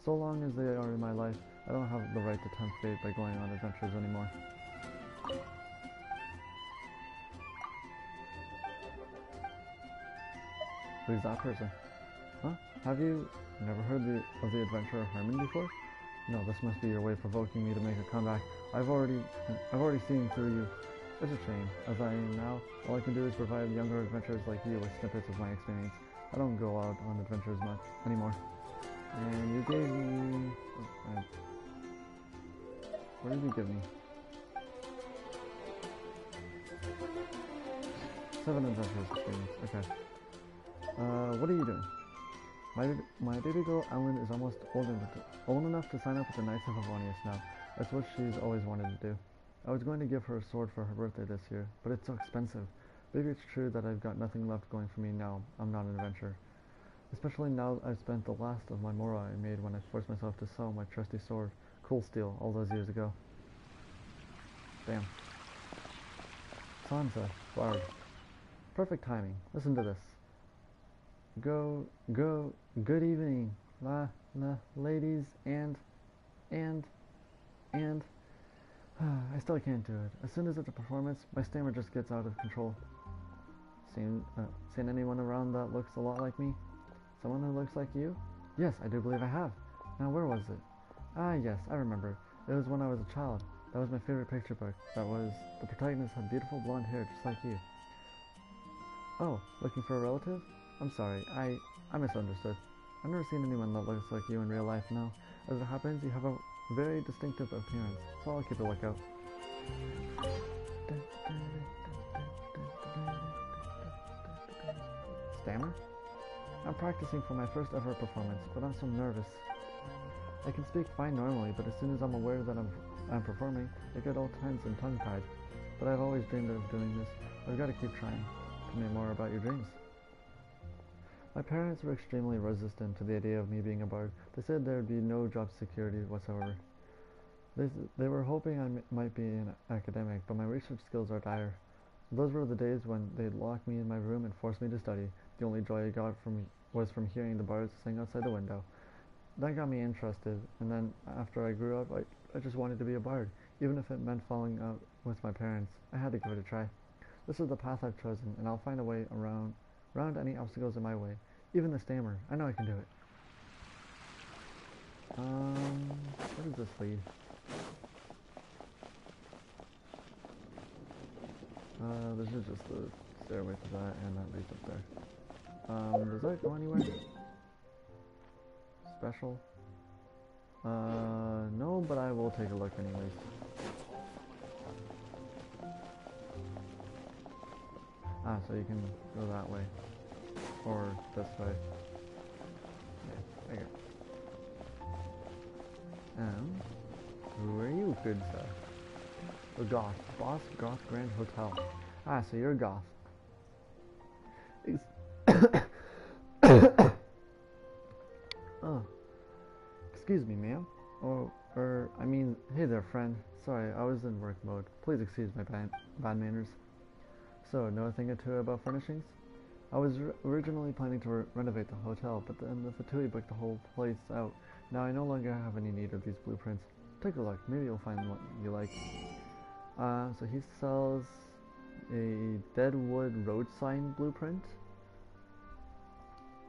So long as they are in my life, I don't have the right to tempt fate by going on adventures anymore. Who's that person? Huh? Have you never heard of the adventurer Herman before? No, this must be your way of provoking me to make a comeback. I've already seen through you. It's a shame. As I am now, all I can do is provide younger adventurers like you with snippets of my experience. I don't go out on adventures much anymore. And you gave me... what did you give me? 7 adventures experience. Okay. What are you doing? My baby girl Ellen is almost old enough to sign up with the Knights of Favonius now. That's what she's always wanted to do. I was going to give her a sword for her birthday this year, but it's so expensive. Maybe it's true that I've got nothing left going for me now. I'm not an adventurer. Especially now I've spent the last of my mora I made when I forced myself to sell my trusty sword, Cool Steel, all those years ago. Damn. Sansa, Bard. Perfect timing. Listen to this. Good evening, ladies, and, I still can't do it. As soon as it's a performance, my stammer just gets out of control. Seen anyone around that looks a lot like me? Someone who looks like you? Yes, I do believe I have. Now, where was it? Ah, yes, I remember. It was when I was a child. That was my favorite picture book. The protagonist had beautiful blonde hair just like you. Oh, looking for a relative? I'm sorry, I misunderstood. I've never seen anyone that looks like you in real life now. As it happens, you have a very distinctive appearance, so I'll keep a lookout. Stammer? I'm practicing for my first ever performance, but I'm so nervous. I can speak fine normally, but as soon as I'm aware that I'm performing, I get all tense and tongue-tied. But I've always dreamed of doing this. I've got to keep trying. Tell me more about your dreams. My parents were extremely resistant to the idea of me being a bard. They said there would be no job security whatsoever. They were hoping I might be an academic, but my research skills are dire. Those were the days when they'd lock me in my room and force me to study. The only joy I got was from hearing the bards sing outside the window. That got me interested, and then after I grew up, I just wanted to be a bard. Even if it meant falling out with my parents, I had to give it a try. This is the path I've chosen, and I'll find a way around any obstacles in my way. Even the stammer. I know I can do it. Where does this lead? This is just the stairway to that, and that leads up there. Does that go anywhere? Special? No, but I will take a look anyways. Ah, so you can go that way. Or this way. Yeah, there you go. Who are you, good sir? The Goth. Boss Goth Grand Hotel. Ah, so you're a Goth. Oh. Excuse me, ma'am. I mean, hey there, friend. Sorry, I was in work mode. Please excuse my bad manners. So, know a thing or two about furnishings? I was originally planning to renovate the hotel, but then the Fatui booked the whole place out. Now I no longer have any need of these blueprints. Take a look, maybe you'll find what you like. So he sells a deadwood road sign blueprint,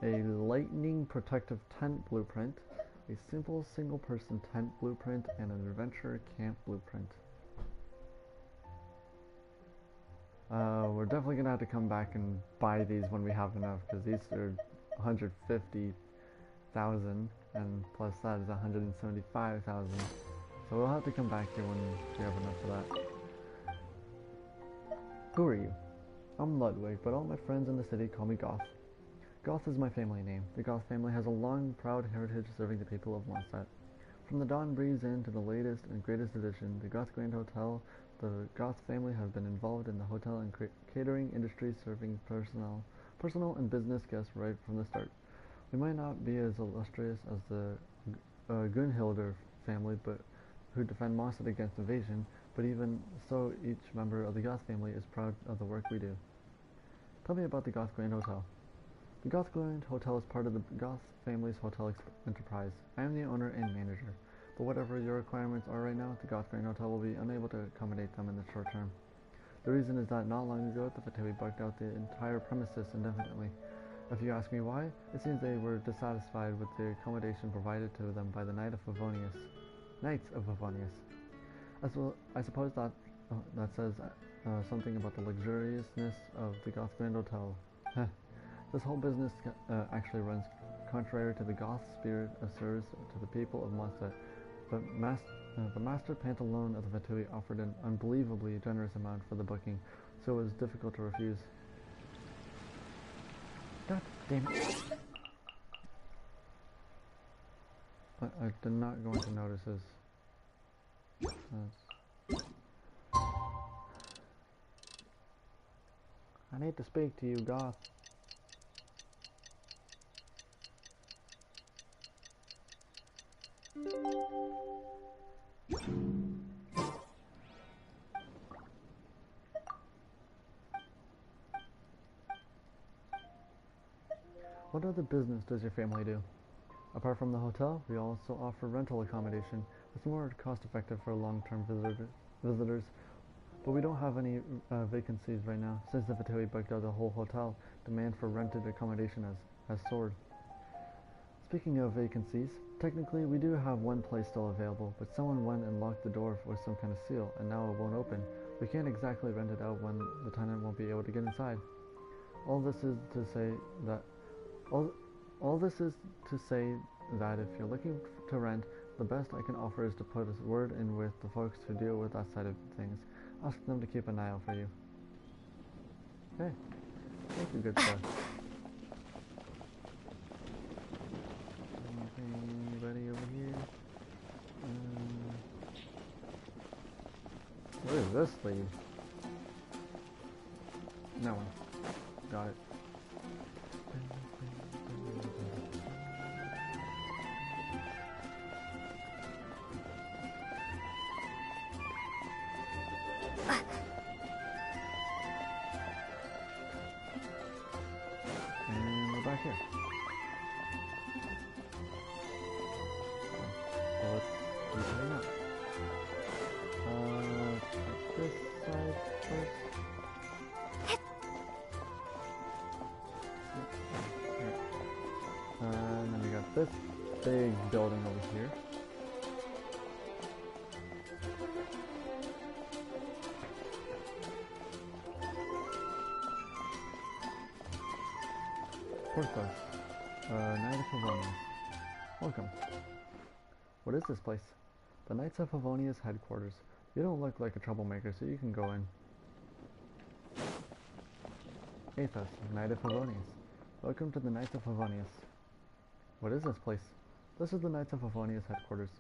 a lightning protective tent blueprint, a simple single-person tent blueprint, and an adventure camp blueprint. We're definitely gonna have to come back and buy these when we have enough, because these are 150,000, and plus that is 175,000. So we'll have to come back here when we have enough of that. Who are you? I'm Ludwig, but all my friends in the city call me Goth. Goth is my family name. The Goth family has a long, proud heritage serving the people of Mondstadt. From the Dawn Breeze Inn to the latest and greatest addition, the Goth Grand Hotel, the Goth family have been involved in the hotel and catering industry, serving personal and business guests right from the start. We might not be as illustrious as the Gunhilder family, but who defend Mondstadt against invasion, but even so, each member of the Goth family is proud of the work we do. Tell me about the Goth Grand Hotel. The Goth Grand Hotel is part of the Goth family's hotel enterprise. I am the owner and manager, but whatever your requirements are right now, the Goth Grand Hotel will be unable to accommodate them in the short term. The reason is that not long ago, the Fatui bugged out the entire premises indefinitely. If you ask me why, it seems they were dissatisfied with the accommodation provided to them by the Knight of Favonius. Knights of Favonius. As well, I suppose that that says something about the luxuriousness of the Goth Grand Hotel. This whole business actually runs contrary to the Goth spirit of service to the people of Mondstadt, but Master Pantalone of the Fatui offered an unbelievably generous amount for the booking, so it was difficult to refuse. God damn it. I did not go into notices. I need to speak to you, Goth. What other business does your family do? Apart from the hotel, we also offer rental accommodation. It's more cost-effective for long-term visitors, but we don't have any vacancies right now. Since the Fatui booked out the whole hotel, demand for rented accommodation has soared. Speaking of vacancies, technically we do have one place still available, but someone went and locked the door with some kind of seal, and now it won't open. We can't exactly rent it out when the tenant won't be able to get inside. All this is to say that if you're looking to rent, the best I can offer is to put a word in with the folks who deal with that side of things. Ask them to keep an eye out for you. Okay. Thank you, good sir. Anybody over here? Where is this lead? No one. Got it. And we're back here. So let's keep heading up. This side first. And then we got this big building over here. Porthos, Knight of Favonius. Welcome. What is this place? The Knights of Favonius headquarters. You don't look like a troublemaker, so you can go in. Athos, Knight of Favonius. Welcome to the Knights of Favonius. What is this place? This is the Knights of Favonius headquarters.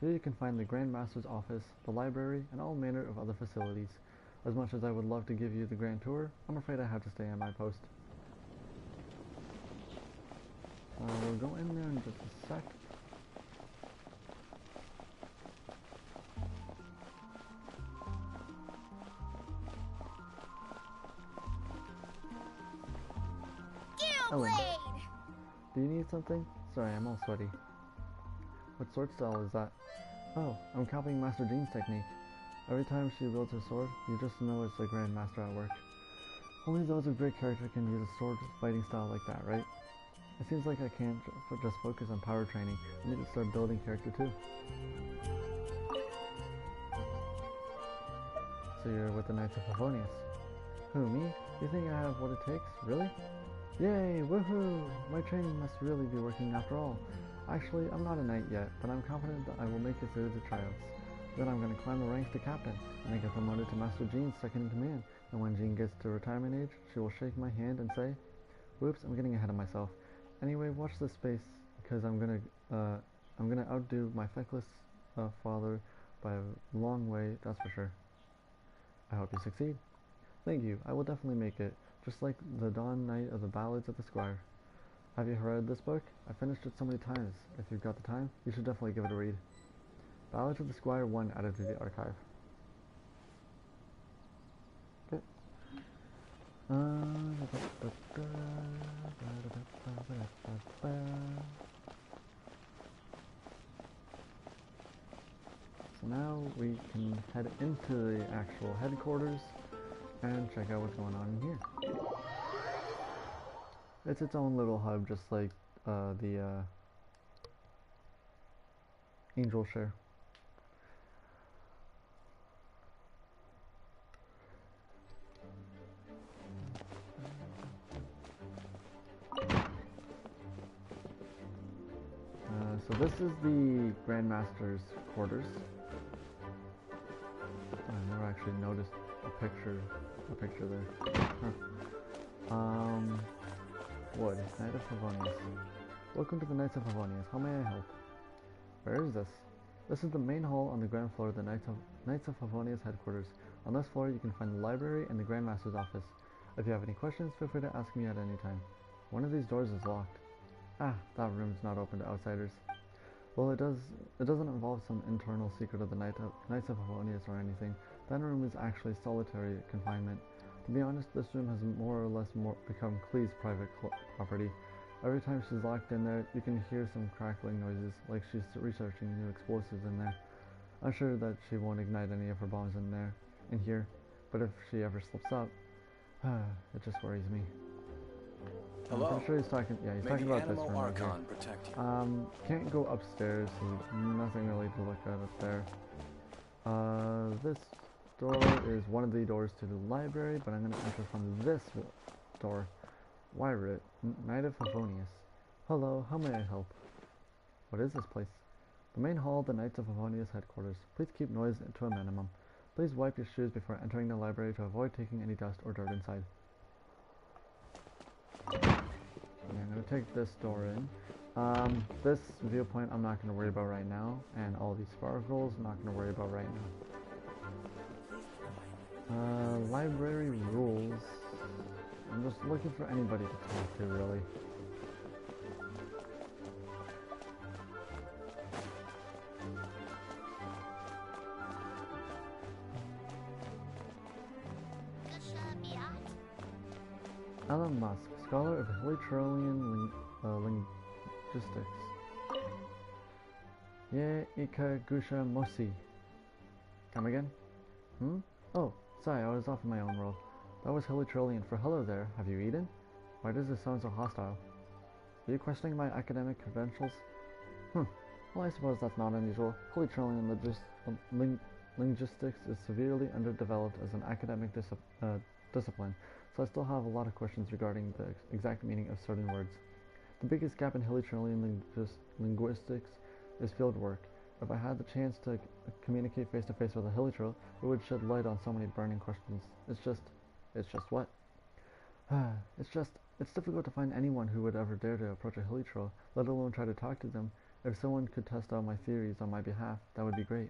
Here you can find the Grand Master's office, the library, and all manner of other facilities. As much as I would love to give you the grand tour, I'm afraid I have to stay on my post. We'll go in there in just a sec. Ellen, do you need something? Sorry, I'm all sweaty. What sword style is that? Oh, I'm copying Master Jean's technique. Every time she wields her sword, you just know it's the Grand Master at work. Only those with great character can use a sword fighting style like that, right? It seems like I can't just focus on power training. I need to start building character too. So you're with the Knights of Favonius. Who, me? You think I have what it takes? Really? Yay! Woohoo! My training must really be working after all. Actually, I'm not a knight yet, but I'm confident that I will make it through the tryouts. Then I'm going to climb the ranks to captain, and I get promoted to Master Jean's second in command. And when Jean gets to retirement age, she will shake my hand and say, "Whoops, I'm getting ahead of myself. Anyway, watch this space, because I'm gonna outdo my feckless father by a long way, that's for sure. I hope you succeed." Thank you, I will definitely make it, just like the Dawn Knight of the Ballads of the Squire. Have you read this book? I finished it so many times. If you've got the time, you should definitely give it a read. Ballads of the Squire 1 added to the archive. Okay. So now we can head into the actual headquarters and check out what's going on in here. It's its own little hub, just like the Angel Share. So this is the Grandmaster's quarters. I never actually noticed a picture there. Huh. Wood, Knight of Favonius. Welcome to the Knights of Favonius. How may I help? Where is this? This is the main hall on the ground floor of the Knights of Favonius headquarters. On this floor, you can find the library and the Grandmaster's office. If you have any questions, feel free to ask me at any time. One of these doors is locked. Ah, that room's not open to outsiders. Well, it doesn't involve some internal secret of the Knights of Favonius or anything. That room is actually solitary confinement. To be honest, this room has more or less become Clee's private property. Every time she's locked in there, you can hear some crackling noises, like she's researching new explosives in there. I'm sure that she won't ignite any of her bombs in here, but if she ever slips up, it just worries me. Hello. I'm sure he's talking. Yeah, he's talking about this room right here. Protect you. Can't go upstairs, so nothing really to look at up there. This door is one of the doors to the library, but I'm gonna enter from this door. Wyrit, Knight of Favonius. Hello, how may I help? What is this place? The main hall of the Knights of Favonius headquarters. Please keep noise to a minimum. Please wipe your shoes before entering the library to avoid taking any dust or dirt inside. Okay, I'm going to take this door in. This viewpoint I'm not going to worry about right now, and all these sparkles I'm not going to worry about right now. Library rules. I'm just looking for anybody to talk to, really. Elon Musk, scholar of Hilly-Trollian linguistics. Ye Ika Gusha Mosi. Come again? Oh, sorry, I was off in my own world. That was Hilly-Trollian for hello there. Have you eaten? Why does this sound so hostile? Are you questioning my academic credentials? Well, I suppose that's not unusual. Hilly-Trollian linguistics is severely underdeveloped as an academic discipline, so I still have a lot of questions regarding the exact meaning of certain words. The biggest gap in Hilly-Trollian linguistics is field work. If I had the chance to communicate face-to-face with a Hilly-Troll, it would shed light on so many burning questions. It's just what? It's difficult to find anyone who would ever dare to approach a Hilly-Troll, let alone try to talk to them. If someone could test out my theories on my behalf, that would be great.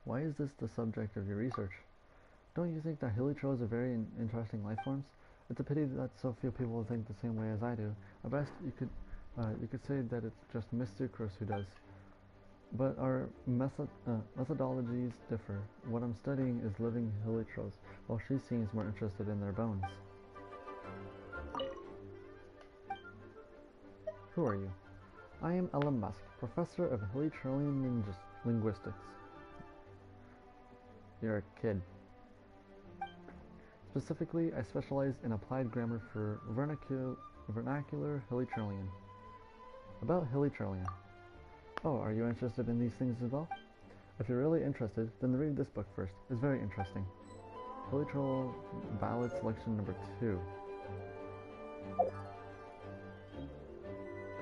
Why is this the subject of your research? Don't you think that Hilly-Trolls are very interesting life forms? It's a pity that so few people think the same way as I do. At best, you could say that it's just Mr. Cross who does. But our methodologies differ. What I'm studying is living Hilly-Trolls, while she seems more interested in their bones. Who are you? I am Elon Musk, professor of Hilly-Trollian linguistics. You're a kid. Specifically, I specialize in applied grammar for vernacular Hilly-Trollian. About Hilly-Trollian. Oh, are you interested in these things as well? If you're really interested, then read this book first. It's very interesting. Hilly-Troll Ballad Selection Number 2.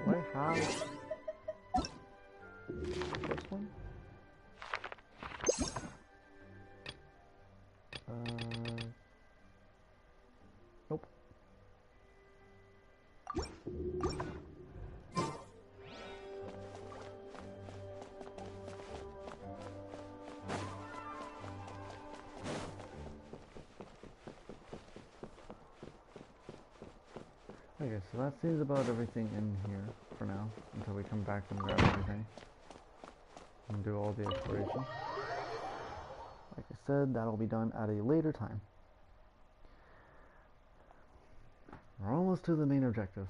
Do I have this one? Nope. Okay, so that seems about everything in here for now, until we come back and grab everything and do all the exploration. Like I said, that'll be done at a later time. We're almost to the main objective.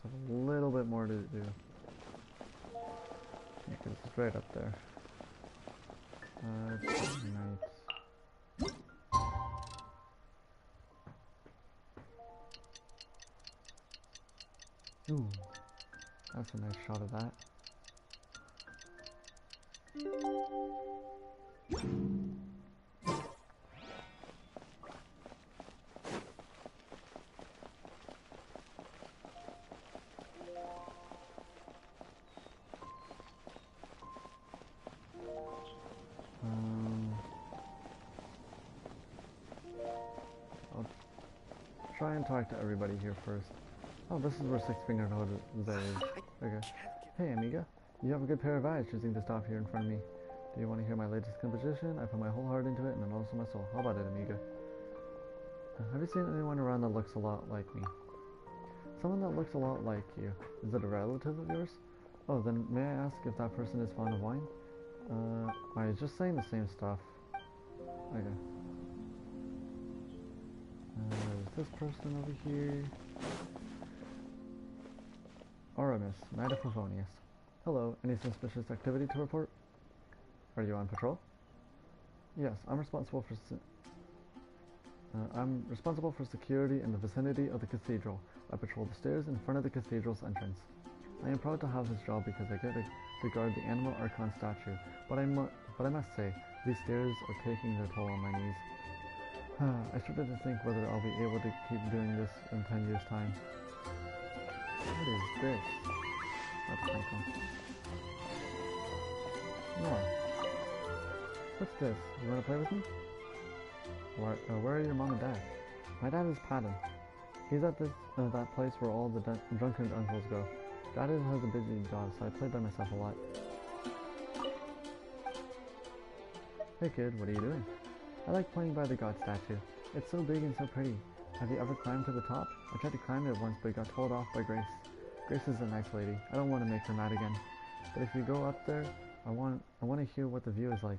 Just a little bit more to do. Yeah, 'cause it's right up there. Nice. Ooh, that's a nice shot of that. I'll try and talk to everybody here first. Oh, this is where Six Fingered Hood is. Okay. Hey, amiga. You have a good pair of eyes choosing to stop here in front of me. Do you want to hear my latest composition? I put my whole heart into it and also my soul. How about it, amiga? Have you seen anyone around that looks a lot like me? Someone that looks a lot like you. Is it a relative of yours? Oh, then may I ask if that person is fond of wine? I was just saying the same stuff. Okay. There's this person over here. Aramis, Knight of Favonius. Hello, any suspicious activity to report? Are you on patrol? Yes, I'm responsible for security in the vicinity of the cathedral. I patrol the stairs in front of the cathedral's entrance. I am proud to have this job because I get to guard the animal archon statue, but I must say, these stairs are taking their toll on my knees. I started to think whether I'll be able to keep doing this in 10 years' time. What is this? That's something. No. What's this? You want to play with me? Where are your mom and dad? My dad is Patton. He's at that place where all the drunken uncles go. Dad has a busy job, so I play by myself a lot. Hey kid, what are you doing? I like playing by the god statue. It's so big and so pretty. Have you ever climbed to the top? I tried to climb it once, but got told off by Grace. Grace is a nice lady. I don't want to make her mad again. But if you go up there, I want to hear what the view is like.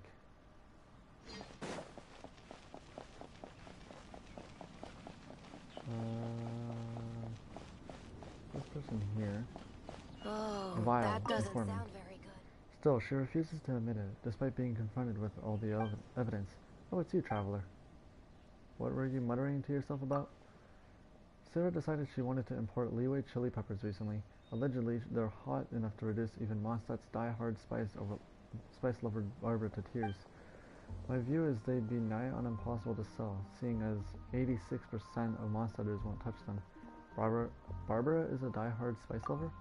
This person here. Oh, Vile, that doesn't informing. sound very good. Still, she refuses to admit it, despite being confronted with all the evidence. Oh, it's you, traveler. What were you muttering to yourself about? Sarah decided she wanted to import leeway chili peppers recently. Allegedly, they're hot enough to reduce even Mondstadt's die-hard spice-lover Barbara to tears. My view is they'd be nigh on impossible to sell, seeing as 86% of Mondstatters won't touch them. Barbara is a die-hard spice lover?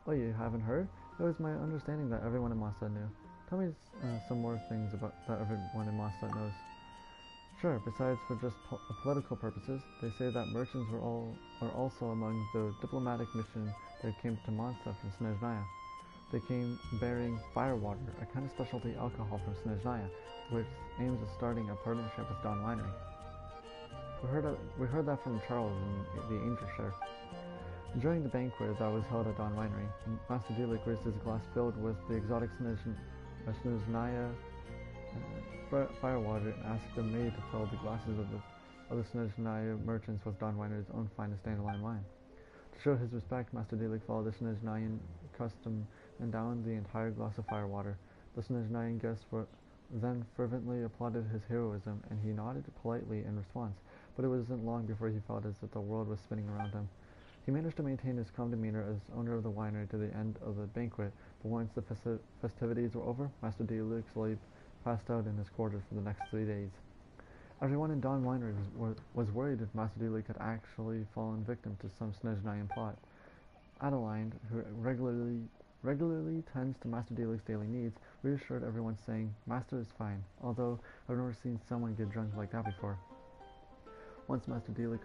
Oh, you haven't heard? It was my understanding that everyone in Mondstadt knew. Tell me some more things about that everyone in Mondstadt knows. Sure, besides for just political purposes, they say that merchants are also among the diplomatic mission that came to Mondstadt from Snezhnaya. They came bearing firewater, a kind of specialty alcohol from Snezhnaya, which aims at starting a partnership with Dawn Winery. We heard that from Charles in the Angel Share. During the banquet that was held at Dawn Winery, Master Delik raised his glass filled with the exotic Snezhnaya firewater and asked the maid to fill the glasses of the Snezhnaya merchants with Dawn Winery's own finest dandelion wine. To show his respect, Master Delik followed the Snezhnayan custom and downed the entire glass of firewater. The Snezhnayan guests then fervently applauded his heroism, and he nodded politely in response, but it wasn't long before he felt as if the world was spinning around him. He managed to maintain his calm demeanor as owner of the winery to the end of the banquet, but once the festivities were over, Master Delik slowly passed out in his quarters for the next 3 days. Everyone in Dawn Winery was worried if Master Delik had actually fallen victim to some Snezhnayan plot. Adeline, who regularly tends to Master Delik's daily needs, reassured everyone saying, "Master is fine, although I've never seen someone get drunk like that before." Once Master Delik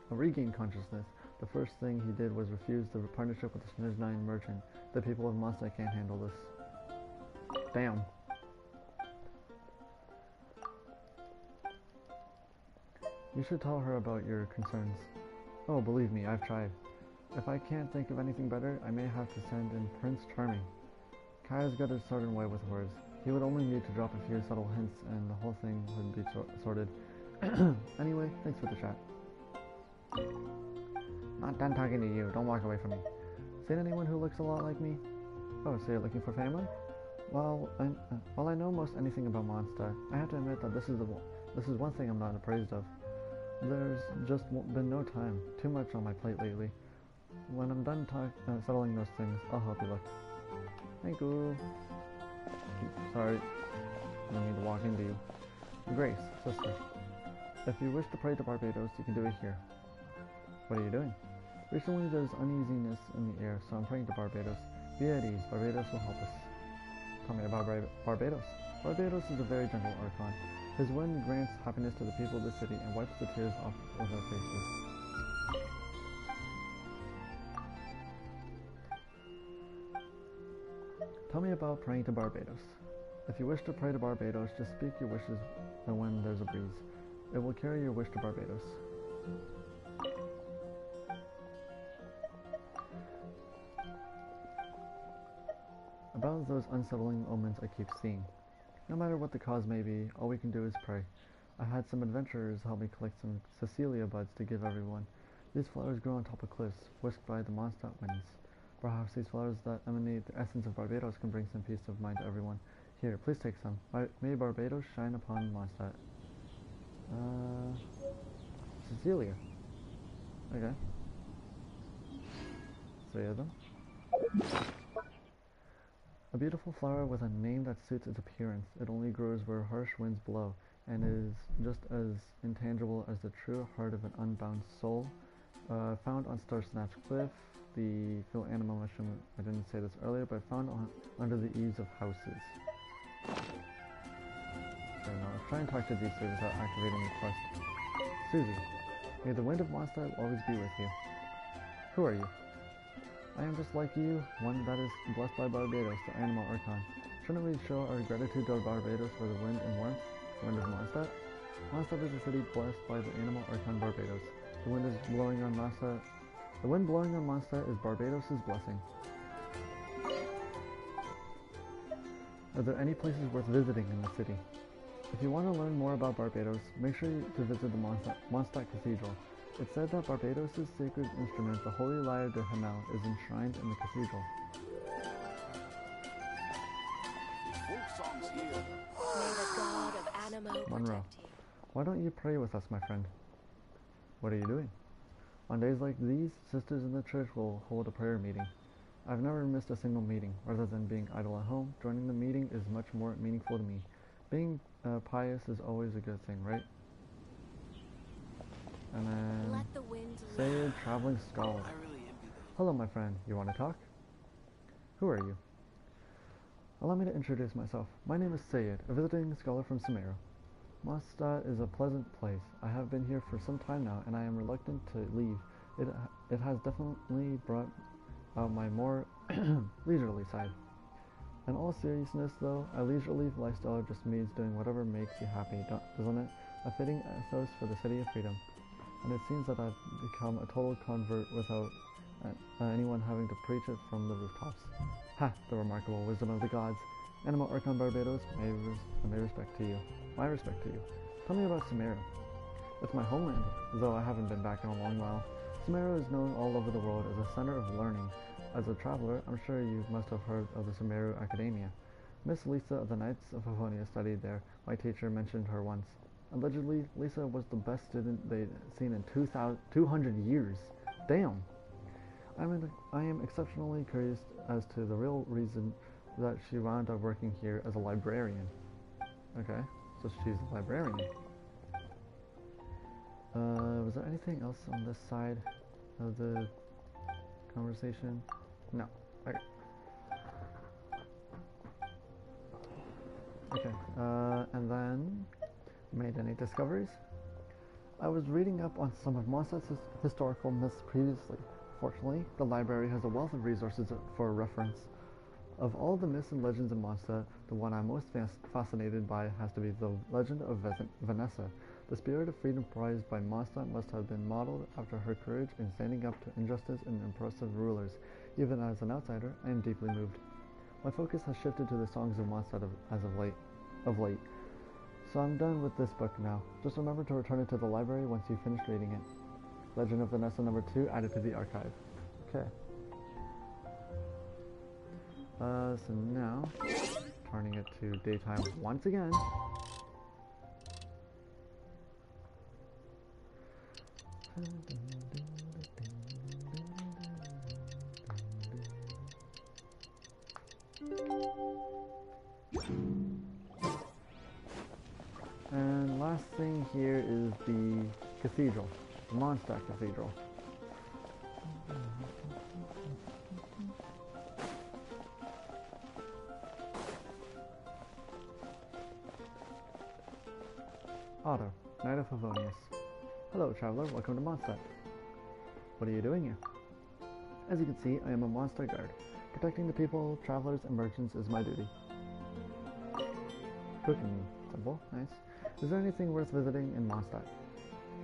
regained consciousness, the first thing he did was refuse the partnership with the Snezhnayan merchant. The people of Mondstadt can't handle this. Damn. You should tell her about your concerns. Oh, believe me, I've tried. If I can't think of anything better, I may have to send in Prince Charming. Kaya's got a certain way with words. He would only need to drop a few subtle hints and the whole thing would be sorted. Anyway, thanks for the chat. Not done talking to you. Don't walk away from me. Seen anyone who looks a lot like me? Oh, so you're looking for family? Well, while I know most anything about Mondstadt, I have to admit that this is one thing I'm not appraised of. There's just been no time. Too much on my plate lately. When I'm done settling those things, I'll help you look. Thank you. Sorry, I don't need to walk into you. Grace, sister. If you wish to pray to Barbados, you can do it here. What are you doing? Recently there's uneasiness in the air, so I'm praying to Barbados. Be at ease, Barbados will help us. Tell me about Barbados. Barbados is a very gentle archon. His wind grants happiness to the people of the city and wipes the tears off of their faces. Tell me about praying to Barbados. If you wish to pray to Barbados, just speak your wishes when there's a breeze. It will carry your wish to Barbados. About those unsettling omens I keep seeing. No matter what the cause may be, all we can do is pray. I had some adventurers help me collect some Cecilia buds to give everyone. These flowers grow on top of cliffs, whisked by the Mondstadt winds. Perhaps these flowers that emanate the essence of Barbados can bring some peace of mind to everyone. Here, please take some. May Barbados shine upon Mondstadt. Cecilia. Okay. 3 of them. A beautiful flower with a name that suits its appearance. It only grows where harsh winds blow, and is just as intangible as the true heart of an unbound soul. Found on Star Snatch Cliff, the Phil Animal Mushroom, I didn't say this earlier, but found under the eaves of houses. Okay, now let's try and talk to these two without activating the quest. Susie, may the wind of Mondstadt always be with you. Who are you? I am just like you, one that is blessed by Barbados, the animal archon. Shouldn't we show our gratitude to Barbados for the wind and warmth? The wind of Mondstadt? Mondstadt is a city blessed by the animal archon Barbados. The wind blowing on Mondstadt is Barbados' blessing. Are there any places worth visiting in the city? If you want to learn more about Barbados, make sure to visit the Mondstadt Cathedral. It's said that Barbados' sacred instrument, the Holy Lyre de Hamel, is enshrined in the cathedral. Monroe, why don't you pray with us, my friend? What are you doing? On days like these, sisters in the church will hold a prayer meeting. I've never missed a single meeting. Rather than being idle at home, joining the meeting is much more meaningful to me. Being pious is always a good thing, right? And then, Sayed, traveling scholar. Hello, my friend. You want to talk? Who are you? Allow me to introduce myself. My name is Sayed, a visiting scholar from Sumeru. Mondstadt is a pleasant place. I have been here for some time now, and I am reluctant to leave. It has definitely brought out my more leisurely side. In all seriousness, though, a leisurely lifestyle just means doing whatever makes you happy, doesn't it? A fitting ethos for the city of freedom. And it seems that I've become a total convert without anyone having to preach it from the rooftops. Ha! The remarkable wisdom of the gods. Animal Archon Barbados, may respect to you. My respect to you. Tell me about Sumeru. It's my homeland, though I haven't been back in a long while. Sumeru is known all over the world as a center of learning. As a traveler, I'm sure you must have heard of the Sumeru Academia. Miss Lisa of the Knights of Havonia studied there. My teacher mentioned her once. Allegedly, Lisa was the best student they'd seen in 200 years. Damn! I am exceptionally curious as to the real reason that she wound up working here as a librarian. Okay, so she's a librarian. Was there anything else on this side of the conversation? No. Okay. Okay, and then made any discoveries? I was reading up on some of Mondstadt's historical myths previously. Fortunately, the library has a wealth of resources for reference. Of all the myths and legends in Mondstadt, the one I'm most fascinated by has to be the legend of Vanessa. The spirit of freedom prized by Mondstadt must have been modeled after her courage in standing up to injustice and oppressive rulers. Even as an outsider, I am deeply moved. My focus has shifted to the songs of Mondstadt of late. So I'm done with this book now. Just remember to return it to the library once you finish reading it. Legend of Vanessa #2 added to the archive. Okay. So now, turning it to daytime once again. thing here is the cathedral, the Mondstadt Cathedral. Otto, Knight of Favonius. Hello, traveler. Welcome to Mondstadt. What are you doing here? As you can see, I am a Mondstadt guard. Protecting the people, travelers, and merchants is my duty. Cooking. Simple. Nice. Is there anything worth visiting in Mondstadt?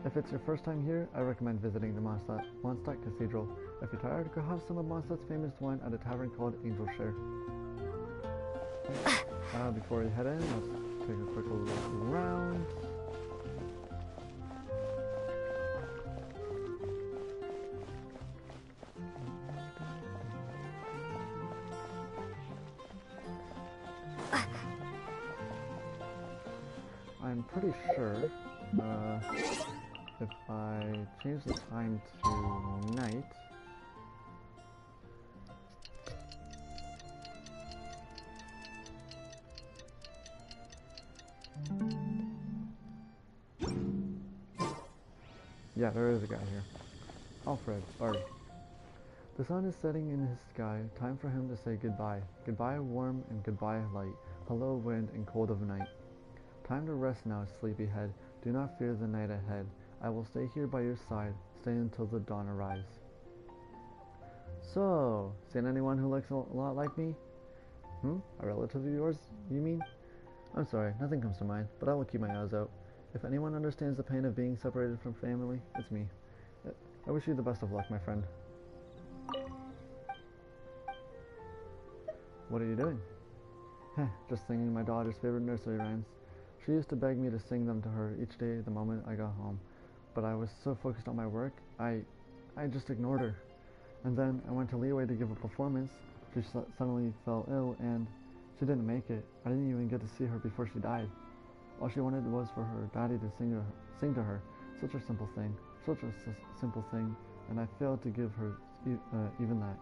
If it's your first time here, I recommend visiting the Mondstadt Cathedral. If you're tired, go have some of Mondstadt's famous wine at a tavern called Angel Share. Before we head in, let's take a quick look around. I'm pretty sure if I change the time to night, yeah, there is a guy here. Alfred, Bard. The sun is setting in his sky. Time for him to say goodbye. Goodbye warm and goodbye light. Hello wind and cold of night. Time to rest now, sleepyhead. Do not fear the night ahead. I will stay here by your side. Stay until the dawn arrives. So, seen anyone who looks a lot like me? A relative of yours, you mean? I'm sorry, nothing comes to mind, but I will keep my eyes out. If anyone understands the pain of being separated from family, it's me. I wish you the best of luck, my friend. What are you doing? Just singing my daughter's favorite nursery rhymes. She used to beg me to sing them to her each day the moment I got home, but I was so focused on my work, I just ignored her. And then I went to Leeway to give a performance. She suddenly fell ill, and she didn't make it. I didn't even get to see her before she died. All she wanted was for her daddy to sing to her. Such a simple thing, simple thing, and I failed to give her even that.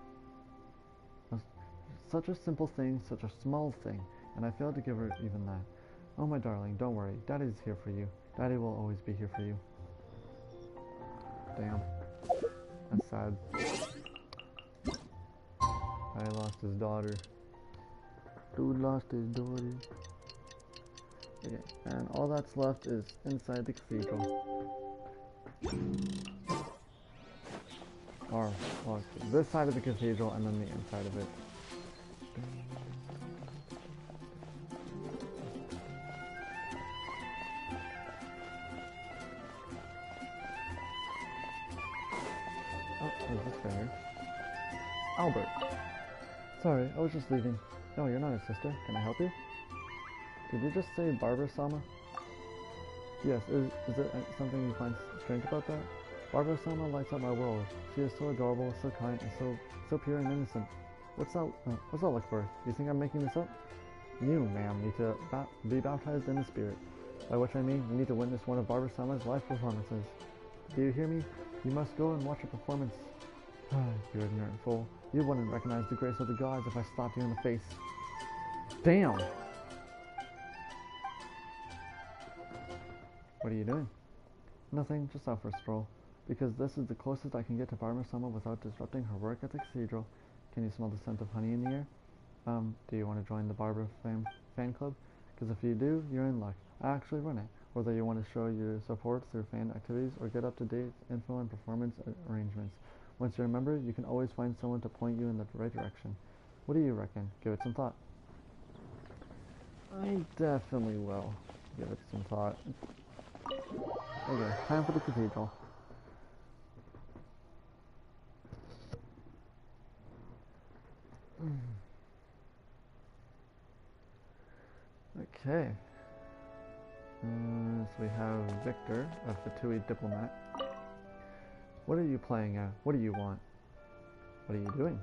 Such a simple thing, such a small thing, and I failed to give her even that. Oh, my darling, don't worry. Daddy's here for you. Daddy will always be here for you. Damn. That's sad. I lost his daughter. Dude lost his daughter. Okay, and all that's left is inside the cathedral. Or, well, this side of the cathedral and then the inside of it. Who's this guy here? Albert. Sorry, I was just leaving. No, you're not his sister. Can I help you? Did you just say Barbara-sama? Yes, is there something you find strange about that? Barbara-sama lights up my world. She is so adorable, so kind, and so pure and innocent. What's that look for? You think I'm making this up? You, ma'am, need to be baptized in the spirit. By which I mean, you need to witness one of Barbara-sama's live performances. Do you hear me? You must go and watch a performance. You ignorant fool. You wouldn't recognize the grace of the gods if I slapped you in the face. Damn! What are you doing? Nothing, just out for a stroll. Because this is the closest I can get to Barbara-sama without disrupting her work at the cathedral. Can you smell the scent of honey in the air? Do you want to join the Barbara fan club? Because if you do, you're in luck. I actually run it. Whether you want to show your support through fan activities or get up-to-date info and performance arrangements. Once you're a member, you can always find someone to point you in the right direction. What do you reckon? Give it some thought. I definitely will give it some thought. Okay, time for the cathedral. Okay. So we have Victor, a Fatui diplomat. What are you playing at? What do you want? What are you doing?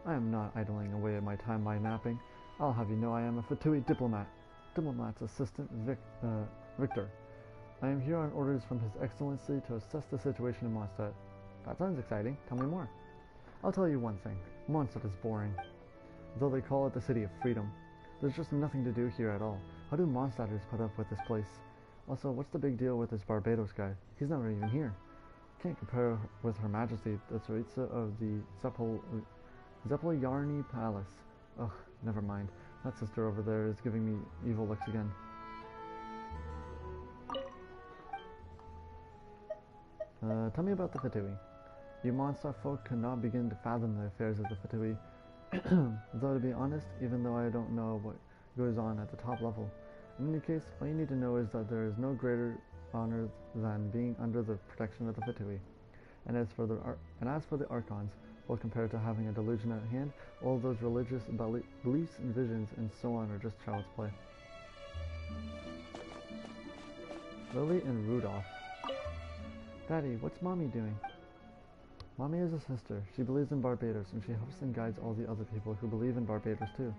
I am not idling away my time by napping. I'll have you know I am a Fatui diplomat. Diplomat's assistant, Victor. I am here on orders from His Excellency to assess the situation in Mondstadt. That sounds exciting. Tell me more. I'll tell you one thing. Mondstadt is boring. Though they call it the City of Freedom, there's just nothing to do here at all. How do Mondstadters put up with this place? Also, what's the big deal with this Barbados guy? He's never even here. Can't compare with Her Majesty, the Tsaritsa of the Zepelyarny Palace. Ugh, never mind. That sister over there is giving me evil looks again. Tell me about the Fatui. You Mondstadt folk cannot begin to fathom the affairs of the Fatui. Though to be honest, even though I don't know what goes on at the top level. In any case, all you need to know is that there is no greater honor than being under the protection of the Fatui. And as for the Archons, well, compared to having a delusion at hand, all those religious beliefs and visions and so on are just child's play. Lily and Rudolph. Daddy, what's Mommy doing? Mommy is a sister. She believes in Barbados, and she helps and guides all the other people who believe in Barbados too.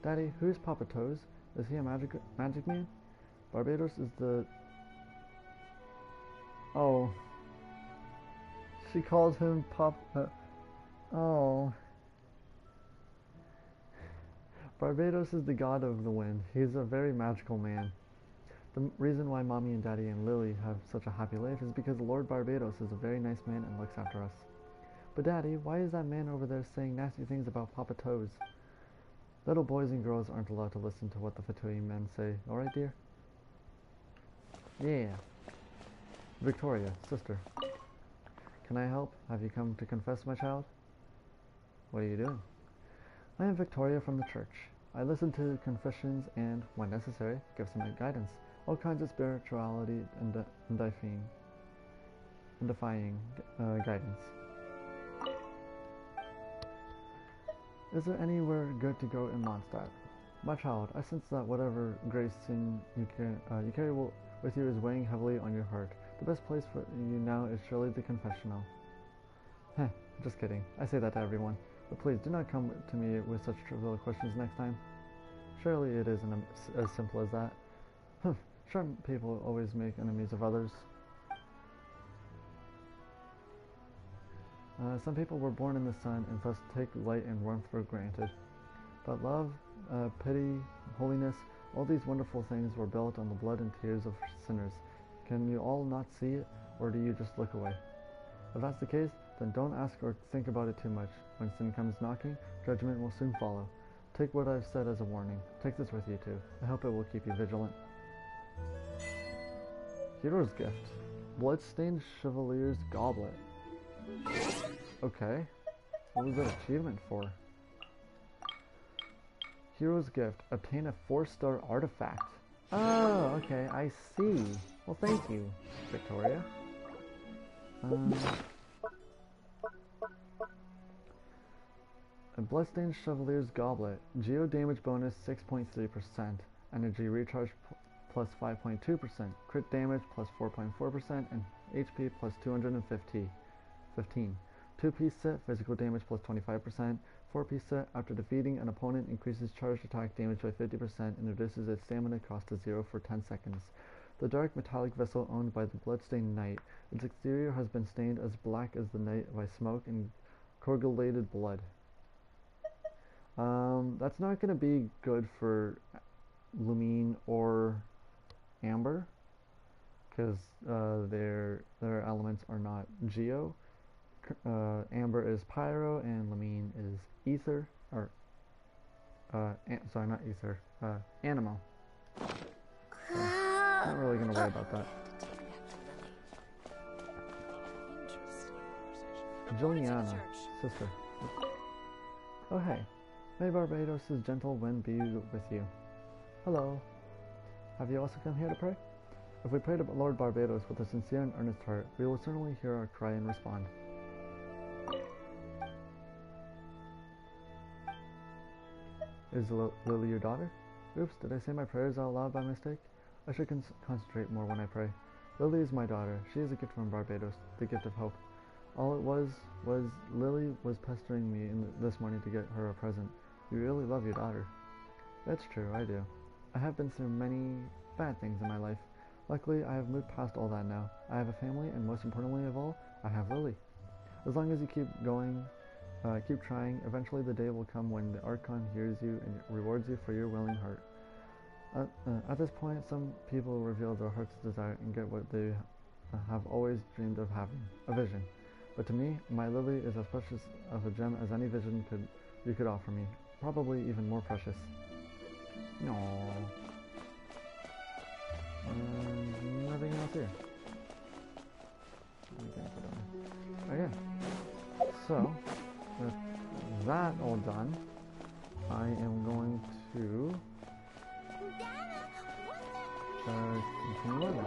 Daddy, who's Papa Toes? Is he a magic man? Barbados is the... Oh. She called him Oh. Barbados is the god of the wind. He's a very magical man. The reason why Mommy and Daddy and Lily have such a happy life is because Lord Barbados is a very nice man and looks after us. But Daddy, why is that man over there saying nasty things about Papa Toes? Little boys and girls aren't allowed to listen to what the Fatui men say, alright dear? Yeah. Victoria, sister. Can I help? Have you come to confess, my child? What are you doing? I am Victoria from the church. I listen to confessions and, when necessary, give some guidance. All kinds of spirituality and defying guidance. Is there anywhere good to go in Mondstadt? My child, I sense that whatever grace sin you carry with you is weighing heavily on your heart. The best place for you now is surely the confessional. Heh, just kidding. I say that to everyone. But please, do not come to me with such trivial questions next time. Surely it isn't as simple as that. Sharp people always make enemies of others. Some people were born in the sun and thus take light and warmth for granted. But love, pity, holiness, all these wonderful things were built on the blood and tears of sinners. Can you all not see it, or do you just look away? If that's the case, then don't ask or think about it too much. When sin comes knocking, judgment will soon follow. Take what I've said as a warning. Take this with you too. I hope it will keep you vigilant. Hero's Gift. Bloodstained Chevalier's Goblet. Okay. What was that achievement for? Hero's Gift. Obtain a 4-star artifact. Oh, okay. I see. Well, thank you, Victoria. A Bloodstained Chevalier's Goblet. Geo damage bonus 6.3%. Energy recharge plus 5.2%. Crit damage plus 4.4%. And HP plus 215. 2-piece set. Physical damage plus 25%. 4-piece set. After defeating an opponent, increases charged attack damage by 50% and reduces its stamina cost to 0 for 10 seconds. The dark metallic vessel owned by the Bloodstained Knight. Its exterior has been stained as black as the night by smoke and coagulated blood. That's not going to be good for Lumine or Amber, because their elements are not Geo. Amber is Pyro and Lumine is Ether, or sorry, not Ether, Animo. So, not really going to worry about that. Juliana, sister. Oh hey. May Barbados' gentle wind be with you. Hello. Have you also come here to pray? If we pray to Lord Barbados with a sincere and earnest heart, we will certainly hear our cry and respond. Is Lily your daughter? Oops, did I say my prayers out loud by mistake? I should concentrate more when I pray. Lily is my daughter. She is a gift from Barbados, the gift of hope. All it was Lily was pestering me this morning to get her a present. You really love your daughter. That's true, I do. I have been through many bad things in my life. Luckily, I have moved past all that now. I have a family, and most importantly of all, I have Lily. As long as you keep going, keep trying, eventually the day will come when the Archon hears you and rewards you for your willing heart. At this point, some people reveal their heart's desire and get what they have always dreamed of having, a vision. But to me, my Lily is as precious of a gem as any vision you could offer me. Probably even more precious. No. Nothing else here. Okay. So, with that all done, I am going to continue on.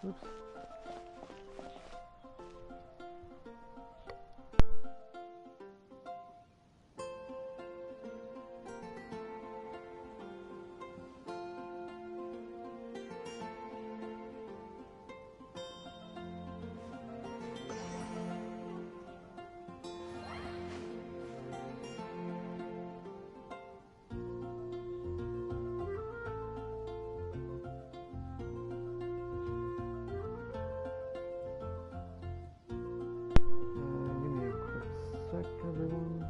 Oops. Give me a quick sec, everyone.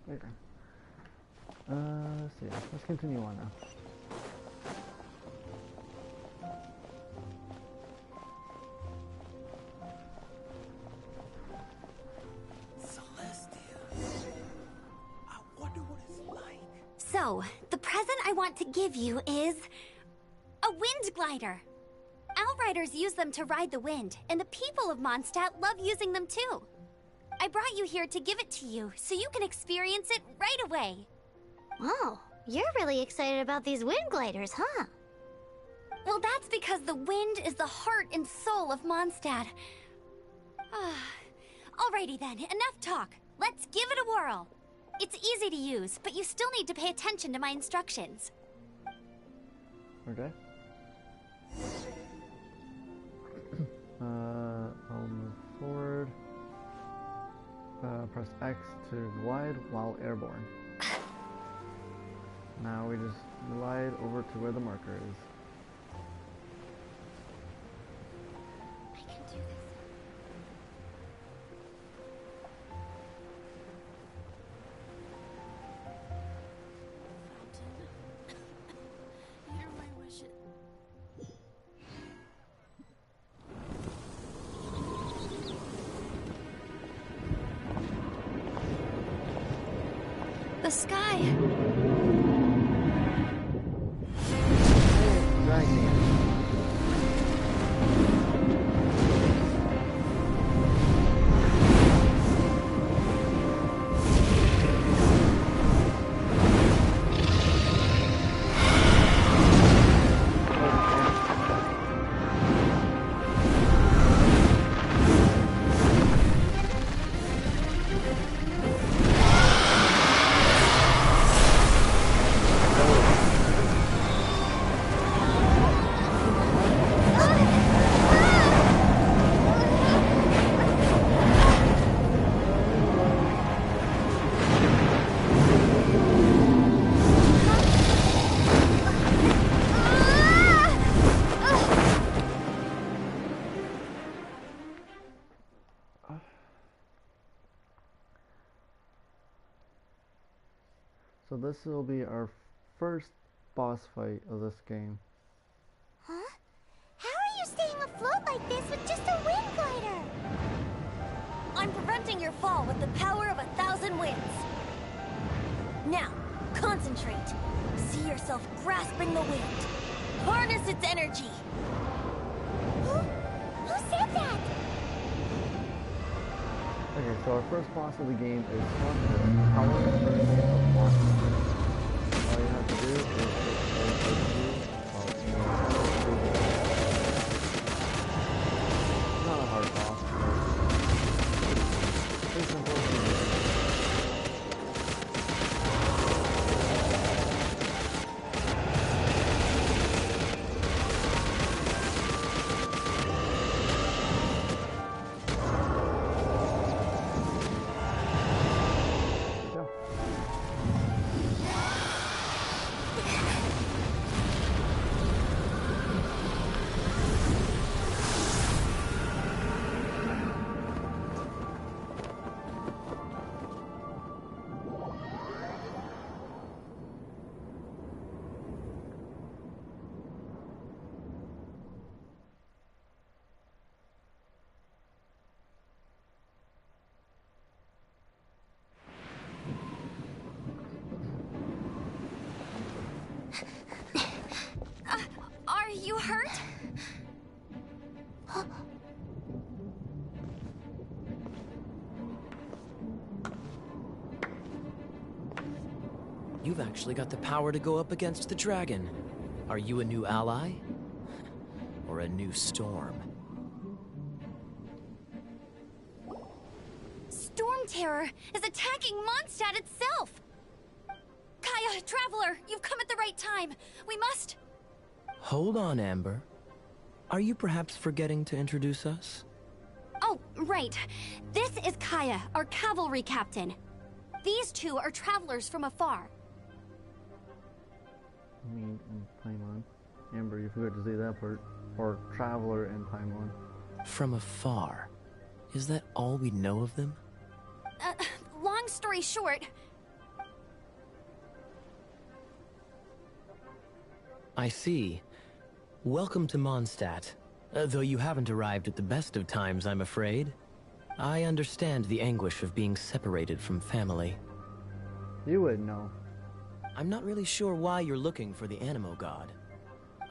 There you go. Let's see. Let's continue on now. So, the present I want to give you is a wind glider. Outriders use them to ride the wind, and the people of Mondstadt love using them too. I brought you here to give it to you, so you can experience it right away. Wow, you're really excited about these wind gliders, huh? Well, that's because the wind is the heart and soul of Mondstadt. Alrighty then, enough talk. Let's give it a whirl. It's easy to use, but you still need to pay attention to my instructions. Okay. I'll move forward. Press X to glide while airborne. Now we just glide over to where the marker is. I can do this. Hear my wishes. The sky. So this will be our first boss fight of this game. Huh? How are you staying afloat like this with just a wind glider? I'm preventing your fall with the power of 1,000 winds. Now, concentrate. See yourself grasping the wind. Harness its energy. Who said that? Okay, so our first boss of the game is Outlander, Power of Monsters. All you have to do is not a hard boss, but pretty simple. Are you hurt? You've actually got the power to go up against the dragon. Are you a new ally? Or a new storm? Storm Terror is attacking Mondstadt itself! Kaya, Traveler, you've come at the right time. We must... Hold on, Amber. Are you perhaps forgetting to introduce us? Oh, right. This is Kaya, our cavalry captain. These two are travelers from afar. Me and Paimon. Amber, you forgot to say that part. Or Traveler and Paimon. From afar. Is that all we know of them? Long story short... I see. Welcome to Mondstadt. Though you haven't arrived at the best of times, I'm afraid. I understand the anguish of being separated from family. You would know. I'm not really sure why you're looking for the Animo God.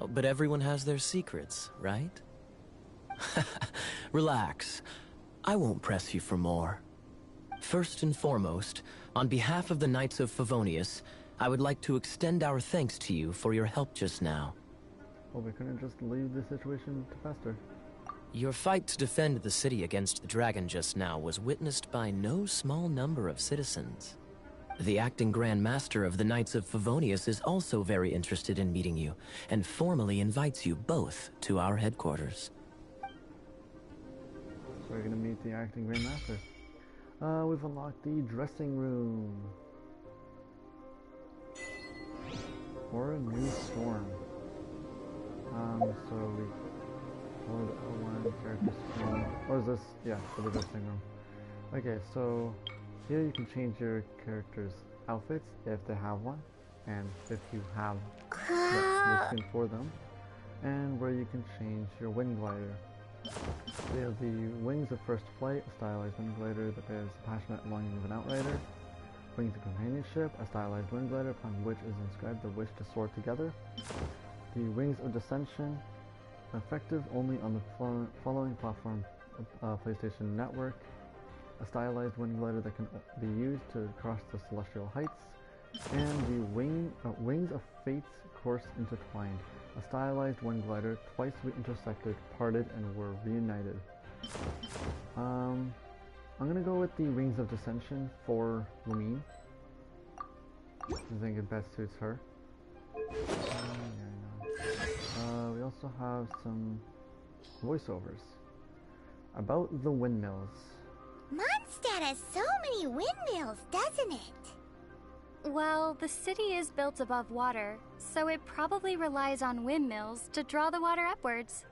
Oh, but everyone has their secrets, right? Relax. I won't press you for more. First and foremost, on behalf of the Knights of Favonius, I would like to extend our thanks to you for your help just now. Well, we couldn't just leave the situation to fester. Your fight to defend the city against the dragon just now was witnessed by no small number of citizens. The acting Grand Master of the Knights of Favonius is also very interested in meeting you, and formally invites you both to our headquarters. So we're gonna meet the acting Grand Master. We've unlocked the dressing room. Or a new storm. So we hold L1 character screen. Or is this? Yeah, for the dressing room. Okay, so here you can change your character's outfits if they have one, and if you have the skin for them, and where you can change your wing glider. They have the Wings of First Flight, a stylized wind glider that bears the passionate longing of an outrider. Wings of Companionship, a stylized wind glider upon which is inscribed the wish to soar together. The Wings of Dissension, effective only on the following platform PlayStation Network. A stylized wind glider that can be used to cross the celestial heights. And the Wings of Fate's Course Intertwined, a stylized wind glider, twice we intersected, parted, and were reunited. I'm gonna go with the Wings of Dissension for Lumine. I think it best suits her. We also have some voiceovers about the windmills. Mondstadt has so many windmills, doesn't it? Well, the city is built above water, so it probably relies on windmills to draw the water upwards.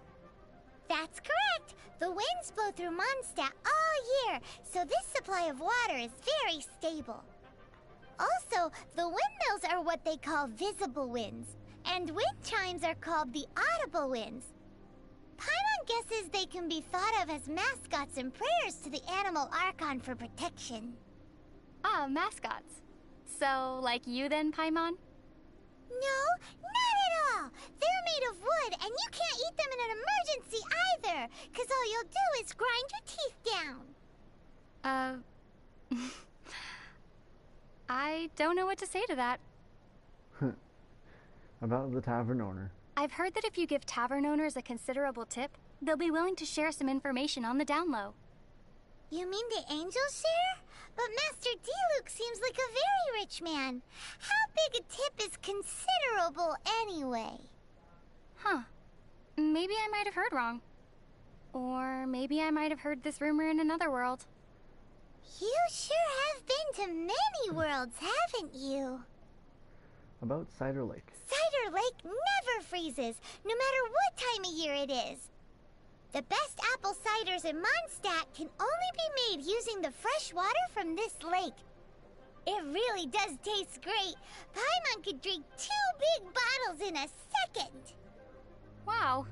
That's correct! The winds blow through Mondstadt all year, so this supply of water is very stable. Also, the windmills are what they call visible winds, and wind chimes are called the audible winds. Paimon guesses they can be thought of as mascots and prayers to the animal Archon for protection. Ah, mascots. So, like you then, Paimon? No, not at all! They're made of wood, and you can't eat them in an emergency either, because all you'll do is grind your teeth down. I don't know what to say to that. About the tavern owner. I've heard that if you give tavern owners a considerable tip, they'll be willing to share some information on the down low. You mean the angels share? But Master D-Luke seems like a very rich man. How big a tip is considerable anyway? Huh. Maybe I might have heard wrong. Or maybe I might have heard this rumor in another world. You sure have been to many worlds, haven't you? About Cider Lake. Cider Lake never freezes, no matter what time of year it is. The best apple ciders in Mondstadt can only be made using the fresh water from this lake. It really does taste great. Paimon could drink 2 big bottles in a second. Wow.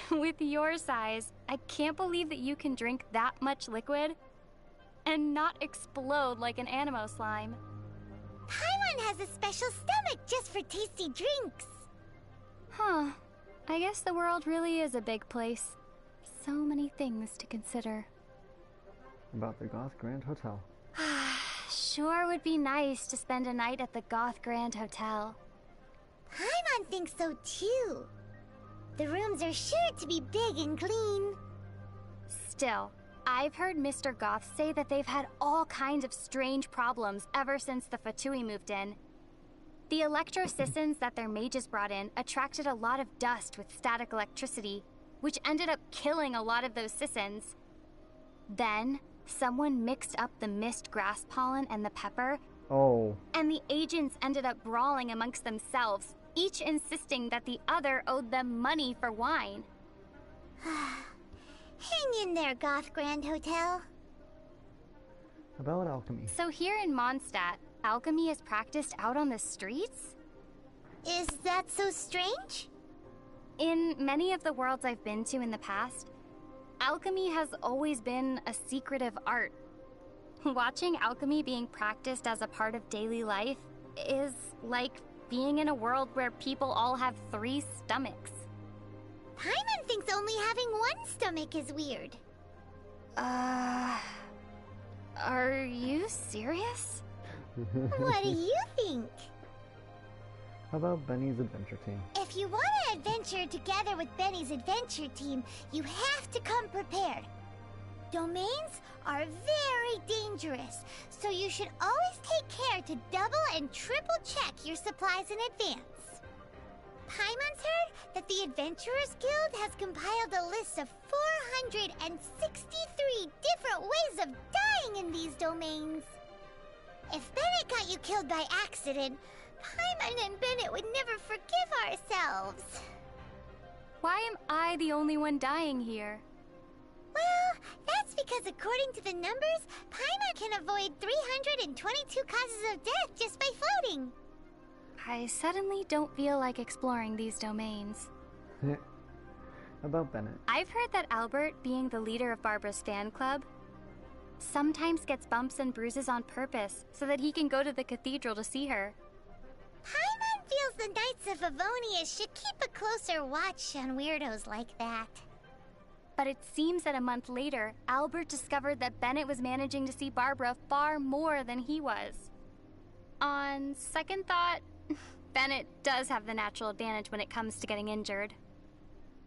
With your size, I can't believe that you can drink that much liquid and not explode like an animo slime. Paimon has a special stomach just for tasty drinks. Huh. I guess the world really is a big place. So many things to consider. About the Goth Grand Hotel. Sure would be nice to spend a night at the Goth Grand Hotel. Paimon thinks so too. The rooms are sure to be big and clean. Still, I've heard Mr. Goth say that they've had all kinds of strange problems ever since the Fatui moved in. The electro-sissons that their mages brought in attracted a lot of dust with static electricity, which ended up killing a lot of those sissons. Then, someone mixed up the mist grass pollen and the pepper. Oh. And the agents ended up brawling amongst themselves, each insisting that the other owed them money for wine. Hang in there, Goth Grand Hotel. About alchemy. So here in Mondstadt, alchemy is practiced out on the streets? Is that so strange? In many of the worlds I've been to in the past, alchemy has always been a secretive art. Watching alchemy being practiced as a part of daily life is like being in a world where people all have 3 stomachs. Paimon thinks only having 1 stomach is weird. Are you serious? What do you think? How about Benny's adventure team? If you want to adventure together with Benny's adventure team, you have to come prepared. Domains are very dangerous, so you should always take care to double and triple check your supplies in advance. Paimon's heard that the Adventurers Guild has compiled a list of 463 different ways of dying in these domains. If Bennett got you killed by accident, Paimon and Bennett would never forgive ourselves. Why am I the only one dying here? Well, that's because according to the numbers, Paimon can avoid 322 causes of death just by floating. I suddenly don't feel like exploring these domains. About Bennett. I've heard that Albert, being the leader of Barbara's fan club, sometimes gets bumps and bruises on purpose so that he can go to the cathedral to see her. Paimon feels the Knights of Favonius should keep a closer watch on weirdos like that. But it seems that a month later, Albert discovered that Bennett was managing to see Barbara far more than he was. On second thought, Bennett does have the natural advantage when it comes to getting injured.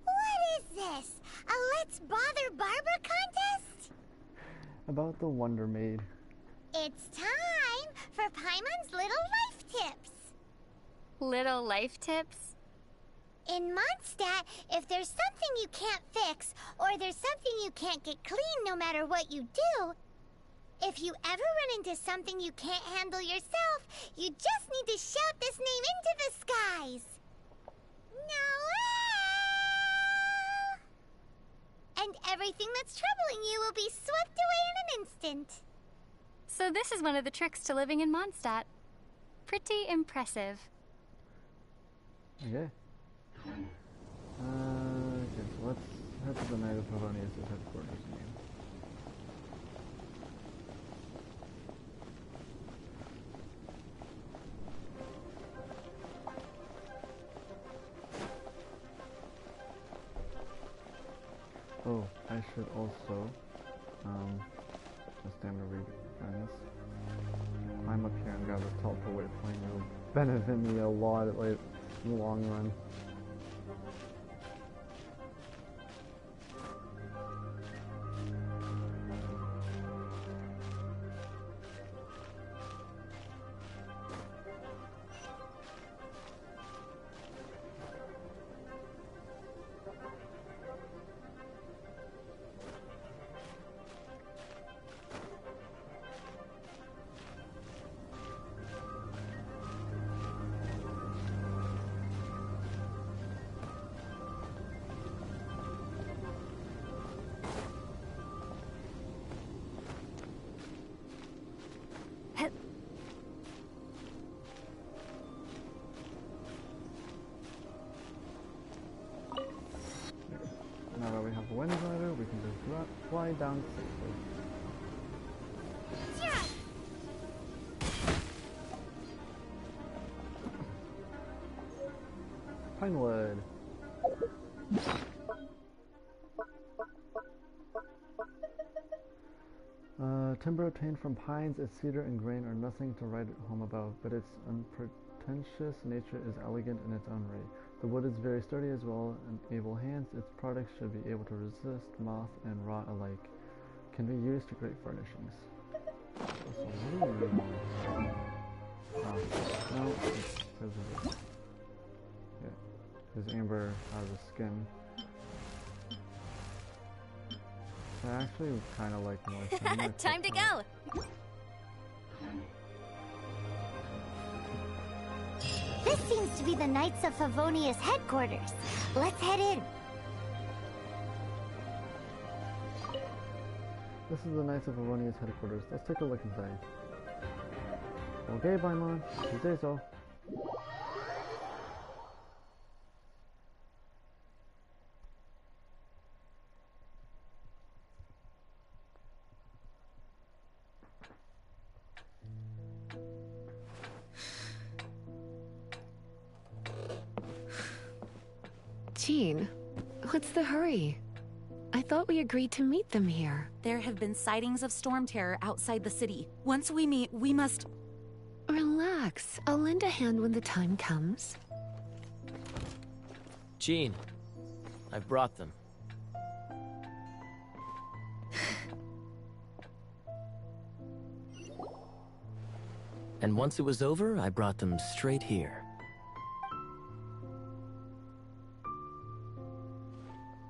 What is this? A Let's Bother Barbara contest? About the Wonder Maid. It's time for Paimon's Little Life Tips. Little life tips? In Mondstadt, if there's something you can't fix, or there's something you can't get clean no matter what you do, if you ever run into something you can't handle yourself, you just need to shout this name into the skies. Noelle! And everything that's troubling you will be swept away in an instant. So this is one of the tricks to living in Mondstadt. Pretty impressive. Okay. Okay, so let's head to the Knight of Favonius' headquarters again. Oh, I should also, just stand over friends. Climb up here and grab this teleport waypoint. It'll benefit me a lot, like, in the long run. Now that we have a wind rider, we can just fly down safely. Pinewood. Timber obtained from pines, its cedar and grain are nothing to write home about, but its unpretentious nature is elegant in its own right. The wood is very sturdy as well, and able hands, its products should be able to resist moth and rot alike. Can be used to create furnishings. No, it's because of it. Yeah, because amber has a skin. I actually kind of like more. Time to go! This seems to be the Knights of Favonius headquarters. Let's head in. This is the Knights of Favonius headquarters. Let's take a look inside. Okay, Paimon, you say so. Jean, what's the hurry? I thought we agreed to meet them here. There have been sightings of storm terror outside the city. Once we meet, we must... Relax. I'll lend a hand when the time comes. Jean, I've brought them. And once it was over, I brought them straight here.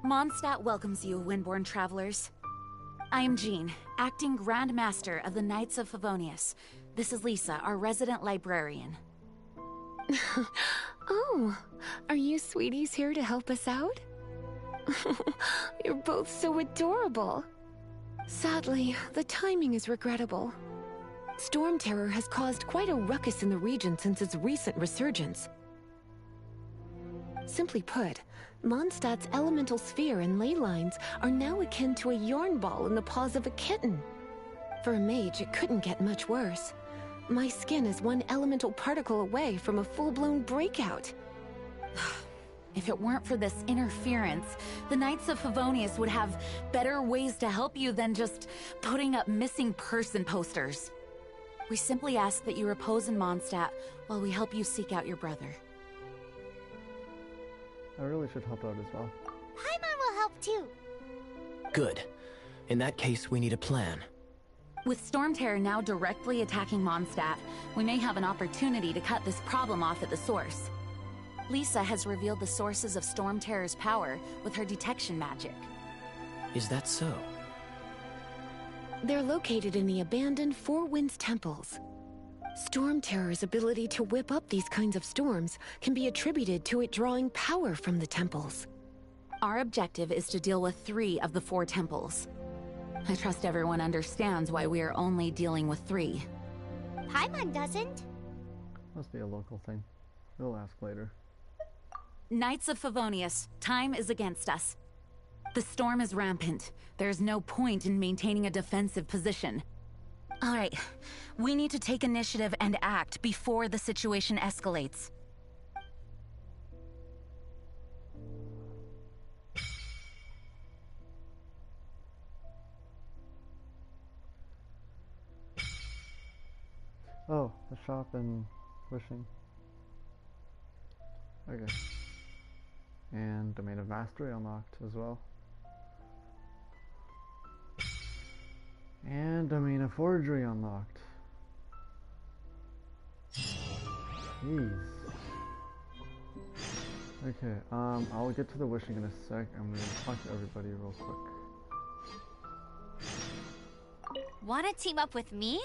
Mondstadt welcomes you, Windborn travelers. I am Jean, acting Grand Master of the Knights of Favonius. This is Lisa, our resident librarian. Oh, are you sweeties here to help us out? You're both so adorable. Sadly, the timing is regrettable. Storm terror has caused quite a ruckus in the region since its recent resurgence. Simply put, Mondstadt's elemental sphere and ley lines are now akin to a yarn ball in the paws of a kitten. For a mage, it couldn't get much worse. My skin is one elemental particle away from a full-blown breakout. If it weren't for this interference, the Knights of Favonius would have better ways to help you than just putting up missing person posters. We simply ask that you repose in Mondstadt while we help you seek out your brother. I really should help out as well. Paimon will help too. Good. In that case, we need a plan. With Storm Terror now directly attacking Mondstadt, we may have an opportunity to cut this problem off at the source. Lisa has revealed the sources of Storm Terror's power with her detection magic. Is that so? They're located in the abandoned Four Winds temples. Storm Terror's ability to whip up these kinds of storms can be attributed to it drawing power from the temples. Our objective is to deal with 3 of the 4 temples. I trust everyone understands why we are only dealing with 3. Paimon doesn't. Must be a local thing. We'll ask later. Knights of Favonius, time is against us. The storm is rampant. There's no point in maintaining a defensive position. All right, we need to take initiative and act before the situation escalates. Oh, the shop and wishing. Okay. And Domain of Mastery unlocked as well. And Domain of Forgery unlocked. Jeez. Okay, I'll get to the wishing in a sec. I'm gonna talk to everybody real quick. Wanna team up with me?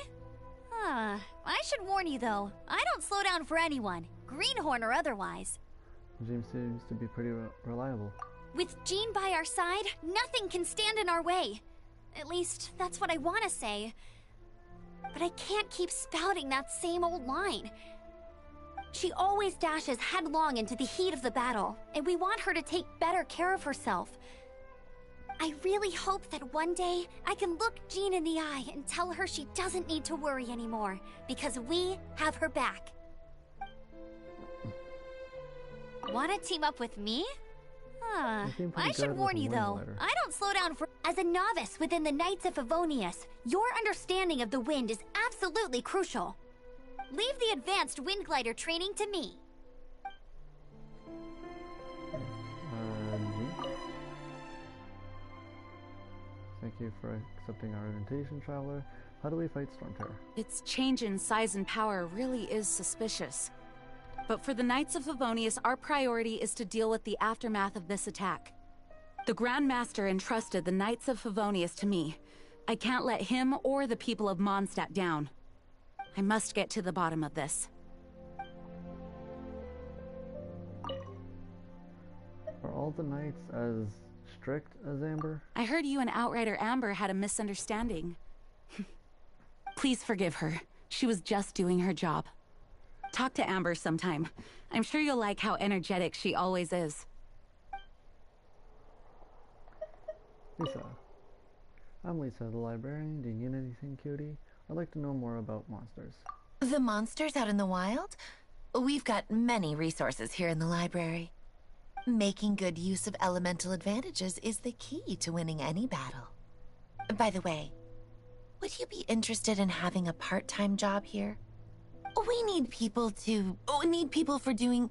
I should warn you though, I don't slow down for anyone, greenhorn or otherwise. James seems to be pretty reliable. With Jean by our side, nothing can stand in our way. At least, that's what I want to say. But I can't keep spouting that same old line. She always dashes headlong into the heat of the battle, and we want her to take better care of herself. I really hope that one day I can look Jean in the eye and tell her she doesn't need to worry anymore, because we have her back. Want to team up with me? I should warn you though, I don't slow down for— As a novice within the Knights of Favonius, your understanding of the wind is absolutely crucial. Leave the advanced wind glider training to me. Thank you for accepting our invitation, traveler. How do we fight Storm Terror? Its change in size and power really is suspicious. But for the Knights of Favonius, our priority is to deal with the aftermath of this attack. The Grand Master entrusted the Knights of Favonius to me. I can't let him or the people of Mondstadt down. I must get to the bottom of this. Are all the knights as strict as Amber? I heard you and Outrider Amber had a misunderstanding. Please forgive her. She was just doing her job. Talk to Amber sometime. I'm sure you'll like how energetic she always is. Lisa. I'm Lisa, the librarian. Do you need anything, cutie? I'd like to know more about monsters. The monsters out in the wild? We've got many resources here in the library. Making good use of elemental advantages is the key to winning any battle. By the way, would you be interested in having a part-time job here? We need people for doing...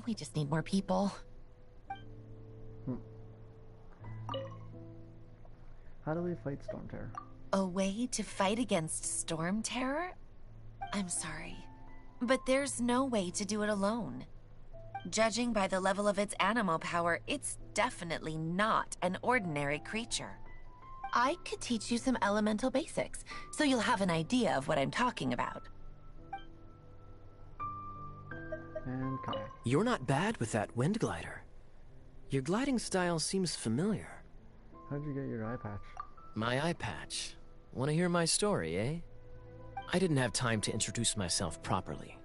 We just need more people. How do we fight Storm Terror? A way to fight against Storm Terror? I'm sorry, but there's no way to do it alone. Judging by the level of its animal power, it's definitely not an ordinary creature. I could teach you some elemental basics, so you'll have an idea of what I'm talking about. And kayak. You're not bad with that wind glider. Your gliding style seems familiar. How'd you get your eye patch? My eye patch? Want to hear my story, eh? I didn't have time to introduce myself properly.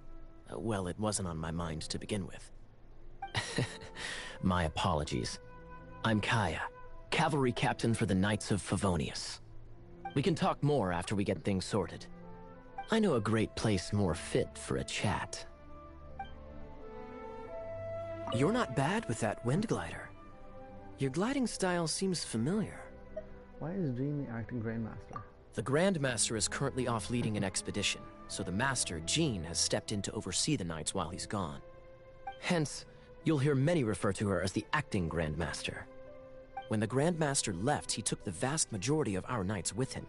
Well, it wasn't on my mind to begin with. My apologies. I'm Kaya, cavalry captain for the Knights of Favonius. We can talk more after we get things sorted. I know a great place more fit for a chat. You're not bad with that wind glider. Your gliding style seems familiar. Why is Jean the acting Grandmaster? The Grandmaster is currently off leading an expedition, so the Master, Jean, has stepped in to oversee the Knights while he's gone. Hence, you'll hear many refer to her as the acting Grandmaster. When the Grandmaster left, he took the vast majority of our Knights with him,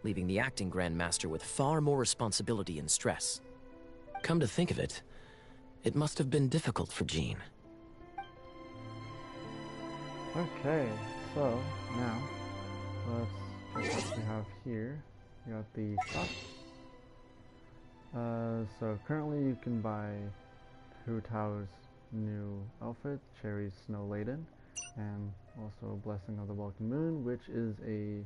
leaving the acting Grandmaster with far more responsibility and stress. Come to think of it, it must have been difficult for Jean. Okay, so now let's check what we have here. We got the shop. So currently you can buy Hu Tao's new outfit, Cherry's Snow Laden, and also Blessing of the Welcome Moon, which is a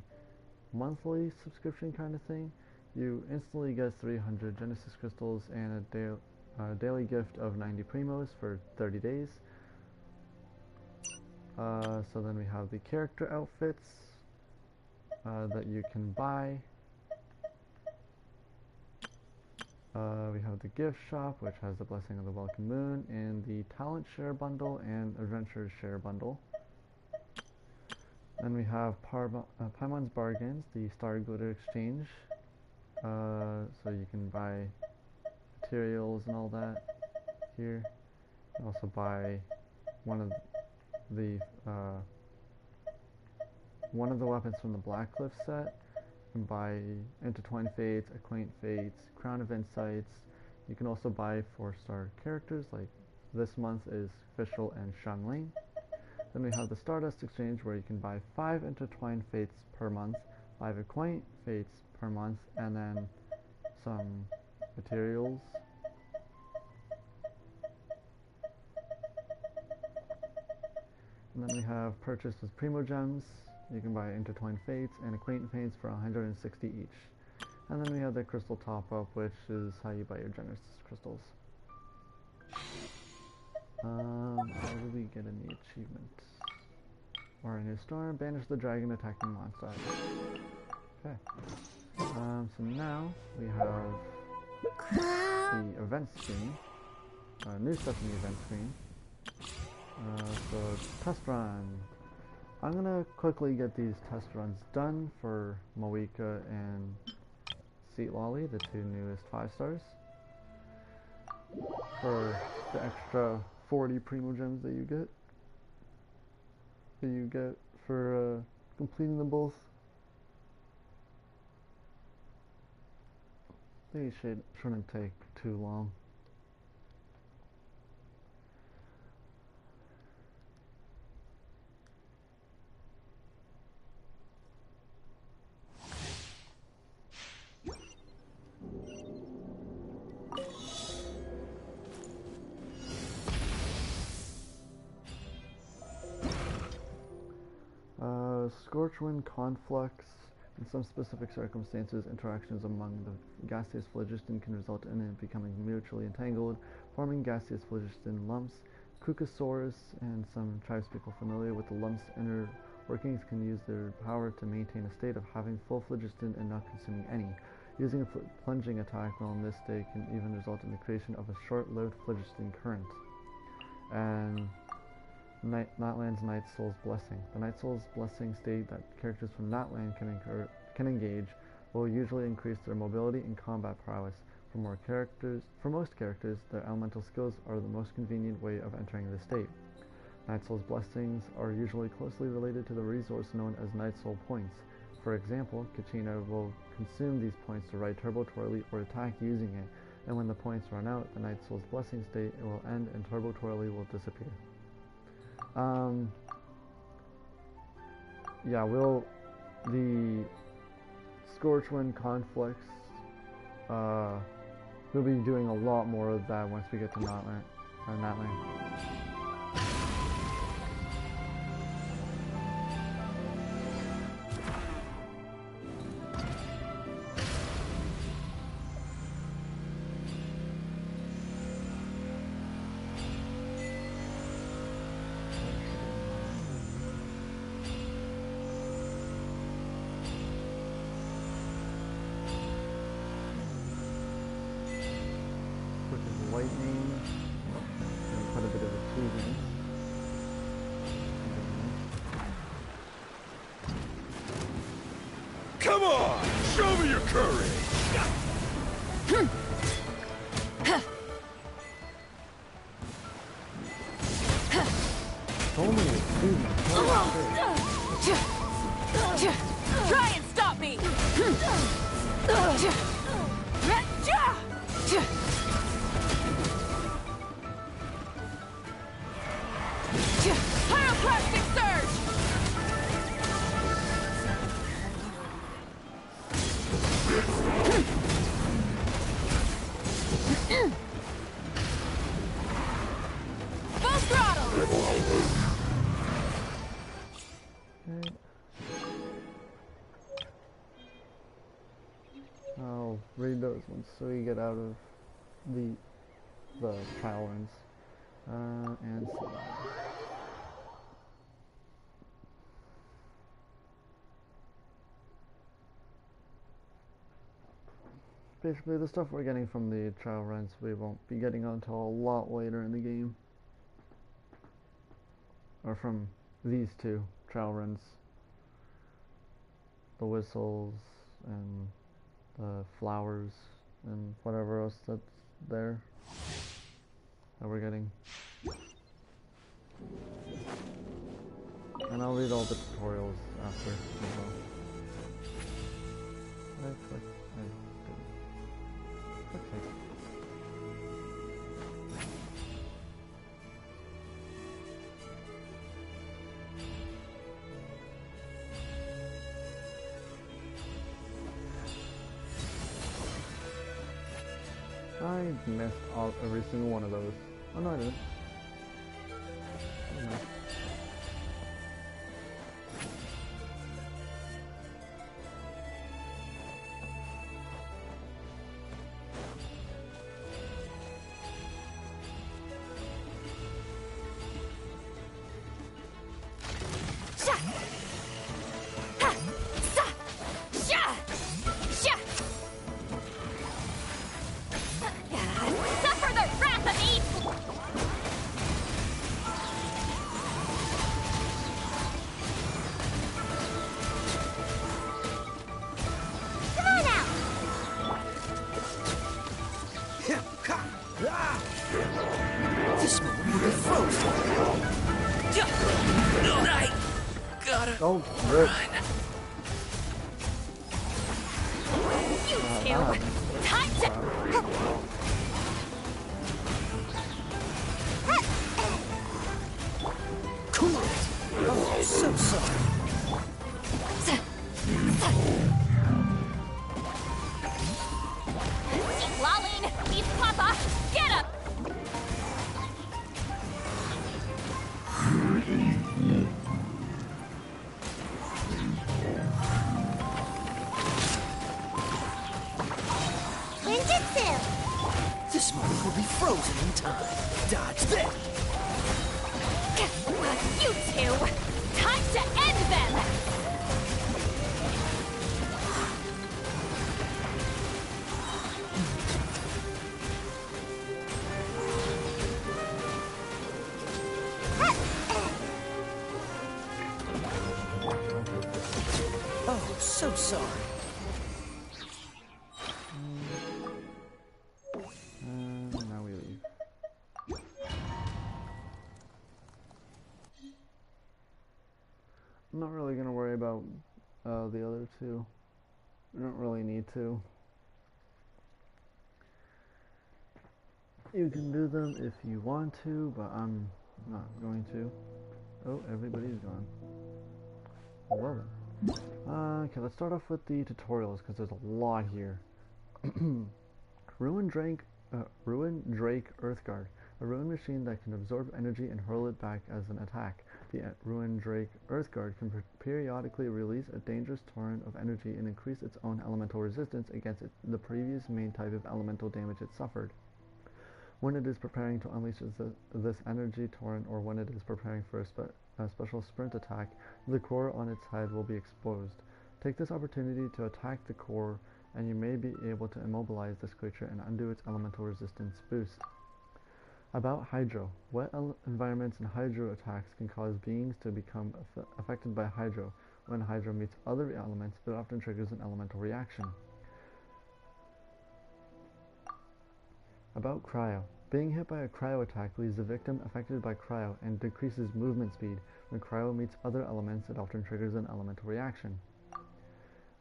monthly subscription kind of thing. You instantly get 300 Genesis crystals and a daily gift of 90 primos for 30 days. So then we have the character outfits that you can buy. We have the gift shop, which has the Blessing of the Welcome Moon, and the Talent Share Bundle and Adventure Share Bundle. Then we have Paimon's Bargains, the Star Glitter Exchange, so you can buy materials and all that here. You can also buy one of the weapons from the Blackcliff set. You can buy Intertwined Fates, Acquaint Fates, Crown of Insights. You can also buy 4-star characters, like this month is Fischl and Xiangling. Then we have the Stardust Exchange, where you can buy 5 Intertwined Fates per month, 5 Acquaint Fates per month, and then some materials. And then we have Purchase with Primo Gems. You can buy Intertwined Fates and Acquaint Fates for 160 each. And then we have the Crystal Top-Up, which is how you buy your Genesis crystals. How do we get any achievement? Or a new storm, banish the dragon attacking monster. Okay. So now we have the event screen. New stuff in the event screen. So test run. I'm gonna quickly get these test runs done for Moeka and Seat Lolly, the 2 newest 5-stars. For the extra 40 Primo Gems that you get for completing them both. These shouldn't take too long. Scorchwind conflicts. In some specific circumstances, interactions among the gaseous phlogiston can result in it becoming mutually entangled, forming gaseous phlogiston lumps. Kukasaurus and some tribespeople familiar with the lump's inner workings can use their power to maintain a state of having full phlogiston and not consuming any. Using a plunging attack while in this state can even result in the creation of a short-lived phlogiston current. And Natlan's Night Soul's Blessing. The Night Soul's Blessing state that characters from Natlan can engage will usually increase their mobility and combat prowess. For most characters, their elemental skills are the most convenient way of entering this state. Night Soul's Blessings are usually closely related to the resource known as Night Soul Points. For example, Kachina will consume these points to ride Turbo Twirly or attack using it, and when the points run out, the Night Soul's Blessing state will end and Turbo Twirly will disappear. The Scorchwind conflicts, we'll be doing a lot more of that once we get to Natlan. Lightning, and quite a bit of achievements. Come on! Show me your courage! So many achievements. Try and stop me! Pyroclastic surge! Full throttle! Okay. I'll read those ones so we get out of the trial runs. And see. basically the stuff we're getting from the trial runs we won't be getting until a lot later in the game. Or from these two trial runs. The whistles and the flowers and whatever else that's there that we're getting. And I'll read all the tutorials after as well. I didn't. Okay. I missed every single one of those. Oh no, I didn't. Oh, no. Suffer the wrath of evil! Come on out! This moment will be frozen. I gotta run. You two! Time to... Cool it. Oh, so sorry. Keep lolling! Beef Papa! Get up! Ninjutsu! This moment will be frozen in time. Dodge this. You two! Time to end them! Oh, so sorry. Now we leave. I'm not really gonna worry about the other two. We don't really need to. You can do them if you want to, but I'm not going to. Oh, everybody's gone. Well then. Okay, let's start off with the tutorials because there's a lot here. Ruin Drake Earthguard, a ruin machine that can absorb energy and hurl it back as an attack. The Ruin Drake Earthguard can periodically release a dangerous torrent of energy and increase its own elemental resistance against the previous main type of elemental damage it suffered. When it is preparing to unleash this energy torrent, or when it is preparing for a special sprint attack, the core on its head will be exposed. Take this opportunity to attack the core, and you may be able to immobilize this creature and undo its elemental resistance boost. About Hydro. Wet environments and Hydro attacks can cause beings to become affected by Hydro. When Hydro meets other elements, it often triggers an elemental reaction. About Cryo. Being hit by a Cryo attack leaves the victim affected by Cryo and decreases movement speed. When Cryo meets other elements, it often triggers an elemental reaction.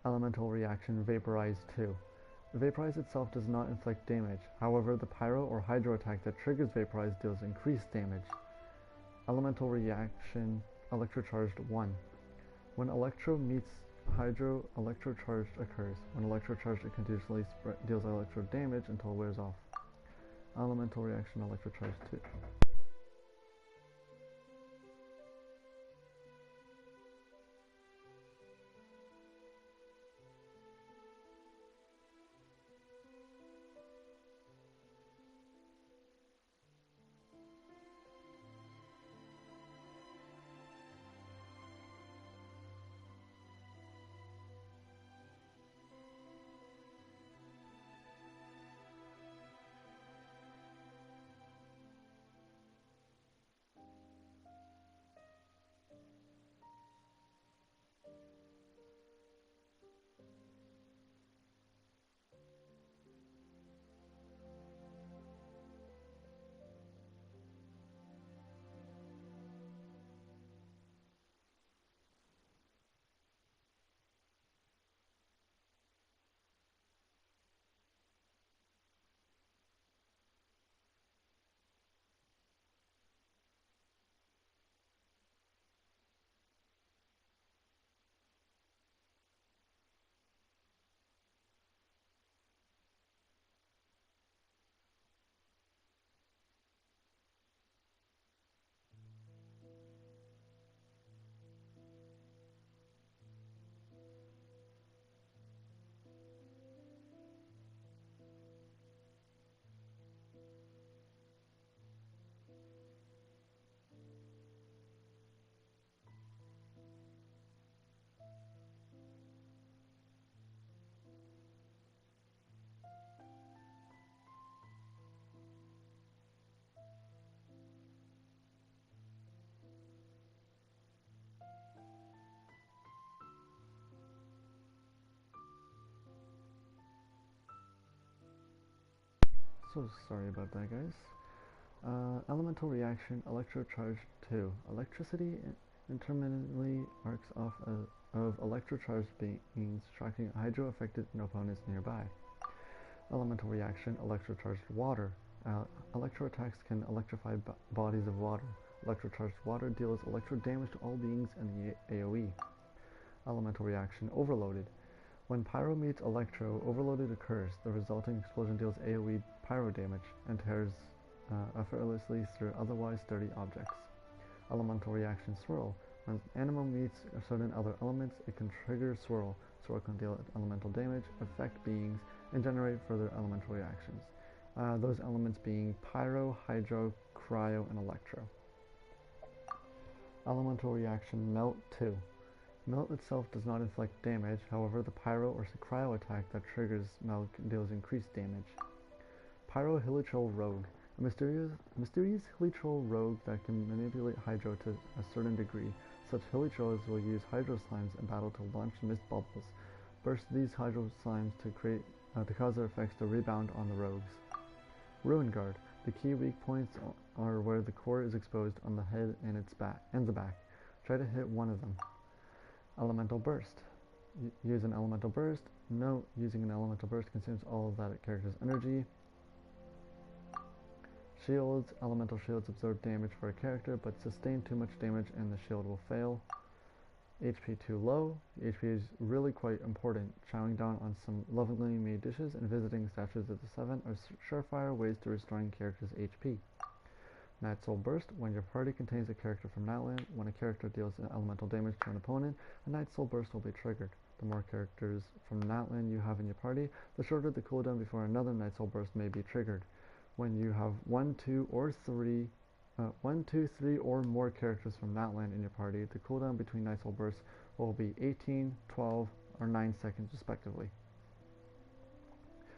Elemental reaction Vaporize 2. Vaporize itself does not inflict damage. However, the Pyro or Hydro attack that triggers Vaporize deals increased damage. Elemental reaction Electrocharged 1. When Electro meets Hydro, Electrocharged occurs. When Electrocharged, it continuously deals electro damage until it wears off. Elemental reaction Electrocharged 2. So sorry about that, guys. Elemental reaction, electrocharge 2. Electricity intermittently arcs off of electrocharged beings, striking hydro-affected opponents nearby. Elemental reaction, electrocharged water. Electro attacks can electrify bodies of water. Electrocharged water deals electro damage to all beings in the AoE. Elemental reaction, overloaded. When pyro meets electro, overloaded occurs. The resulting explosion deals AoE pyro damage and tears effortlessly through otherwise sturdy objects. Elemental reaction, swirl. When an animal meets certain other elements, it can trigger swirl. Swirl can deal elemental damage, affect beings, and generate further elemental reactions. Those elements being pyro, hydro, cryo, and electro. Elemental reaction, melt 2. Melt itself does not inflict damage, however the pyro or cryo attack that triggers melt deals increased damage. Pyro Hilichurl Rogue. A mysterious Hilichurl rogue that can manipulate hydro to a certain degree. Such Hilichurls will use hydro slimes in battle to launch mist bubbles. Burst these hydro slimes to cause their effects to rebound on the rogues. Ruin Guard. The key weak points are where the core is exposed on the head and the back. Try to hit one of them. Elemental Burst. Use an Elemental Burst. Note, using an Elemental Burst consumes all of that character's energy. Shields. Elemental shields absorb damage for a character, but sustain too much damage and the shield will fail. HP too low. HP is really quite important. Chowing down on some lovingly made dishes and visiting statues of the Seven are surefire ways to restoring characters' HP. Night Soul Burst. When your party contains a character from Nightland, when a character deals elemental damage to an opponent, a Night Soul Burst will be triggered. The more characters from Nightland you have in your party, the shorter the cooldown before another Night Soul Burst may be triggered. When you have 1, 2, 3 or more characters from Nightland in your party, the cooldown between Night Soul Bursts will be 18, 12, or 9 seconds respectively.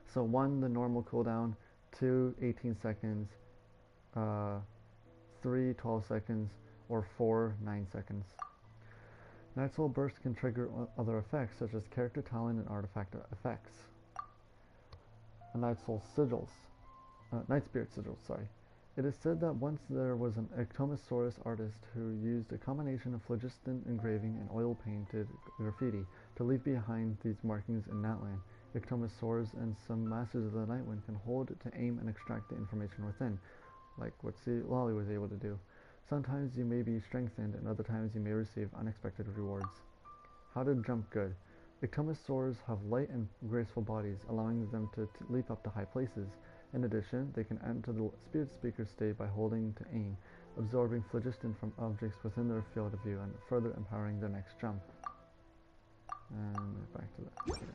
So 1, the normal cooldown, 2, 18 seconds, 3, 12 seconds, or 4, 9 seconds. Night Soul Burst can trigger other effects such as character talent and artifact effects. Night Spirit Sigils, sorry. It is said that once there was an Ectomosaurus artist who used a combination of phlogiston engraving and oil-painted graffiti to leave behind these markings in Nightland. Ectomosaurs and some Masters of the Nightwind can hold to aim and extract the information within, like what Lolly was able to do. Sometimes you may be strengthened, and other times you may receive unexpected rewards. How to jump good. Ectomosaurs have light and graceful bodies, allowing them to leap up to high places. In addition, they can enter the Spirit Speaker state by holding to aim, absorbing phlogiston from objects within their field of view and further empowering their next jump. And back to that. Okay.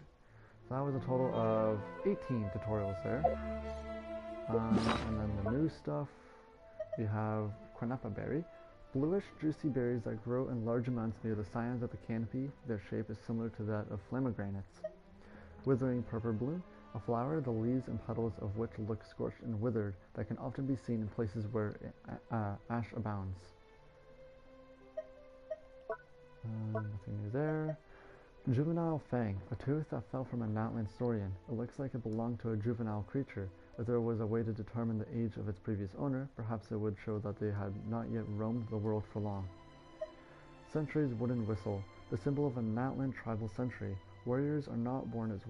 So that was a total of 18 tutorials there. And then the new stuff, we have Quinapa Berry. Bluish, juicy berries that grow in large amounts near the sides of the canopy. Their shape is similar to that of Flamogranates. Withering Purple Bloom. A flower, the leaves and petals of which look scorched and withered, that can often be seen in places where ash abounds. Nothing new there. Juvenile Fang, a tooth that fell from a Nightland Saurian. It looks like it belonged to a juvenile creature. If there was a way to determine the age of its previous owner, perhaps it would show that they had not yet roamed the world for long. Sentry's Wooden Whistle, the symbol of a Nightland tribal sentry. Warriors are not born as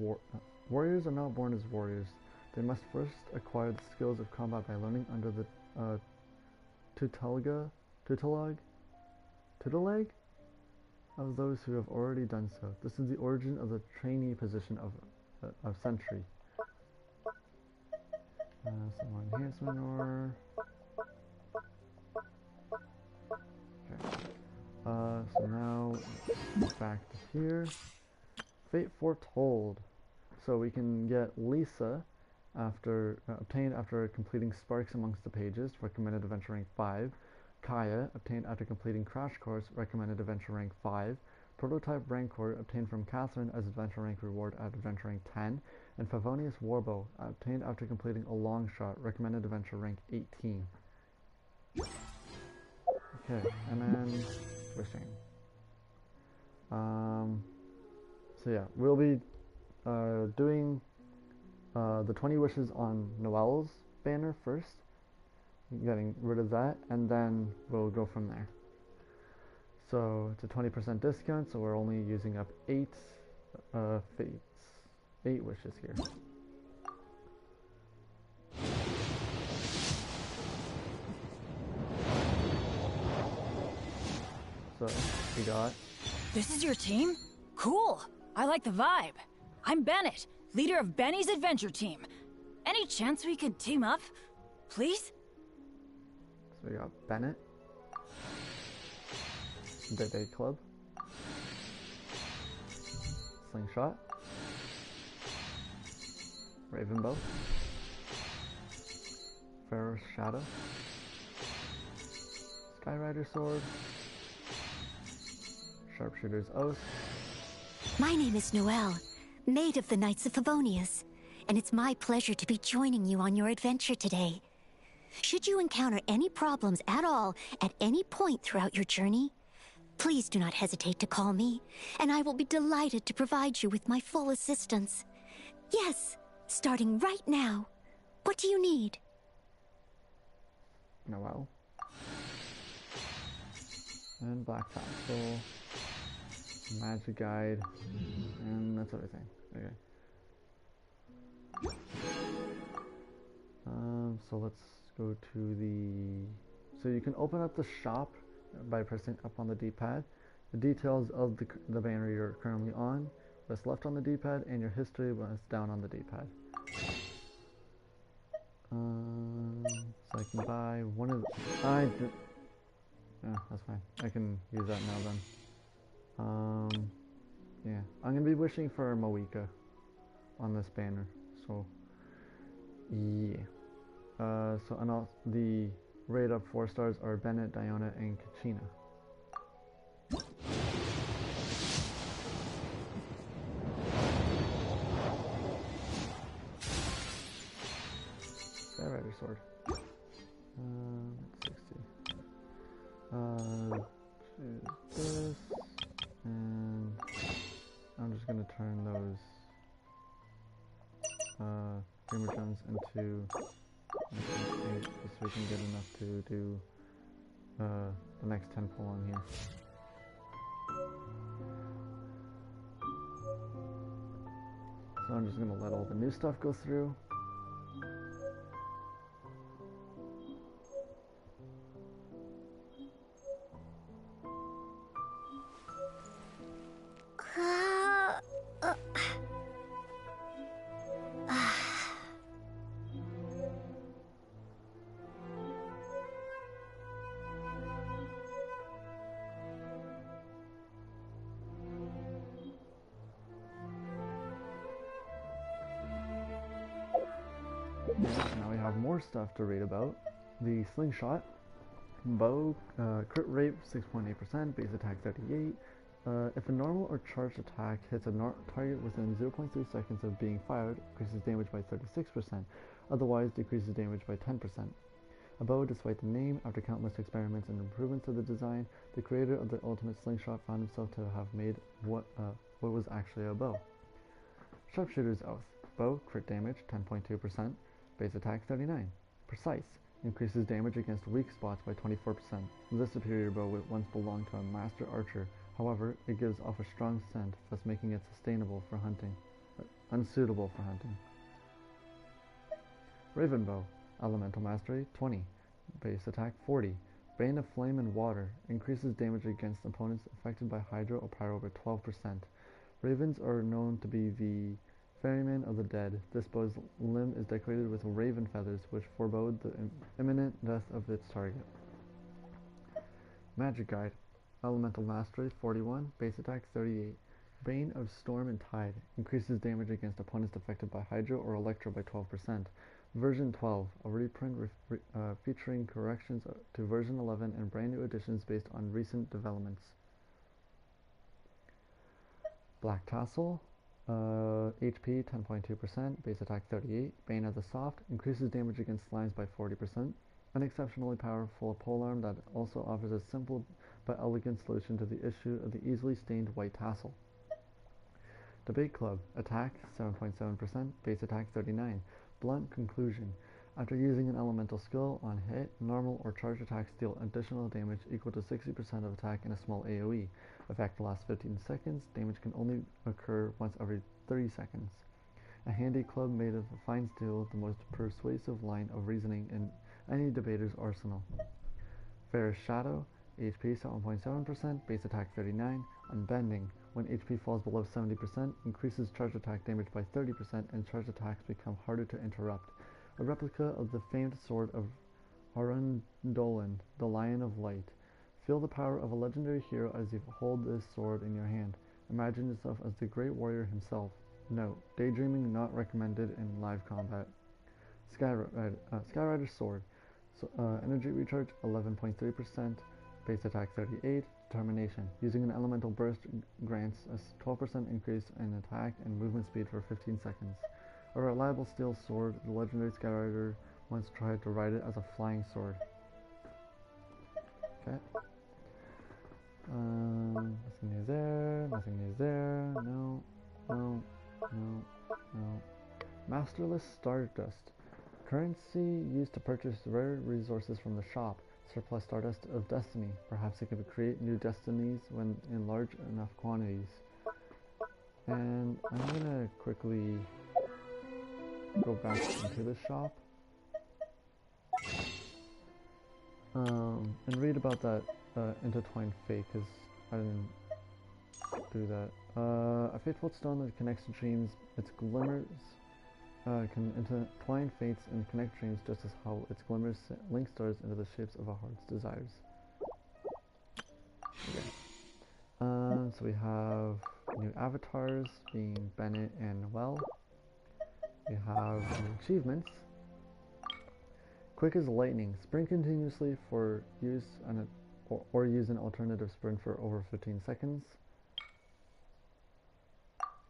warriors. They must first acquire the skills of combat by learning under the tutelage of those who have already done so. This is the origin of the trainee position of sentry. Some more enhancement ore. Okay. So now back to here. Fate Foretold. So we can get Lisa obtained after completing Sparks Amongst the Pages, recommended adventure rank 5. Kaya, obtained after completing Crash Course, recommended adventure rank 5. Prototype Rancor, obtained from Catherine as adventure rank reward at adventure rank 10. And Favonius Warbow, obtained after completing a long shot, recommended adventure rank 18. Okay, and then wishing. So yeah, we'll be doing the 20 wishes on Noelle's banner first, getting rid of that, and then we'll go from there. So it's a 20% discount, so we're only using up 8 fates, 8 wishes here. So we got... This is your team? Cool! I like the vibe. I'm Bennett, leader of Benny's adventure team. Any chance we could team up? Please? So we got Bennett, the Day Club, Slingshot, Ravenbow, Pharaoh's Shadow, Skyrider Sword, Sharpshooter's Oath. My name is Noelle, Maid of the Knights of Favonius, and it's my pleasure to be joining you on your adventure today. Should you encounter any problems at all at any point throughout your journey, please do not hesitate to call me, and I will be delighted to provide you with my full assistance. Yes, starting right now. What do you need? Noelle. And Black Tassel. Magic Guide. And that's everything. Okay. So let's go to the... So you can open up the shop by pressing up on the D-pad. The details of the banner you're currently on, press left on the D-pad, and your history was down on the D-pad. So I can buy one of the... Yeah, that's fine. I can use that now then. Yeah. I'm gonna be wishing for Moika on this banner, so... Yeah. So and all the rate up 4 stars are Bennett, Diona, and Kachina. Skyrider Sword. 60. Choose this, and I'm just gonna turn those Dreamer Gems into 8, just so we can get enough to do the next 10 pull on here. So I'm just gonna let all the new stuff go through. Now we have more stuff to read about. The Slingshot. Bow, crit rate 6.8%, base attack 38. If a normal or charged attack hits a target within 0.3 seconds of being fired, increases damage by 36%, otherwise decreases damage by 10%. A bow, despite the name, after countless experiments and improvements of the design, the creator of the ultimate slingshot found himself to have made what was actually a bow. Sharpshooter's Oath. Bow, crit damage 10.2%, base attack 39. Precise. Increases damage against weak spots by 24%. This superior bow once belonged to a master archer. However, it gives off a strong scent, thus making it unsuitable for hunting. Ravenbow. Elemental Mastery 20. Base attack 40. Bane of Flame and Water. Increases damage against opponents affected by Hydro or Pyro by 12%. Ravens are known to be the ferryman of the dead. This bow's limb is decorated with raven feathers, which forebode the imminent death of its target. Magic Guide. Elemental Mastery 41. Base attack 38. Bane of Storm and Tide. Increases damage against opponents affected by Hydro or Electro by 12%. Version 12. A reprint featuring corrections to version 11 and brand new additions based on recent developments. Black Tassel. HP 10.2%, base attack 38, Bane of the Soft, increases damage against slimes by 40%, an exceptionally powerful polearm that also offers a simple but elegant solution to the issue of the easily stained white tassel. Debate Club. Attack 7.7%, base attack 39. Blunt Conclusion. After using an elemental skill on hit, normal or charge attacks deal additional damage equal to 60% of attack in a small AoE. Effect lasts 15 seconds. Damage can only occur once every 30 seconds. A handy club made of fine steel, the most persuasive line of reasoning in any debater's arsenal. Fairest Shadow. HP 7.7%, base attack 39. Unbending. When HP falls below 70%, increases charge attack damage by 30% and charge attacks become harder to interrupt. A replica of the famed sword of Arundolan, the Lion of Light. Feel the power of a legendary hero as you hold this sword in your hand. Imagine yourself as the great warrior himself. Note: daydreaming not recommended in live combat. Skyrider's Sword. Energy recharge 11.3%, base attack 38. Determination. Using an elemental burst grants a 12% increase in attack and movement speed for 15 seconds. A reliable steel sword, the legendary Skyrider once tried to ride it as a flying sword. Okay. Nothing new there, nothing new there, no. Masterless Stardust. Currency used to purchase rare resources from the shop. Surplus Stardust of Destiny. Perhaps it could create new destinies when in large enough quantities. And I'm gonna quickly go back into the shop and read about that intertwined fate, because I didn't do that. A fateful stone that connects dreams, its glimmers can intertwine fates and connect dreams, just as how its glimmers link stars into the shapes of a heart's desires. Okay. So we have new avatars being Bennett and Noelle. We have new achievements. Quick as lightning. Sprint continuously for use on or use an alternative sprint for over 15 seconds.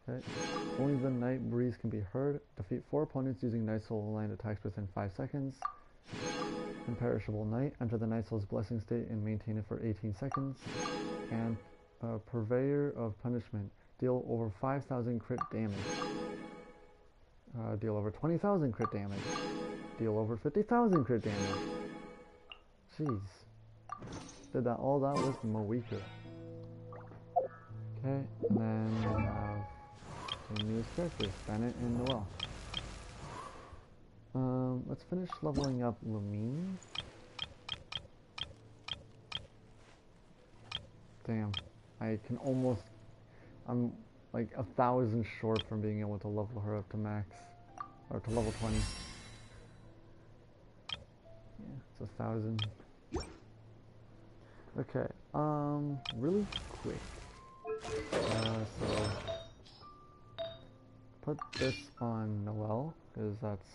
Okay. Only the night breeze can be heard. Defeat 4 opponents using Night Soul aligned attacks within 5 seconds. Imperishable Night. Enter the Night Soul's blessing state and maintain it for 18 seconds. And Purveyor of Punishment. Deal over 5,000 crit damage. Deal over 20,000 crit damage. Deal over 50,000 crit damage. Jeez. Did that all that with Moika. Okay, and then we have the newest characters, Bennett and Noelle. Let's finish leveling up Lumine. Damn, I can almost, I'm like 1,000 short from being able to level her up to max, or to level 20. Yeah, it's 1,000. Okay, really quick. So put this on Noelle, because that's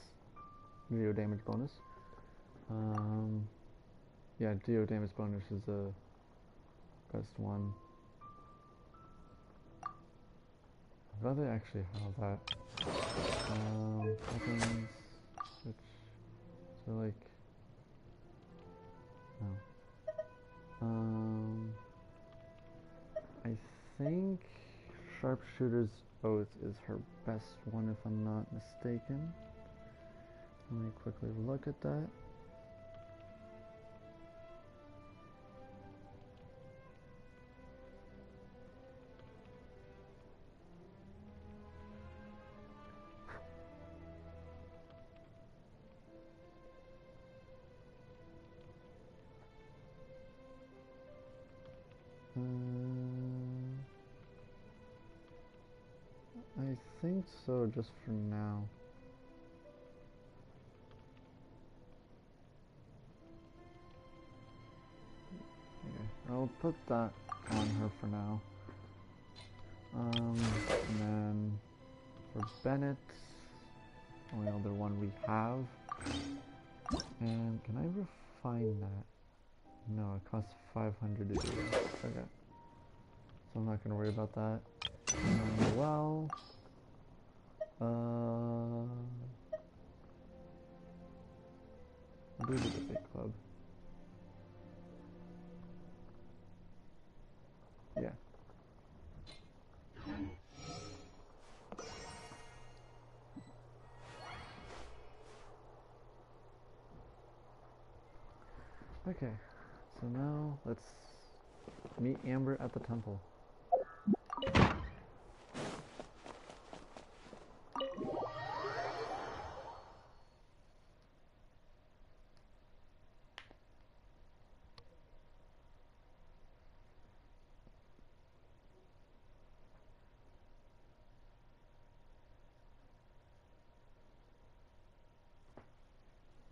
geo damage bonus. Yeah, geo damage bonus is the best one. I'd rather actually have that. Weapons, switch, so like, no. I think Sharpshooter's Oath is her best one, if I'm not mistaken. Let me quickly look at that. I think so, just for now. Okay, I'll put that on her for now. And then for Bennett, only other one we have. And can I refine that? No, it costs 500 to do that. Okay. So I'm not going to worry about that. Well, I'll do the big club. Yeah. Okay, so now let's meet Amber at the temple.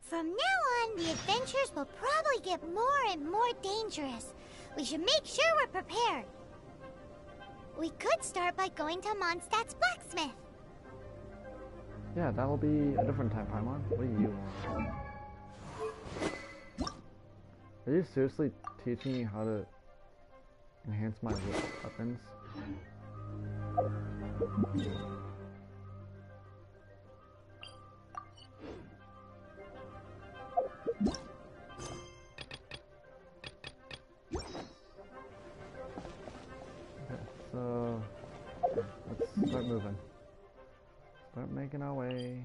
From now on, the adventures will probably get more and more dangerous. We should make sure we're prepared. We could start by going to Mondstadt's blacksmith. Yeah, that'll be a different time, Paimon. What do you want? Are you seriously teaching me how to enhance my weapons? So, let's start moving. Start making our way.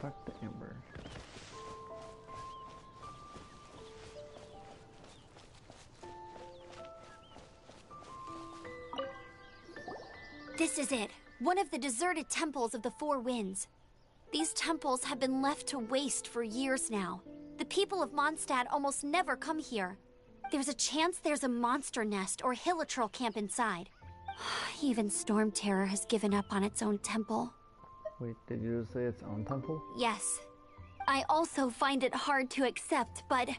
Talk to Amber. This is it. One of the deserted temples of the Four Winds. These temples have been left to waste for years now. The people of Mondstadt almost never come here. There's a chance there's a monster nest or hilitrol camp inside. Even Storm Terror has given up on its own temple. Wait, did you say its own temple? Yes. I also find it hard to accept, but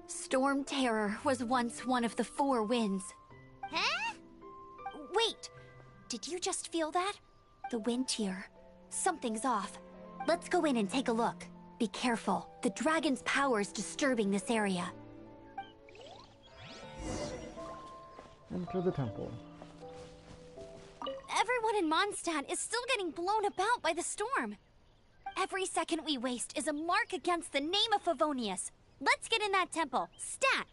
Storm Terror was once one of the Four Winds. Huh? Wait! Did you just feel that? The wind here. Something's off. Let's go in and take a look. Be careful. The dragon's power is disturbing this area. Enter the temple. Everyone in Mondstadt is still getting blown about by the storm. Every second we waste is a mark against the name of Favonius. Let's get in that temple. Stat!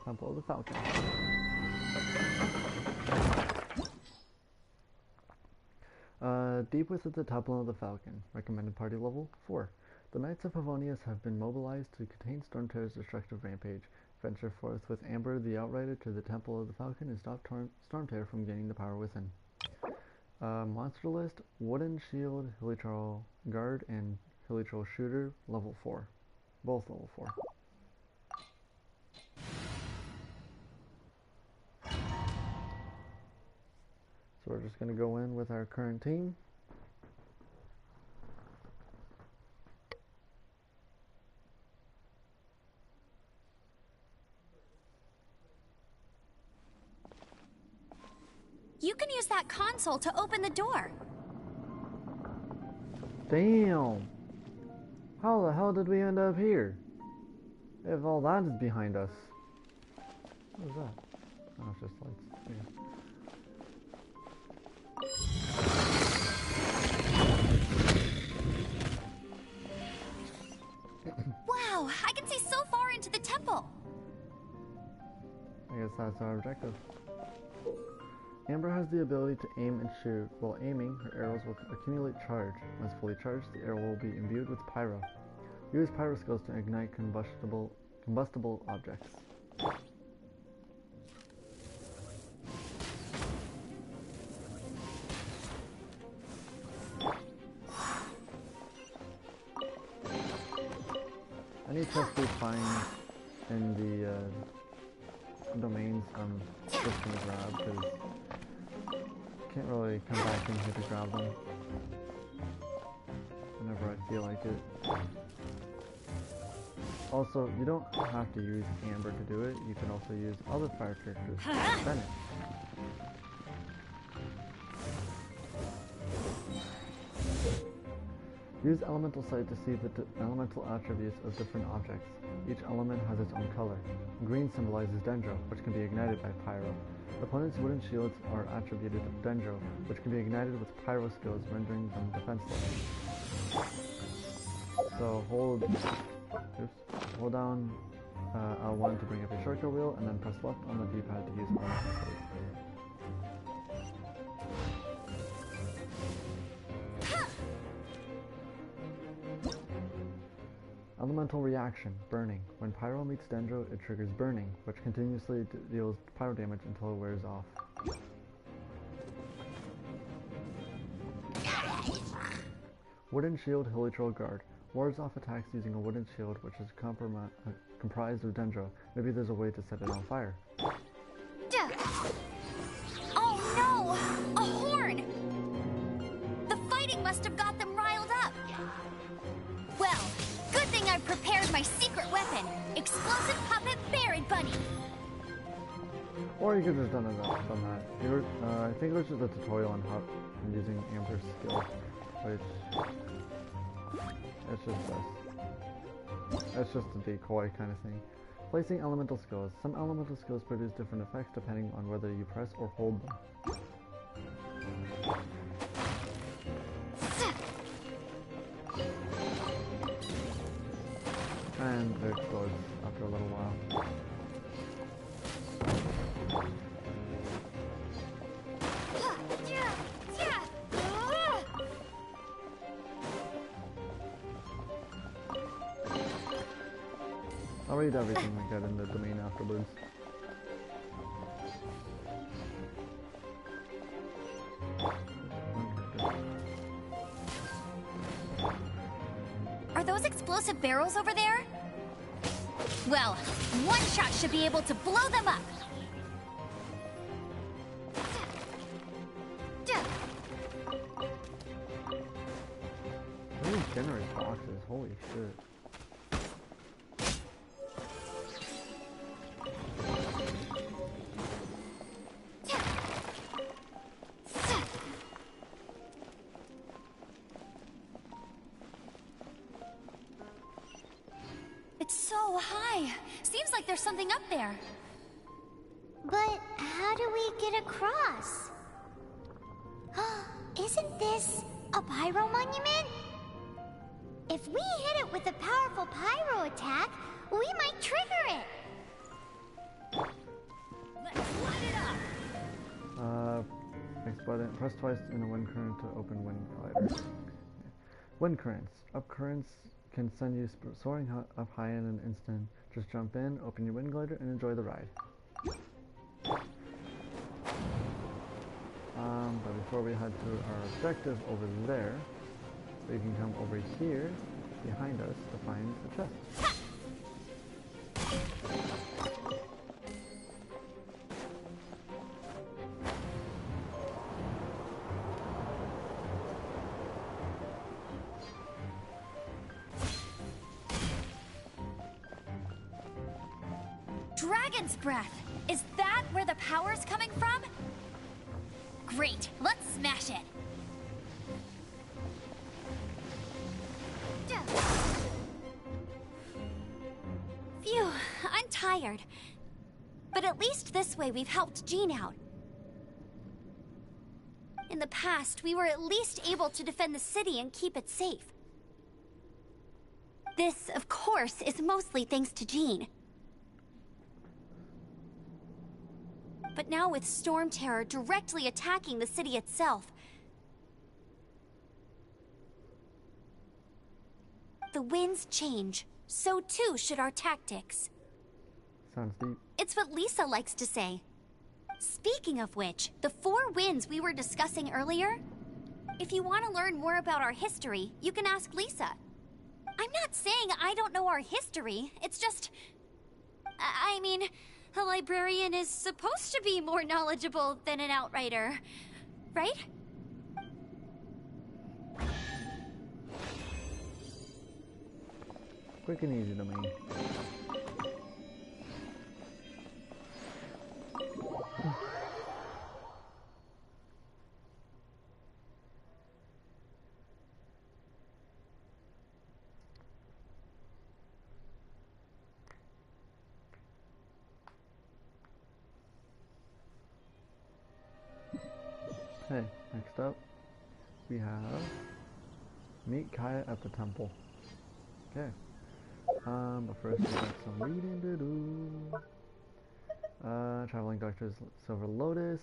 Temple of the Falcon. Deep within the Temple of the Falcon. Recommended party level 4. The Knights of Favonius have been mobilized to contain Storm Terror's destructive rampage. Venture forth with Amber the Outrider to the Temple of the Falcon and stop Storm Terror from gaining the power within. Monster list, Wooden Shield, Hilitrol Guard, and Hilitrol Shooter, level 4. Both level 4. So we're just going to go in with our current team. You can use that console to open the door. Damn! How the hell did we end up here? If all that is behind us. What is that? Oh, it's just lights. Yeah. Wow, I can see so far into the temple. I guess that's our objective. Amber has the ability to aim and shoot. While aiming, her arrows will accumulate charge. Once fully charged, the arrow will be imbued with pyro. Use pyro skills to ignite combustible objects. Any chest we find in the domains, I'm just gonna grab because can't really come back in here to grab them whenever I feel like it. Also, you don't have to use Amber to do it. You can also use other fire characters to defend it. Use Elemental Sight to see the elemental attributes of different objects. Each element has its own color. Green symbolizes Dendro, which can be ignited by Pyro. Opponents' wooden shields are attributed of Dendro, which can be ignited with Pyro skills, rendering them defenseless. So hold down L1 to bring up a shortcut wheel, and then press left on the D-pad to use elemental sleep. Elemental reaction, burning. When Pyro meets Dendro, it triggers burning, which continuously deals pyro damage until it wears off. Wooden shield, Hilly Troll guard. Wards off attacks using a wooden shield, which is comprised of Dendro. Maybe there's a way to set it on fire. Oh no! A horn! The fighting must have got them riled up. Well, good thing I prepared my secret weapon, explosive puppet Buried Bunny. Or you could have done that. I think it was just a tutorial on how using Amber's skill, which it's just a decoy kind of thing. Placing elemental skills. Some elemental skills produce different effects depending on whether you press or hold them. And it explodes after a little while. I'll read everything like that in the domain afterwards. Are those explosive barrels over there? Well, one shot should be able to blow them up. Really generous boxes, holy shit. It's so high. Seems like there's something up there. But how do we get across? Isn't this a pyro monument? If we hit it with a powerful pyro attack, we might trigger it. Let's light it up. X button. Press twice in a wind current to open wind glider. Wind currents. Up currents can send you soaring up high in an instant. Just jump in, open your wind glider, and enjoy the ride. But before we head to our objective over there, we can come over here behind us to find the chest. Dragon's breath! Is that where the power's coming from? Great, let's smash it! Phew, I'm tired. But at least this way we've helped Jean out. In the past, we were at least able to defend the city and keep it safe. This, of course, is mostly thanks to Jean. But now with Storm Terror directly attacking the city itself, the winds change. So too should our tactics. Sounds deep. It's what Lisa likes to say. Speaking of which, the 4 winds we were discussing earlier, if you want to learn more about our history, you can ask Lisa. I'm not saying I don't know our history, it's just... I mean, a librarian is supposed to be more knowledgeable than an outrider, right? Quick and easy to me. Okay, next up we have meet Kaya at the temple. Okay. But first we got some reading to do. Traveling Doctor's Silver Lotus.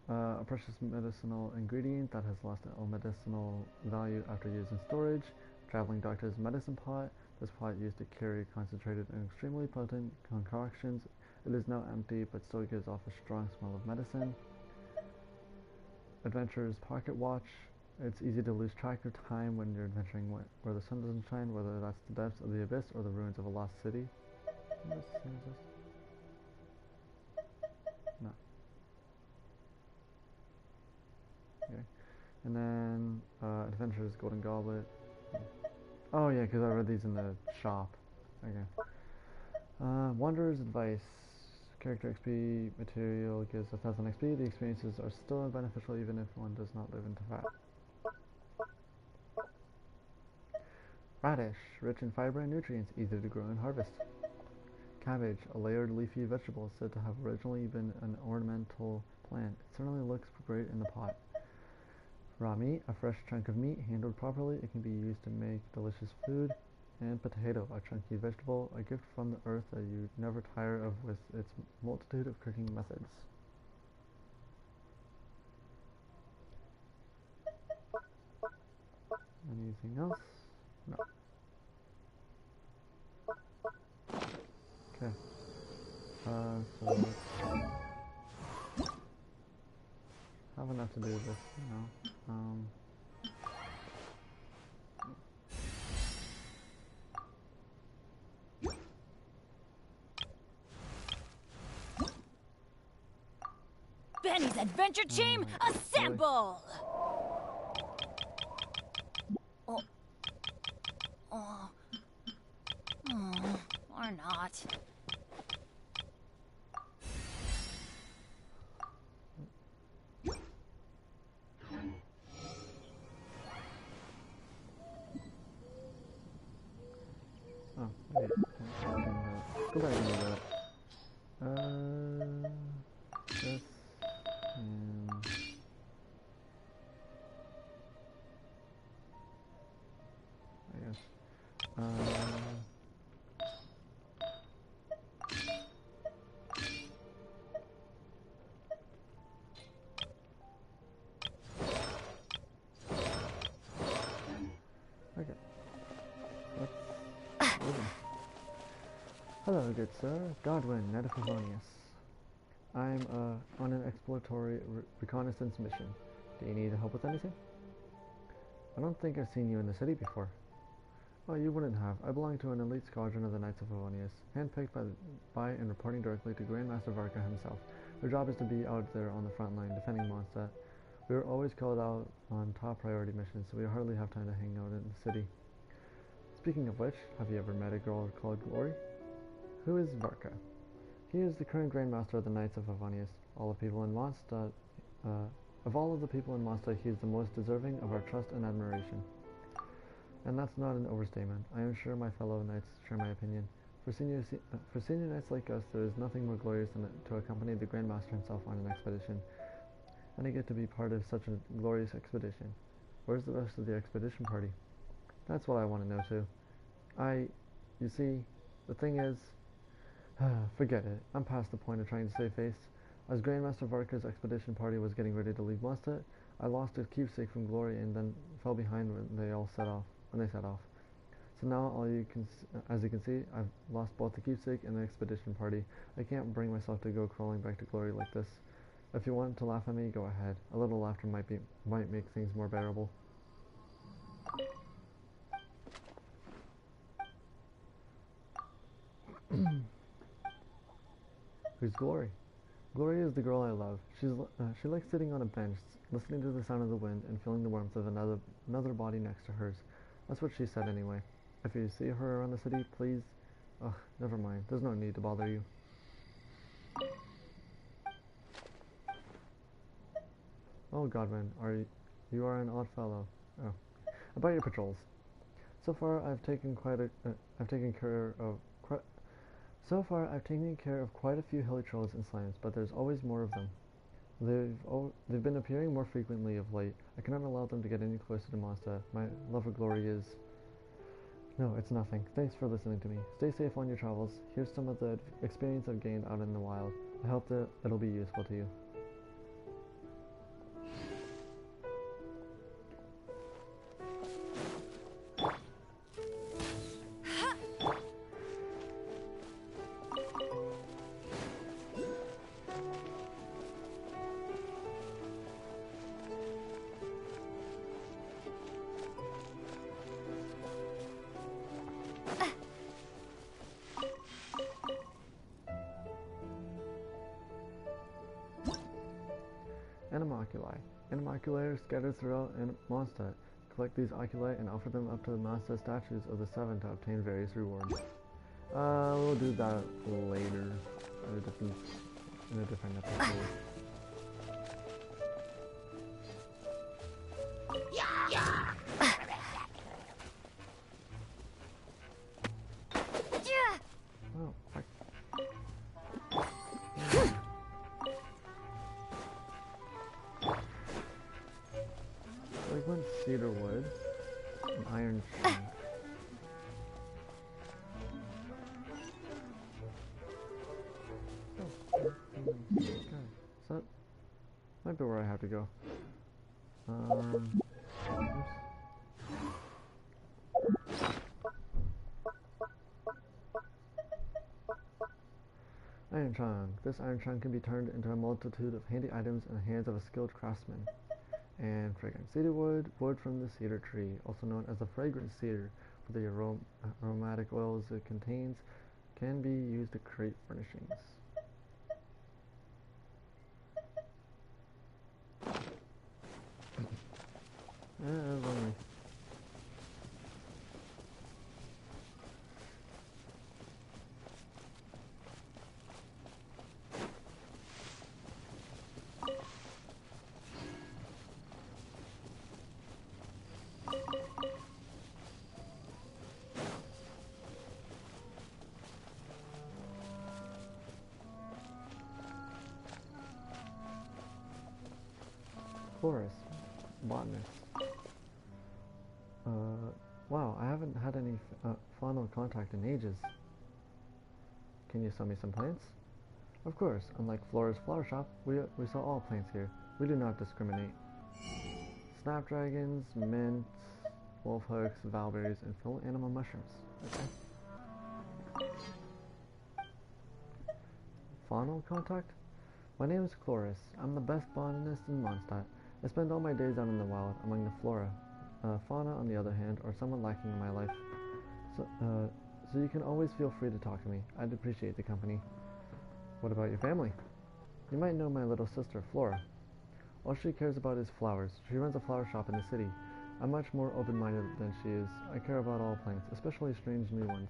A precious medicinal ingredient that has lost all medicinal value after use in storage. Traveling Doctor's Medicine Pot. This pot used to carry concentrated and extremely potent concoctions. It is now empty, but still gives off a strong smell of medicine. Adventurer's Pocket Watch. It's easy to lose track of time when you're adventuring where the sun doesn't shine, whether that's the depths of the abyss or the ruins of a lost city. No. Okay. And then Adventurer's Golden Goblet. Oh yeah, because I read these in the shop. Okay. Wanderer's Advice. Character XP material gives 1000 XP. The experiences are still beneficial even if one does not live in Tefat. Radish, rich in fiber and nutrients, easy to grow and harvest. Cabbage, a layered leafy vegetable said to have originally been an ornamental plant. It certainly looks great in the pot. Raw meat, a fresh chunk of meat handled properly. It can be used to make delicious food. And potato, a chunky vegetable, a gift from the earth that you never tire of with its multitude of cooking methods. Anything else? No. Okay. So have enough to do with this now. Benny's Adventure Team, assemble! Oh. Oh. Oh. Or not. Oh, wait. Go back into that. This and I guess. Okay. Let's open. Hello, good sir. Godwin, Knight of Favonius. I'm on an exploratory reconnaissance mission. Do you need help with anything? I don't think I've seen you in the city before. Oh, you wouldn't have. I belong to an elite squadron of the Knights of Favonius, handpicked by and reporting directly to Grandmaster Varka himself. Our job is to be out there on the front line, defending Mondstadt. We are always called out on top priority missions, so we hardly have time to hang out in the city. Speaking of which, have you ever met a girl called Glory? Who is Varka? He is the current Grandmaster of the Knights of Favonius. All the people in Mondstadt, of all of the people in Mondstadt, he is the most deserving of our trust and admiration. And that's not an overstatement. I am sure my fellow knights share my opinion. For senior knights like us, there is nothing more glorious than to accompany the Grandmaster himself on an expedition. And I get to be part of such a glorious expedition. Where's the rest of the expedition party? That's what I want to know too. You see, the thing is, forget it. I'm past the point of trying to save face. As Grandmaster Varka's expedition party was getting ready to leave Mondstadt, I lost a keepsake from Glory and then fell behind when they set off. So now, as you can see, I've lost both the keepsake and the expedition party. I can't bring myself to go crawling back to Glory like this. If you want to laugh at me, go ahead. A little laughter might make things more bearable. Who's Glory? Glory is the girl I love. She likes sitting on a bench, listening to the sound of the wind and feeling the warmth of another body next to hers. That's what she said anyway. If you see her around the city, please... Ugh, never mind. There's no need to bother you. Oh, Godwin, you are an odd fellow. Oh. About your patrols. So far, I've taken care of quite a few hilly trolls and slimes, but there's always more of them. They've been appearing more frequently of late. I cannot allow them to get any closer to Mondstadt. My love of Glory is No, it's nothing. Thanks for listening to me. Stay safe on your travels. Here's some of the experience I've gained out in the wild. I hope that it'll be useful to you. Animoculi. Animoculi are scattered throughout Mondstadt. Collect these oculi and offer them up to the Mondstadt statues of the Seven to obtain various rewards. We'll do that later, in a different episode. Oh, fuck. Like one cedar wood, an iron trunk. Okay, so that might be where I have to go. Oops. Iron trunk. This iron trunk can be turned into a multitude of handy items in the hands of a skilled craftsman. And fragrant cedar wood, wood from the cedar tree, also known as the fragrant cedar, for the aromatic oils it contains, can be used to create furnishings. Lonely. Florist, botanist. Wow, I haven't had any faunal contact in ages. Can you sell me some plants? Of course, unlike Flora's flower shop, we sell all plants here. We do not discriminate. Snapdragons, mint, wolf hooks, valberries, and full animal mushrooms. Okay. Faunal contact? My name is Chloris. I'm the best botanist in Mondstadt. I spend all my days out in the wild, among the flora. Fauna, on the other hand, are somewhat lacking in my life. So you can always feel free to talk to me. I'd appreciate the company. What about your family? You might know my little sister, Flora. All she cares about is flowers. She runs a flower shop in the city. I'm much more open-minded than she is. I care about all plants, especially strange new ones.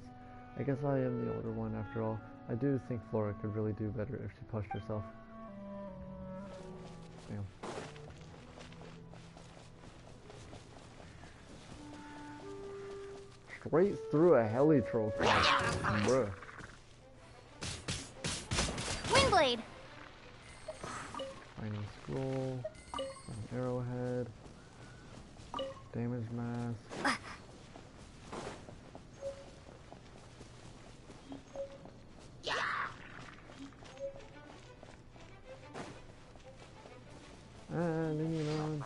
I guess I am the older one after all. I do think Flora could really do better if she pushed herself. Damn. Straight through a heli-troll. Bruh. Windblade! Finding scroll. An arrowhead. Damage mask. And moving on.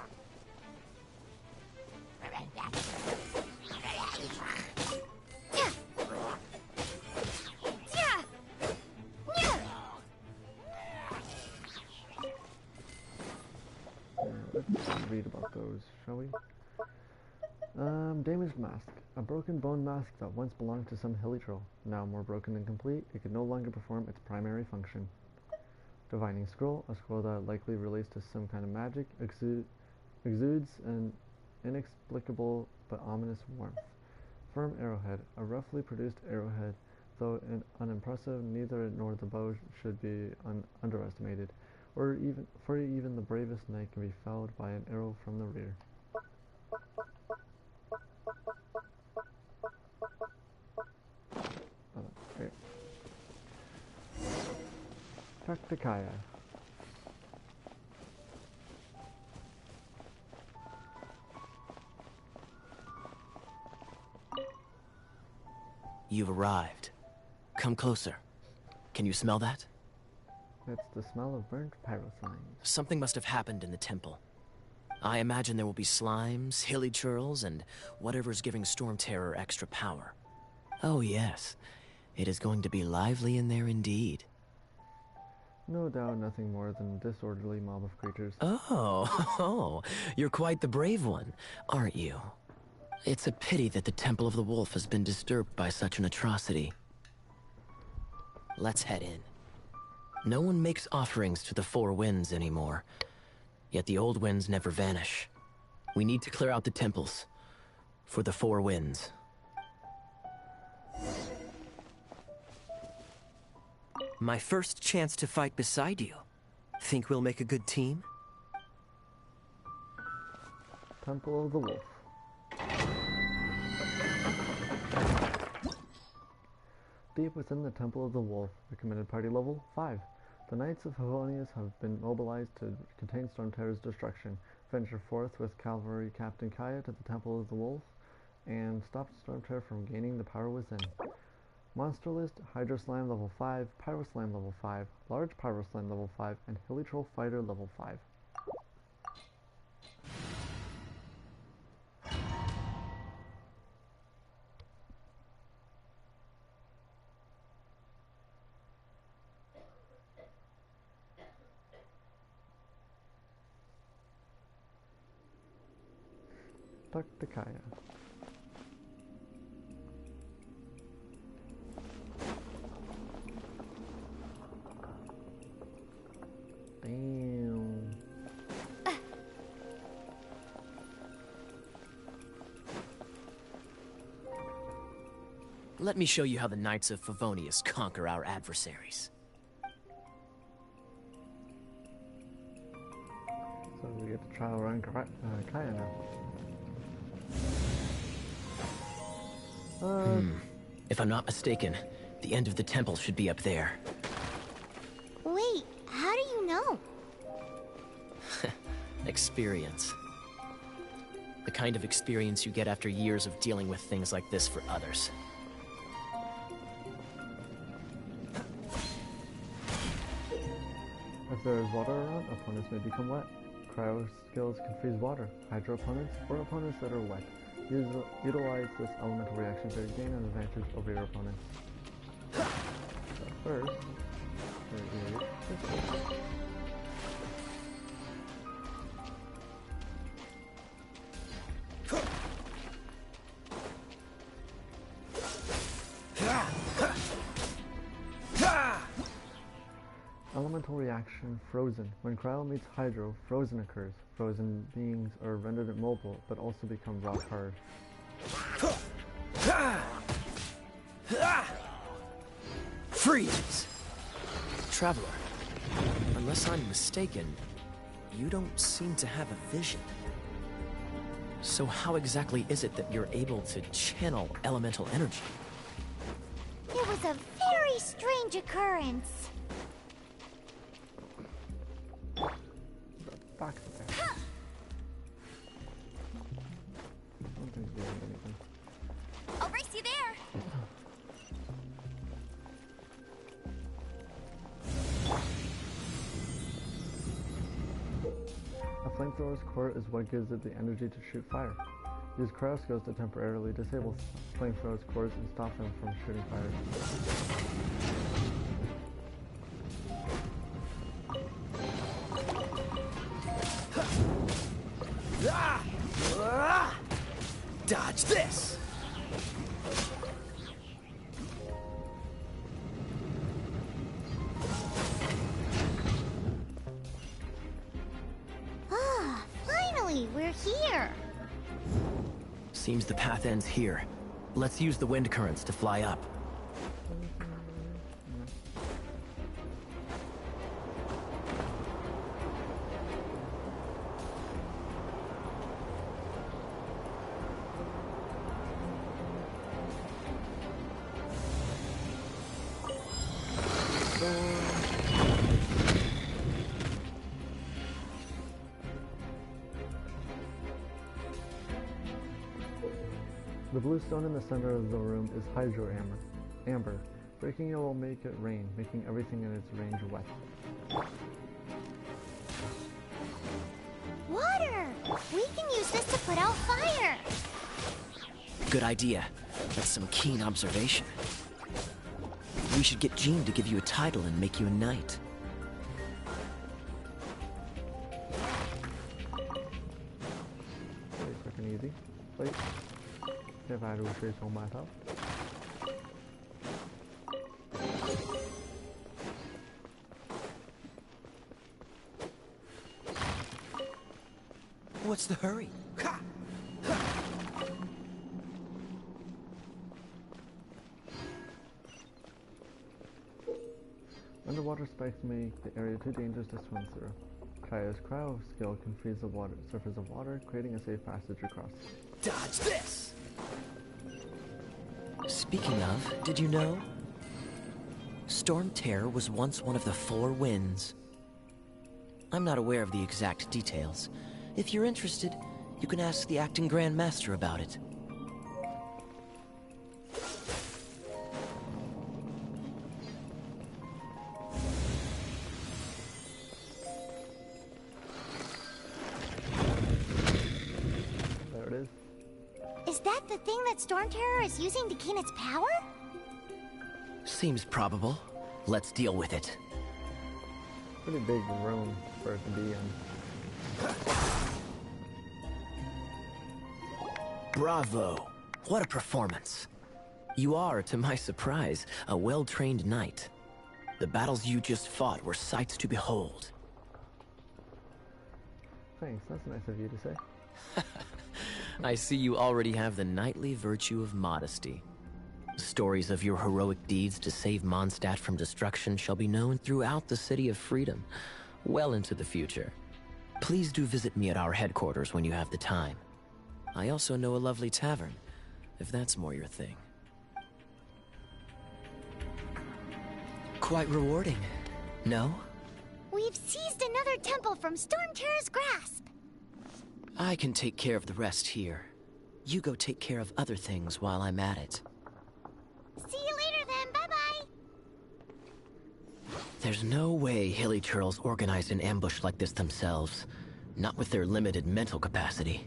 Let's read about those, shall we? Damaged mask. A broken bone mask that once belonged to some hilly troll. Now more broken and complete, it can no longer perform its primary function. Divining scroll. A scroll that likely relates to some kind of magic, exudes an inexplicable but ominous warmth. Firm arrowhead. A roughly produced arrowhead, though unimpressive, neither it nor the bow should be underestimated, or even the bravest knight can be felled by an arrow from the rear. Okay. Tacticaya. You've arrived. Come closer. Can you smell that? It's the smell of burnt pyroslime. Something must have happened in the temple. I imagine there will be slimes, hilly churls, and whatever's giving Storm Terror extra power. Oh yes, it is going to be lively in there indeed. No doubt nothing more than a disorderly mob of creatures. Oh, you're quite the brave one, aren't you? It's a pity that the Temple of the Wolf has been disturbed by such an atrocity. Let's head in. No one makes offerings to the Four Winds anymore, yet the old winds never vanish. We need to clear out the temples for the Four Winds. My first chance to fight beside you. Think we'll make a good team? Temple of the Wolf. Deep within the Temple of the Wolf, recommended party level 5. The Knights of Favonius have been mobilized to contain Storm Terror's destruction. Venture forth with Cavalry Captain Kaya to the Temple of the Wolf and stop Storm Terror from gaining the power within. Monster list: Hydro Slime level 5, Pyro Slime level 5, Large Pyro Slime level 5, and Hilly Troll Fighter level 5. Dr. Kaya. Damn. Let me show you how the Knights of Favonius conquer our adversaries. So we get to trial run Kaya now. If I'm not mistaken, the end of the temple should be up there. Wait, how do you know? Experience. The kind of experience you get after years of dealing with things like this for others. If there is water around, opponents may become wet. Cryo skills can freeze water, hydro opponents, or opponents that are wet. Utilize this elemental reaction to gain an advantage over your opponents. But first, there is this. Elemental reaction, Frozen. When Cryo meets Hydro, Frozen occurs. Frozen beings are rendered immobile, but also become rock hard. Freeze! Traveler, unless I'm mistaken, you don't seem to have a vision. So how exactly is it that you're able to channel elemental energy? It was a very strange occurrence. Back there. I don't think he's doing anything. I'll race you there. A flamethrower's core is what gives it the energy to shoot fire. Use cryo skills to temporarily disable flamethrowers' cores and stop them from shooting fire. Dodge this! Ah, finally, we're here. Seems the path ends here. Let's use the wind currents to fly up. The The blue stone in the center of the room is hydro amber. Breaking it will make it rain, making everything in its range wet. Water! We can use this to put out fire! Good idea. That's some keen observation. We should get Jean to give you a title and make you a knight. Very quick and easy. Wait. If I had to retrieve all myself. What's the hurry? Underwater spikes make the area too dangerous to swim through. Kaya's cryo skill can freeze the surface of water, creating a safe passage across. Dodge this! Speaking of, did you know? Storm Terror was once one of the 4 winds. I'm not aware of the exact details. If you're interested, you can ask the acting Grand Master about it. There it is. Is that the thing that Storm Terror is using to gain its power? Seems probable. Let's deal with it. Pretty big room for it to be in. Bravo! What a performance. You are, to my surprise, a well-trained knight. The battles you just fought were sights to behold. Thanks, that's nice of you to say. I see you already have the knightly virtue of modesty. Stories of your heroic deeds to save Mondstadt from destruction shall be known throughout the City of Freedom, well into the future. Please do visit me at our headquarters when you have the time. I also know a lovely tavern, if that's more your thing. Quite rewarding, no? We've seized another temple from Storm Terror's grasp! I can take care of the rest here. You go take care of other things while I'm at it. See you later then, bye-bye! There's no way Hilly Churls organized an ambush like this themselves. Not with their limited mental capacity.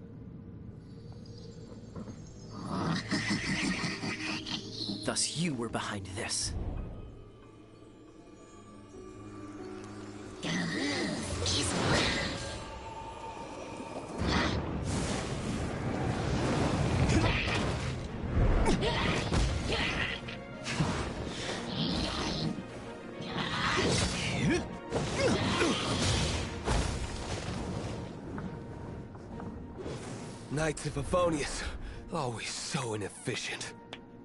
Thus you were behind this. Knights of Favonius, always so inefficient.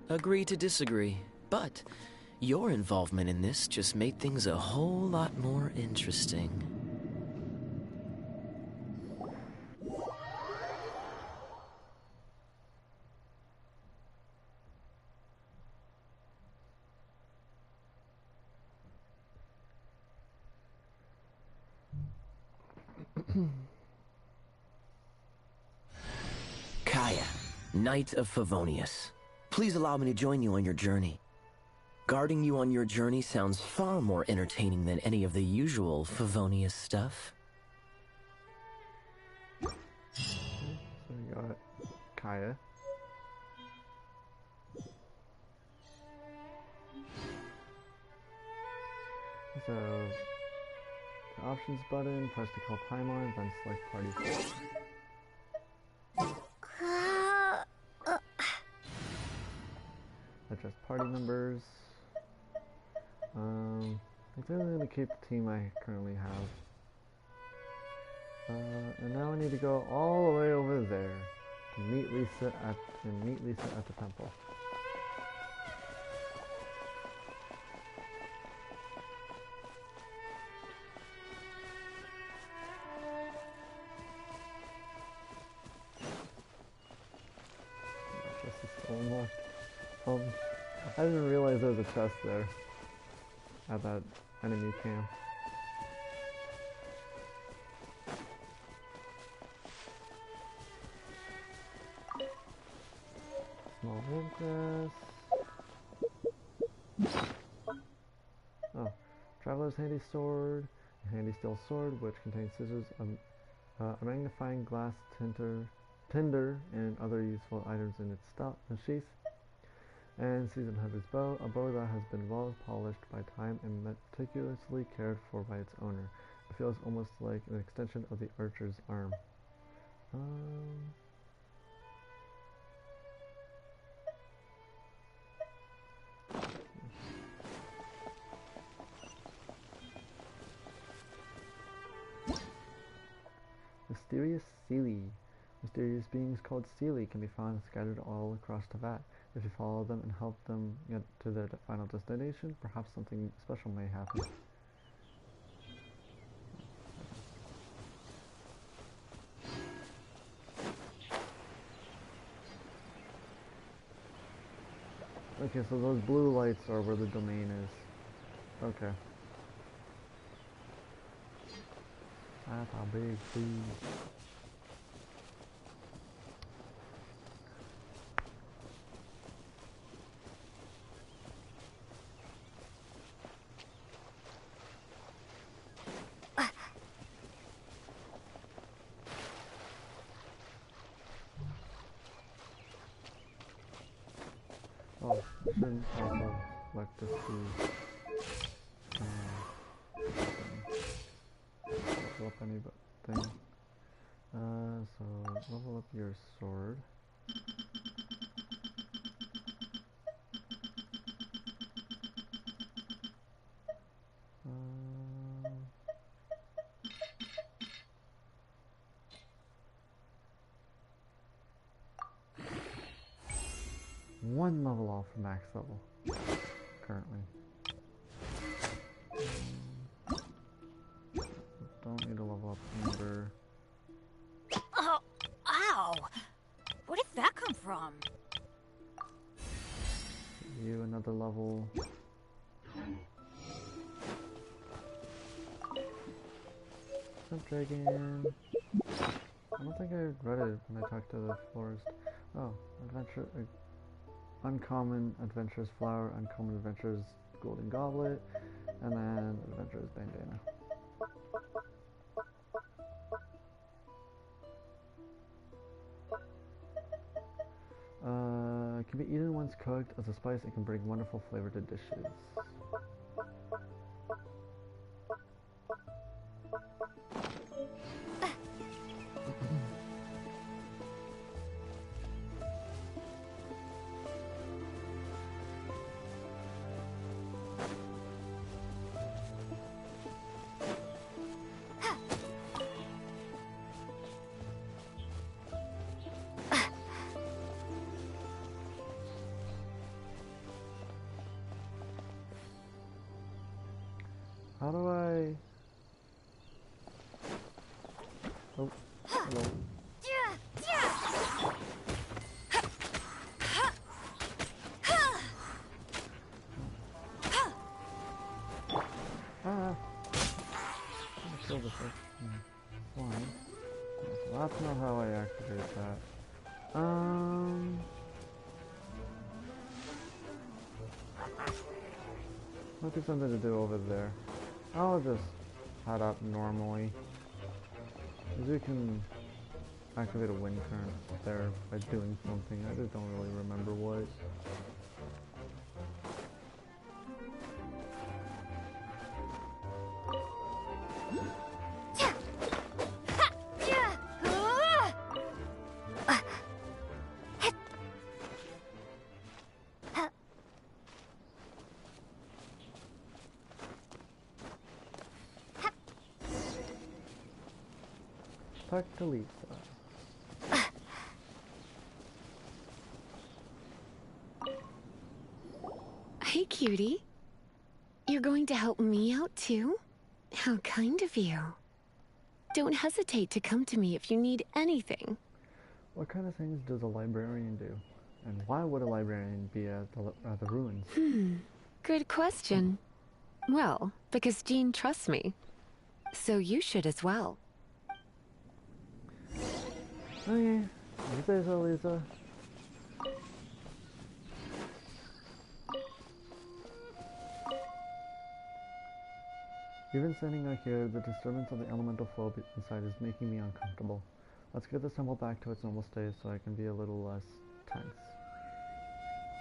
Agree to disagree, but your involvement in this just made things a whole lot more interesting. Kaya, Knight of Favonius. Please allow me to join you on your journey. Guarding you on your journey sounds far more entertaining than any of the usual Favonius stuff. So we got Kaya. So, the options button, press to call Paimon, then select party 4. Adjust party members. I'm going to keep the team I currently have. And now I need to go all the way over there to neatly sit at the temple. This is so unlocked. I didn't realize there was a chest there at that enemy camp. Princess. Oh, Traveler's Handy Sword, a handy steel sword which contains scissors, a magnifying glass tinder, and other useful items in its sheath. And Seasoned Hunter's Bow, a bow that has been well polished by time and meticulously cared for by its owner. It feels almost like an extension of the archer's arm. Mysterious Seelie. Mysterious beings called Seelie can be found scattered all across Teyvat. If you follow them and help them get to their final destination, perhaps something special may happen. Okay, so those blue lights are where the domain is. Okay. That's a big thing. Oh, I shouldn't also select this to level up anything. So level up your sword. One level off from max level currently. Don't need to level up Amber. Oh, ow! Where did that come from? You another level. Dragon. I don't think I read it when I talked to the forest. Oh, adventure. Uncommon Adventurer's Flower, Uncommon Adventurer's Golden Goblet, and then Adventurer's Bandana. It can be eaten once cooked. As a spice, it can bring wonderful flavor to dishes. How do I... Oh, hello. Ah! I killed the first one. So that's not how I activate that. Might be something to do over there. I'll just head up normally. Because we can activate a wind current there by doing something. I just don't really remember what. Talk to Lisa. Hey, cutie. You're going to help me out, too? How kind of you. Don't hesitate to come to me if you need anything. What kind of things does a librarian do? And why would a librarian be at the ruins? Good question. Well, because Jean trusts me. So you should as well. Okay, you say so, Lisa. Even standing out here, the disturbance of the elemental flow inside is making me uncomfortable. Let's get this temple back to its normal state so I can be a little less tense.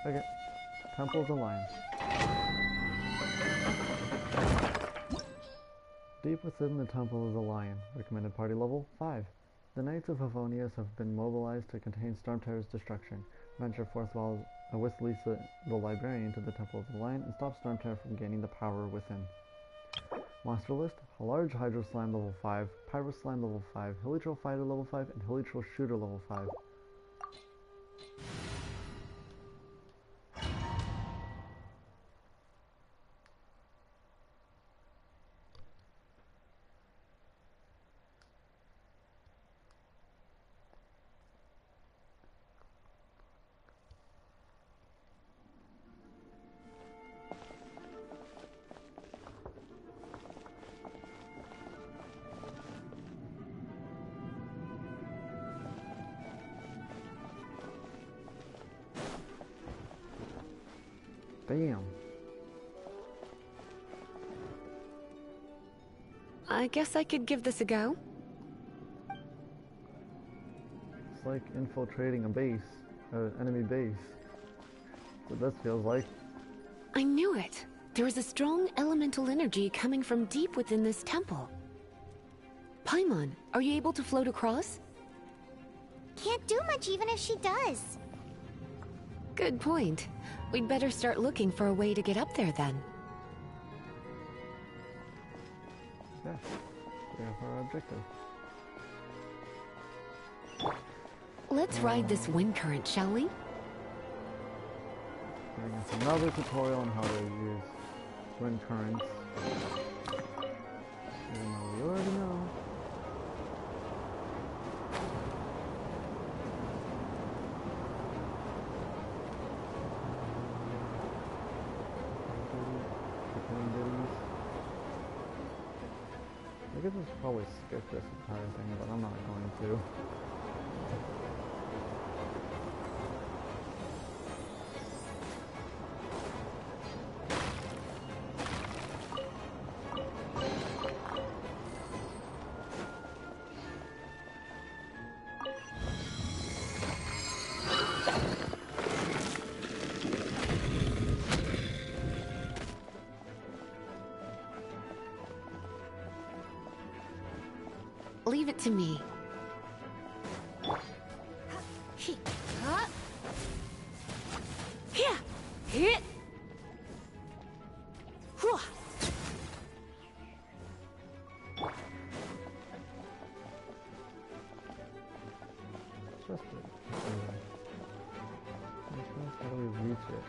Okay, Temple of the Lion. Deep within the Temple of the Lion, recommended party level 5. The Knights of Favonius have been mobilized to contain Stormterror's destruction. Venture forth with Lisa, the librarian, to the Temple of the Lion and stop Stormterror from gaining the power within. Monster list: Large Hydro Slime level 5, Pyro Slime level 5, Hilitroll Fighter level 5, and Hilitroll Shooter level 5. Damn. I guess I could give this a go. It's like infiltrating a base, enemy base. That's what this feels like. I knew it. There is a strong elemental energy coming from deep within this temple. Paimon, are you able to float across? Can't do much even if she does. Good point. We'd better start looking for a way to get up there then. Yeah, we have our objective. Let's ride this wind current, shall we? Giving us another tutorial on how to use wind currents. Even though we already know. I could just probably skip this entire thing, but I'm not going to. Leave it to me. Just it. How do we reach it?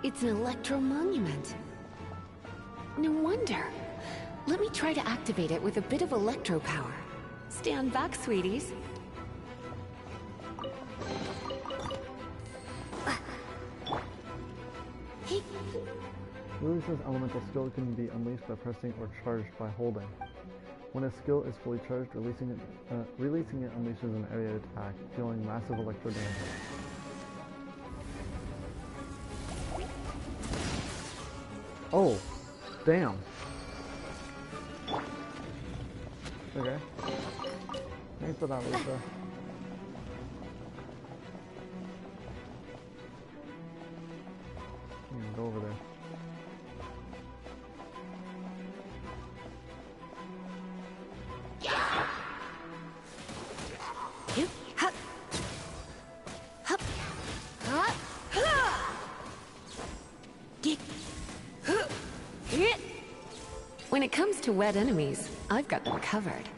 It's an electro monument. No wonder. Let me try to activate it with a bit of electro power. Stand back, sweeties. Lucia's elemental skill can be unleashed by pressing or charged by holding. When a skill is fully charged, releasing it unleashes an area attack, dealing massive electro damage. Oh, damn. Okay. Thanks for that, Lisa. Go over there. When it comes to wet enemies, I've got them covered.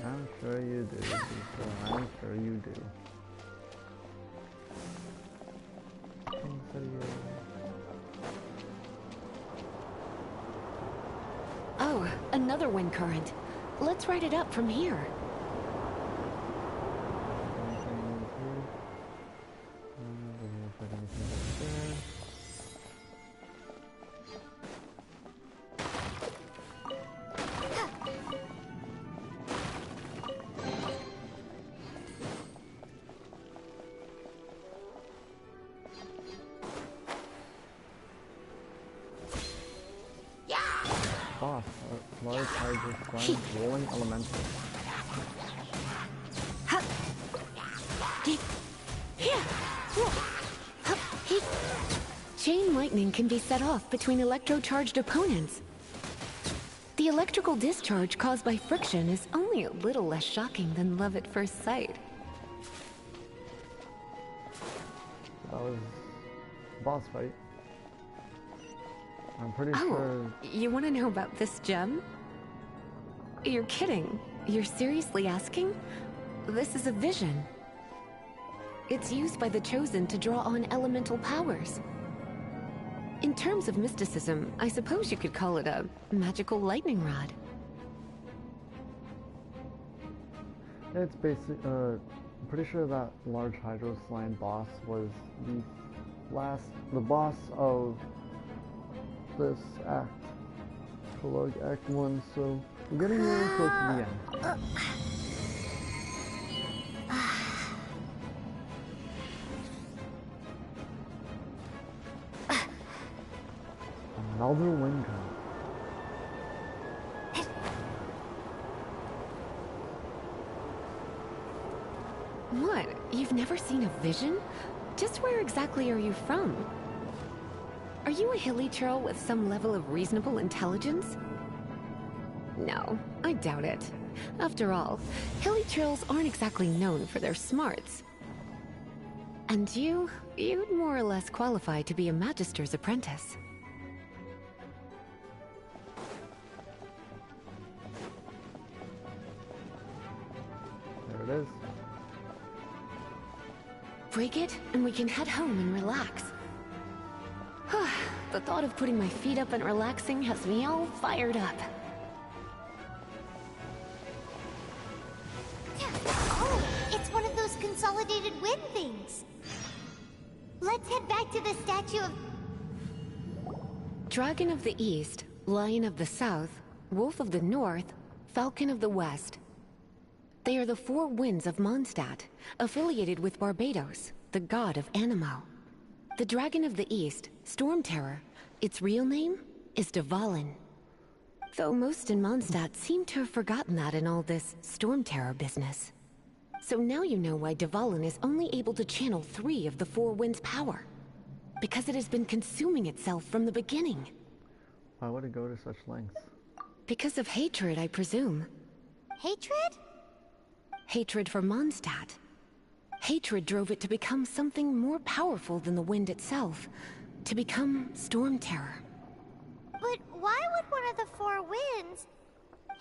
I'm sure you do, Lisa. I'm sure you do. Oh, another wind current. Let's ride it up from here. This flying rolling elemental. Chain lightning can be set off between electro-charged opponents. The electrical discharge caused by friction is only a little less shocking than love at first sight. That was a boss fight. I'm pretty sure... You want to know about this gem? You're kidding. You're seriously asking? This is a vision. It's used by the Chosen to draw on elemental powers. In terms of mysticism, I suppose you could call it a magical lightning rod. It's basic. I'm pretty sure that large hydro slime boss was the boss of this act, Prologue Act 1. So we're getting really close to the end. Another wind gun. What? You've never seen a vision? Just where exactly are you from? Are you a hilly churl with some level of reasonable intelligence? No, I doubt it. After all, hilly churls aren't exactly known for their smarts. And you'd more or less qualify to be a magister's apprentice. There it is. Break it, and we can head home and relax. The thought of putting my feet up and relaxing has me all fired up. Oh, it's one of those consolidated wind things. Let's head back to the statue of... Dragon of the East, Lion of the South, Wolf of the North, Falcon of the West. They are the four winds of Mondstadt, affiliated with Barbados, the god of Anemo. The Dragon of the East, Storm Terror, its real name is Dvalin. Though most in Mondstadt seem to have forgotten that in all this Storm Terror business. So now you know why Dvalin is only able to channel 3 of the four winds' power. Because it has been consuming itself from the beginning. Why would it go to such lengths? Because of hatred, I presume. Hatred? Hatred for Mondstadt. Hatred drove it to become something more powerful than the wind itself. To become Storm Terror. But why would one of the four winds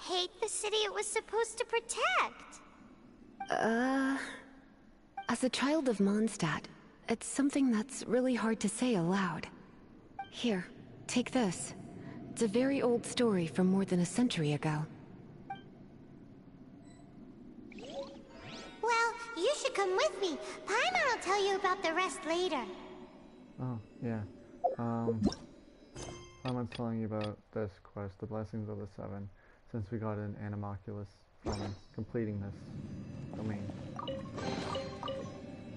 hate the city it was supposed to protect? As a child of Mondstadt, it's something that's really hard to say aloud. Here, take this. It's a very old story from more than a century ago. Well, you should come with me. Paimon will tell you about the rest later. Oh, yeah. Paimon's telling you about this quest, the Blessings of the Seven, since we got an Animoculus from completing this domain.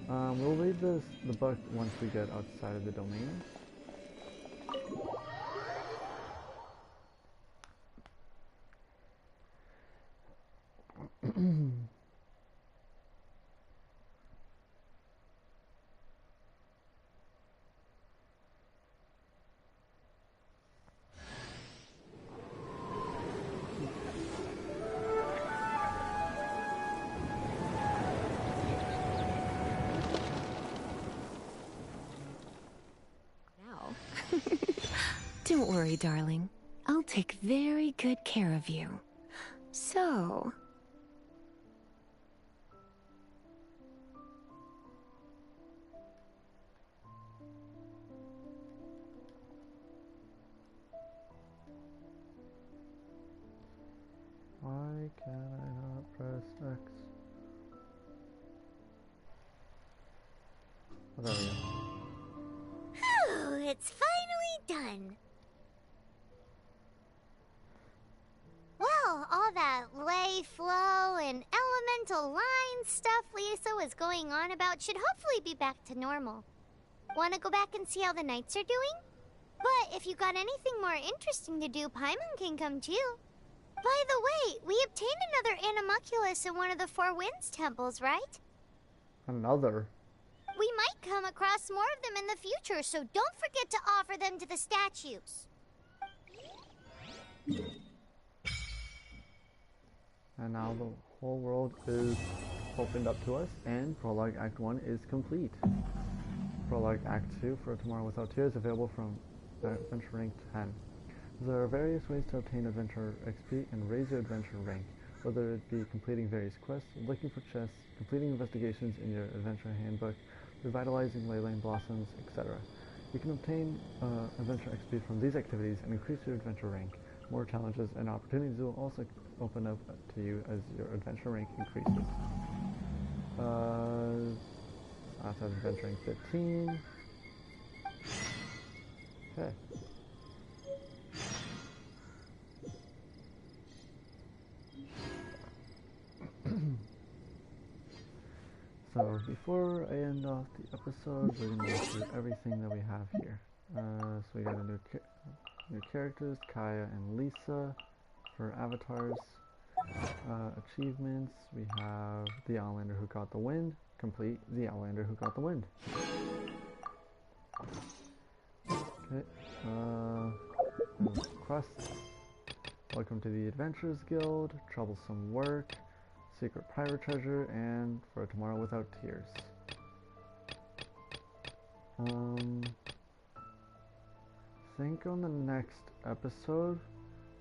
We'll read the book once we get outside of the domain. Don't worry, darling. I'll take very good care of you. So... Why can I not press X? Oh, there we go. Phew, it's finally done. Well, all that lay, flow, and elemental line stuff Lisa was going on about should hopefully be back to normal. Want to go back and see how the knights are doing? But if you got anything more interesting to do, Paimon can come too. By the way, we obtained another animalculus in one of the Four Winds temples, right? Another? We might come across more of them in the future, so don't forget to offer them to the statues. And now the whole world is opened up to us, and Prologue Act 1 is complete. Prologue Act 2 for Tomorrow Without Tears available from Adventure Rank 10. There are various ways to obtain Adventure XP and raise your Adventure rank, whether it be completing various quests, looking for chests, completing investigations in your Adventure Handbook, revitalizing Leyline Blossoms, etc. You can obtain Adventure XP from these activities and increase your Adventure rank. More challenges and opportunities will also open up to you as your Adventure rank increases. After Adventure rank 15. Okay. So before I end off the episode, we're going to go through everything that we have here. So we got a new characters, Kaya and Lisa for avatars. Achievements, we have the Outlander who got the wind. Complete the Outlander who got the wind. Okay. Quests. Welcome to the Adventurers Guild. Troublesome Work. Secret Pirate Treasure, and For Tomorrow Without Tears. I think on the next episode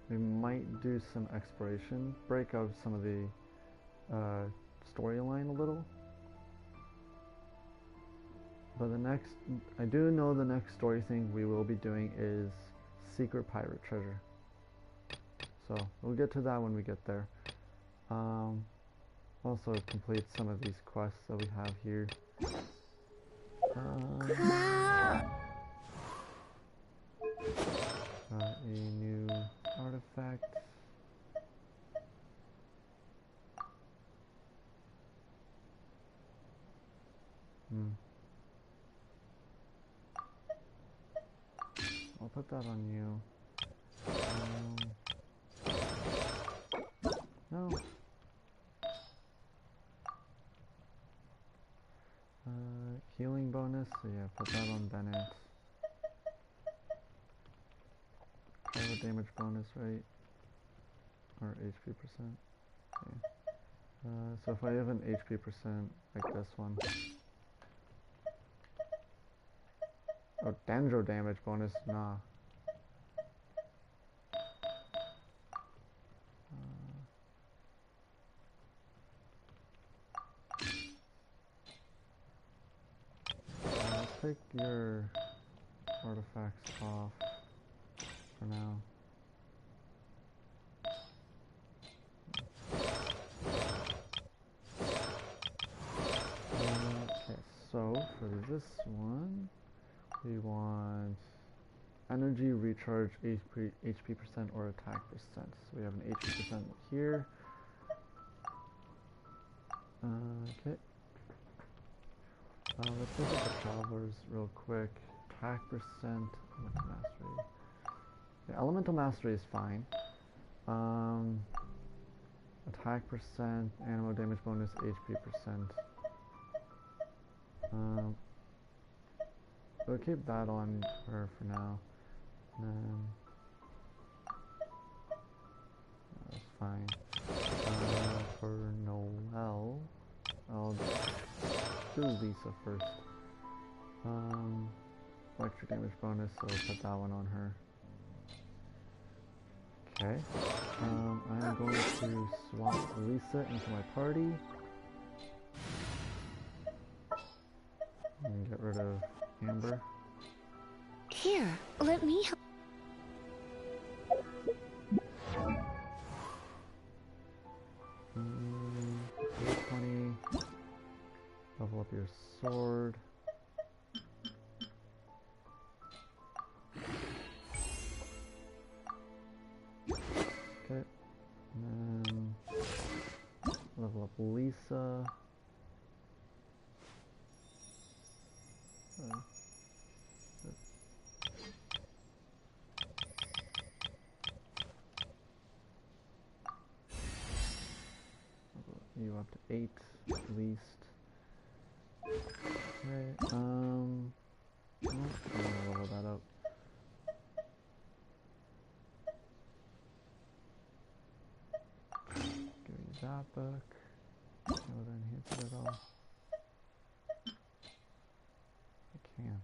we might do some exploration, break out some of the storyline a little. But I do know the next story thing we will be doing is Secret Pirate Treasure. So we'll get to that when we get there. Also complete some of these quests that we have here. A new artifact. I'll put that on you. No. Healing bonus, so yeah, put that on Bennett. Pyro damage bonus, right? Or HP percent. Okay. So if I have an HP percent, like this one. Oh, Dendro damage bonus, nah. Take your artifacts off for now. Okay, so for this one, we want energy, recharge, HP percent, or attack percent. So we have an HP percent here. Okay. Let's look at the travelers real quick. Attack percent, elemental mastery. Yeah, elemental mastery is fine. Attack percent, animal damage bonus, HP percent. We'll keep that on her for now. That's fine. For Noelle, I'll do Lisa first. Electric damage bonus, so we'll put that one on her. Okay. I'm going to swap Lisa into my party. And get rid of Amber. Here, let me help. 20. Level up your sword. Okay. And then level up Lisa. you up to 8 at least. Okay, I'm gonna level that up. Give you that book. Can I enhance it at all? I can.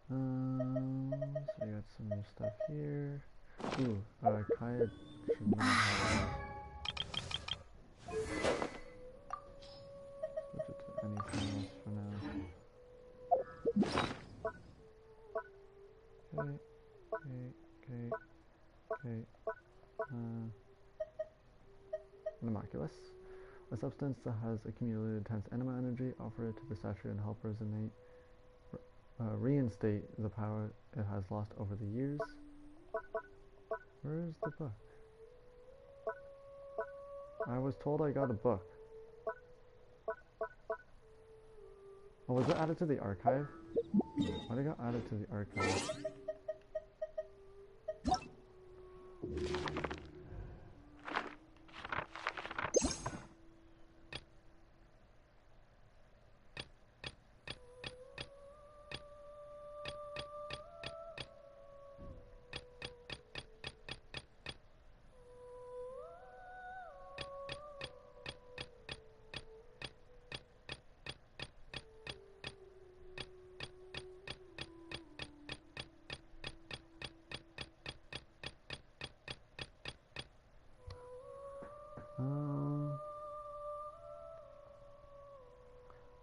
So we got some new stuff here. Ooh, Kaya should not have that. Switch it to anything else for now. Okay. Homunculus. A substance that has accumulated intense anima energy, offer it to the saturated helpers and reinstate the power it has lost over the years. Where is the book? I was told I got a book. Oh, was it added to the archive? Why did it got added to the archive?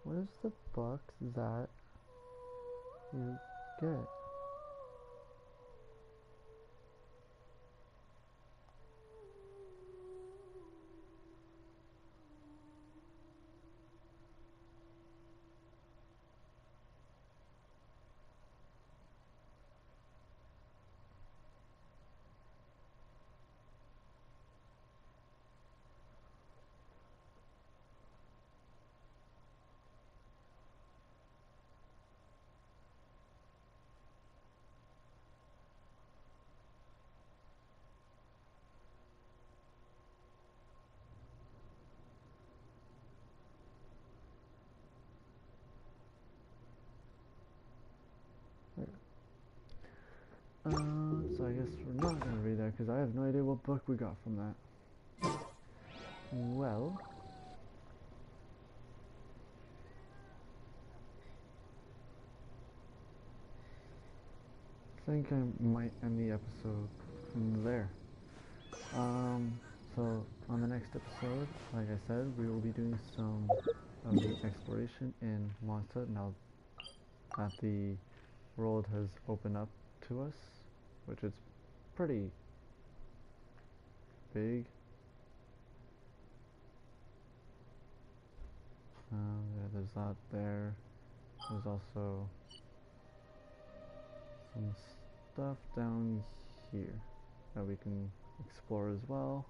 What is the book that you get? So I guess we're not going to read that because I have no idea what book we got from that. Well, I think I might end the episode from there. So on the next episode, like I said, we will be doing some of the exploration in Mondstadt now that the world has opened up to us, which is pretty big. Yeah, there's that there. There's also some stuff down here that we can explore as well.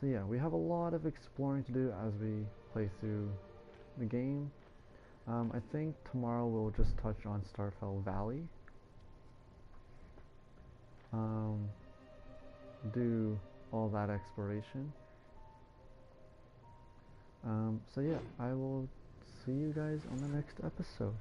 So yeah, we have a lot of exploring to do as we play through the game. I think tomorrow we'll just touch on Starfell Valley. Do all that exploration. So yeah, I will see you guys on the next episode.